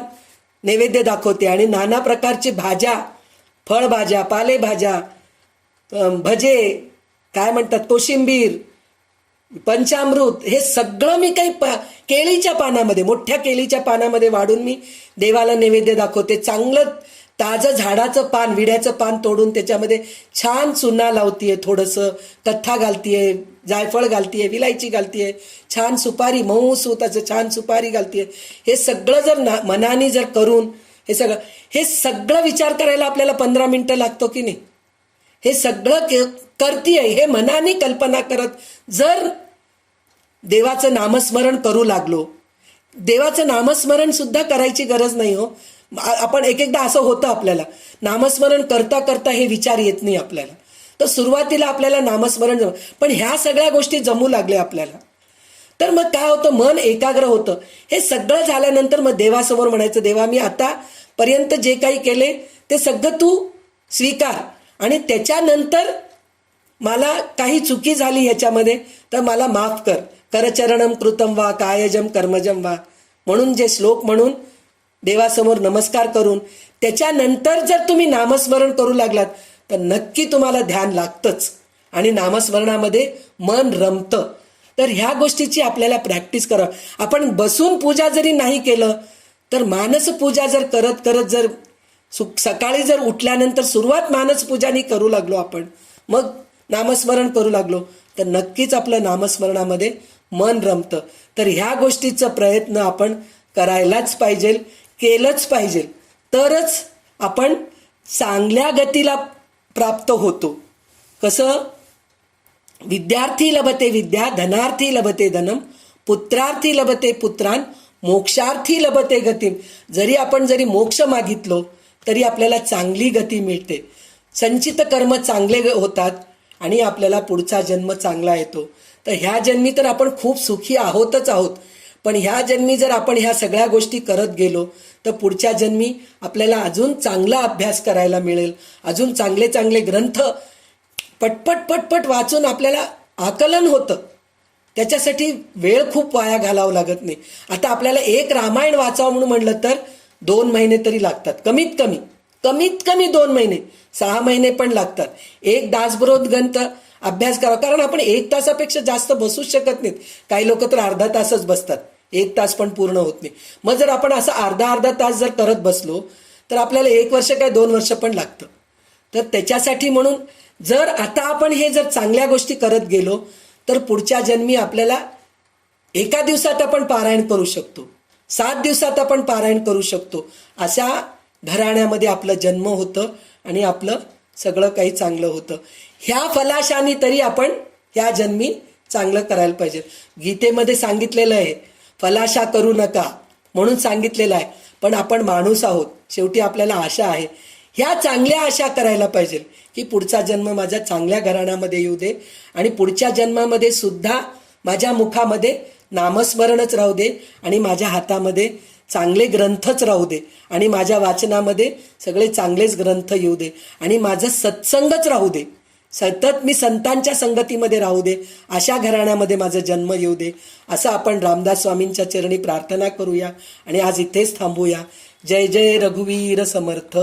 नैवेद्य दाखवते. आणि नाना प्रकारची भाज्या, फळभाज्या, पालेभाज्या, भजे, काय म्हणतात, कोशिंबीर, पंचामृत, हे सगळं मी काही केळीच्या पानामध्ये, मोठ्या केळीच्या पानामध्ये वाढून मी देवाला नैवेद्य दाखवते. चांगलं ताजं झाडाचं पान, विड्याचं पान तोडून त्याच्यामध्ये छान चुना लावतीये, थोडंसं कथ्था घालतीये, जायफळ घालतीये, विलायची घालतीये, छान सुपारी, मऊसूत असं छान सुपारी घालतीये. हे सगळं जर मनाने जर करून हे सगळं विचार करायला आपल्याला 15 मिनिटं लागतो की नाही? हे सगळं करतीये हे मनाने कल्पना करत जर देवाचं नामस्मरण करू लागलो, देवाचं नामस्मरण सुद्धा करायची गरज नाही हो. आपण एक एकदा असं होतं आपल्याला, नामस्मरण करता करता हे विचार येत नाही आपल्याला. तर सुरुवातीला आपल्याला नामस्मरण पण ह्या सगळ्या गोष्टी जमू लागल्या आपल्याला, तर मग काय होतं, मन एकाग्र होतं. हे सगळं झाल्यानंतर मग देवासमोर म्हणायचं, देवा मी आतापर्यंत जे काही केले ते सगळं तू स्वीकार, आणि त्याच्यानंतर मला काही चुकी झाली ह्याच्यामध्ये तर मला माफ कर. करचरणम कृतम वा कायजम कर्मजम वा म्हणून जे श्लोक म्हणून देवासमोर नमस्कार करून त्याच्यानंतर जर तुम्ही नामस्मरण करू लागलात तर नक्की तुम्हाला ध्यान लागतंच आणि नामस्मरणामध्ये मन रमतं. तर ह्या गोष्टीची आपल्याला प्रॅक्टिस करा. आपण बसून पूजा जरी नाही केलं तर मानस पूजा जर करत करत जर सकाळी जर उठल्यानंतर सुरुवात मानस पूजानी करू लागलो आपण, मग नामस्मरण करू लागलो तर नक्कीच आपलं नामस्मरणामध्ये मन रमतं. तर ह्या गोष्टीचा प्रयत्न आपण करायलाच पाहिजे, केलंच पाहिजे, तरच आपण चांगल्या गतीला प्राप्त होतो. कसं, विद्यार्थी लभते विद्या, धनार्थी लभते धनम, पुत्रार्थी लभते पुत्रान, मोक्षार्थी लभते गती. जरी मोक्ष मागितलो तरी आपल्याला चांगली गती मिळते. संचित कर्म चांगले होतात आणि आपल्याला पुढचा जन्म चांगला येतो. तर ह्या जन्मी तर आपण खूप सुखी आहोतच आहोत, पण ह्या जन्मी जर आपण ह्या सगळ्या गोष्टी करत गेलो तर पुढच्या जन्मी आपल्याला अजून चांगला अभ्यास करायला मिळेल, अजून चांगले चांगले ग्रंथ पटपट पटपट वाचून आपल्याला आकलन होतं. त्याच्यासाठी वेळ खूप वाया घालावं लागत नाही. आता आपल्याला एक रामायण वाचावं म्हणून म्हणलं तर 2 महिने तरी लागतात, कमीत कमी 2 महिने, 6 महिने पण लागतात. एक दासबोध ग्रंथ अभ्यास करावा, कारण आपण 1 तासापेक्षा जास्त बसूच शकत नाहीत. काही लोक तर अर्धा तासच बसतात, 1 तास पण पूर्ण होत नाही. मग जर आपण असं अर्धा तास जर करत बसलो तर आपल्याला 1 वर्ष काय 2 वर्ष पण लागतं. तर त्याच्यासाठी म्हणून जर आता आपण हे जर चांगल्या गोष्टी करत गेलो तर पुढच्या जन्मी आपल्याला 1 दिवसात आपण पारायण करू शकतो, 7 दिवसात आपण पारायण करू शकतो. अशा घराण्यामध्ये आपलं जन्म होतं आणि आपलं सगळं काही चांगलं होतं. ह्या फलाशानी तरी आपण ह्या जन्मी चांगलं करायला पाहिजे. गीतेमध्ये सांगितलेलं आहे, फलाशा करू नका म्हणून सांगितलेलं आहे. पण आपण माणूस आहोत, शेवटी आपल्याला आशा आहे. ह्या चांगल्या आशा करायला पाहिजे की पुढचा जन्म माझ्या चांगल्या घराण्यामध्ये येऊ दे आणि पुढच्या जन्मामध्ये सुद्धा माझ्या मुखामध्ये नामस्मरणच राहू दे आणि माझ्या हातामध्ये चांगले ग्रंथच राहू दे आणि माझ्या वाचनामध्ये सगळे चांगलेच ग्रंथ येऊ दे आणि माझं सत्संगच राहू दे, सतत मी संतांच्या संगतीमध्ये राहू दे, अशा घराण्यामध्ये माझा जन्म येऊ दे, असं आपण रामदास स्वामींच्या चरणी प्रार्थना करूया आणि आज इथेच थांबूया. जय जय रघुवीर समर्थ.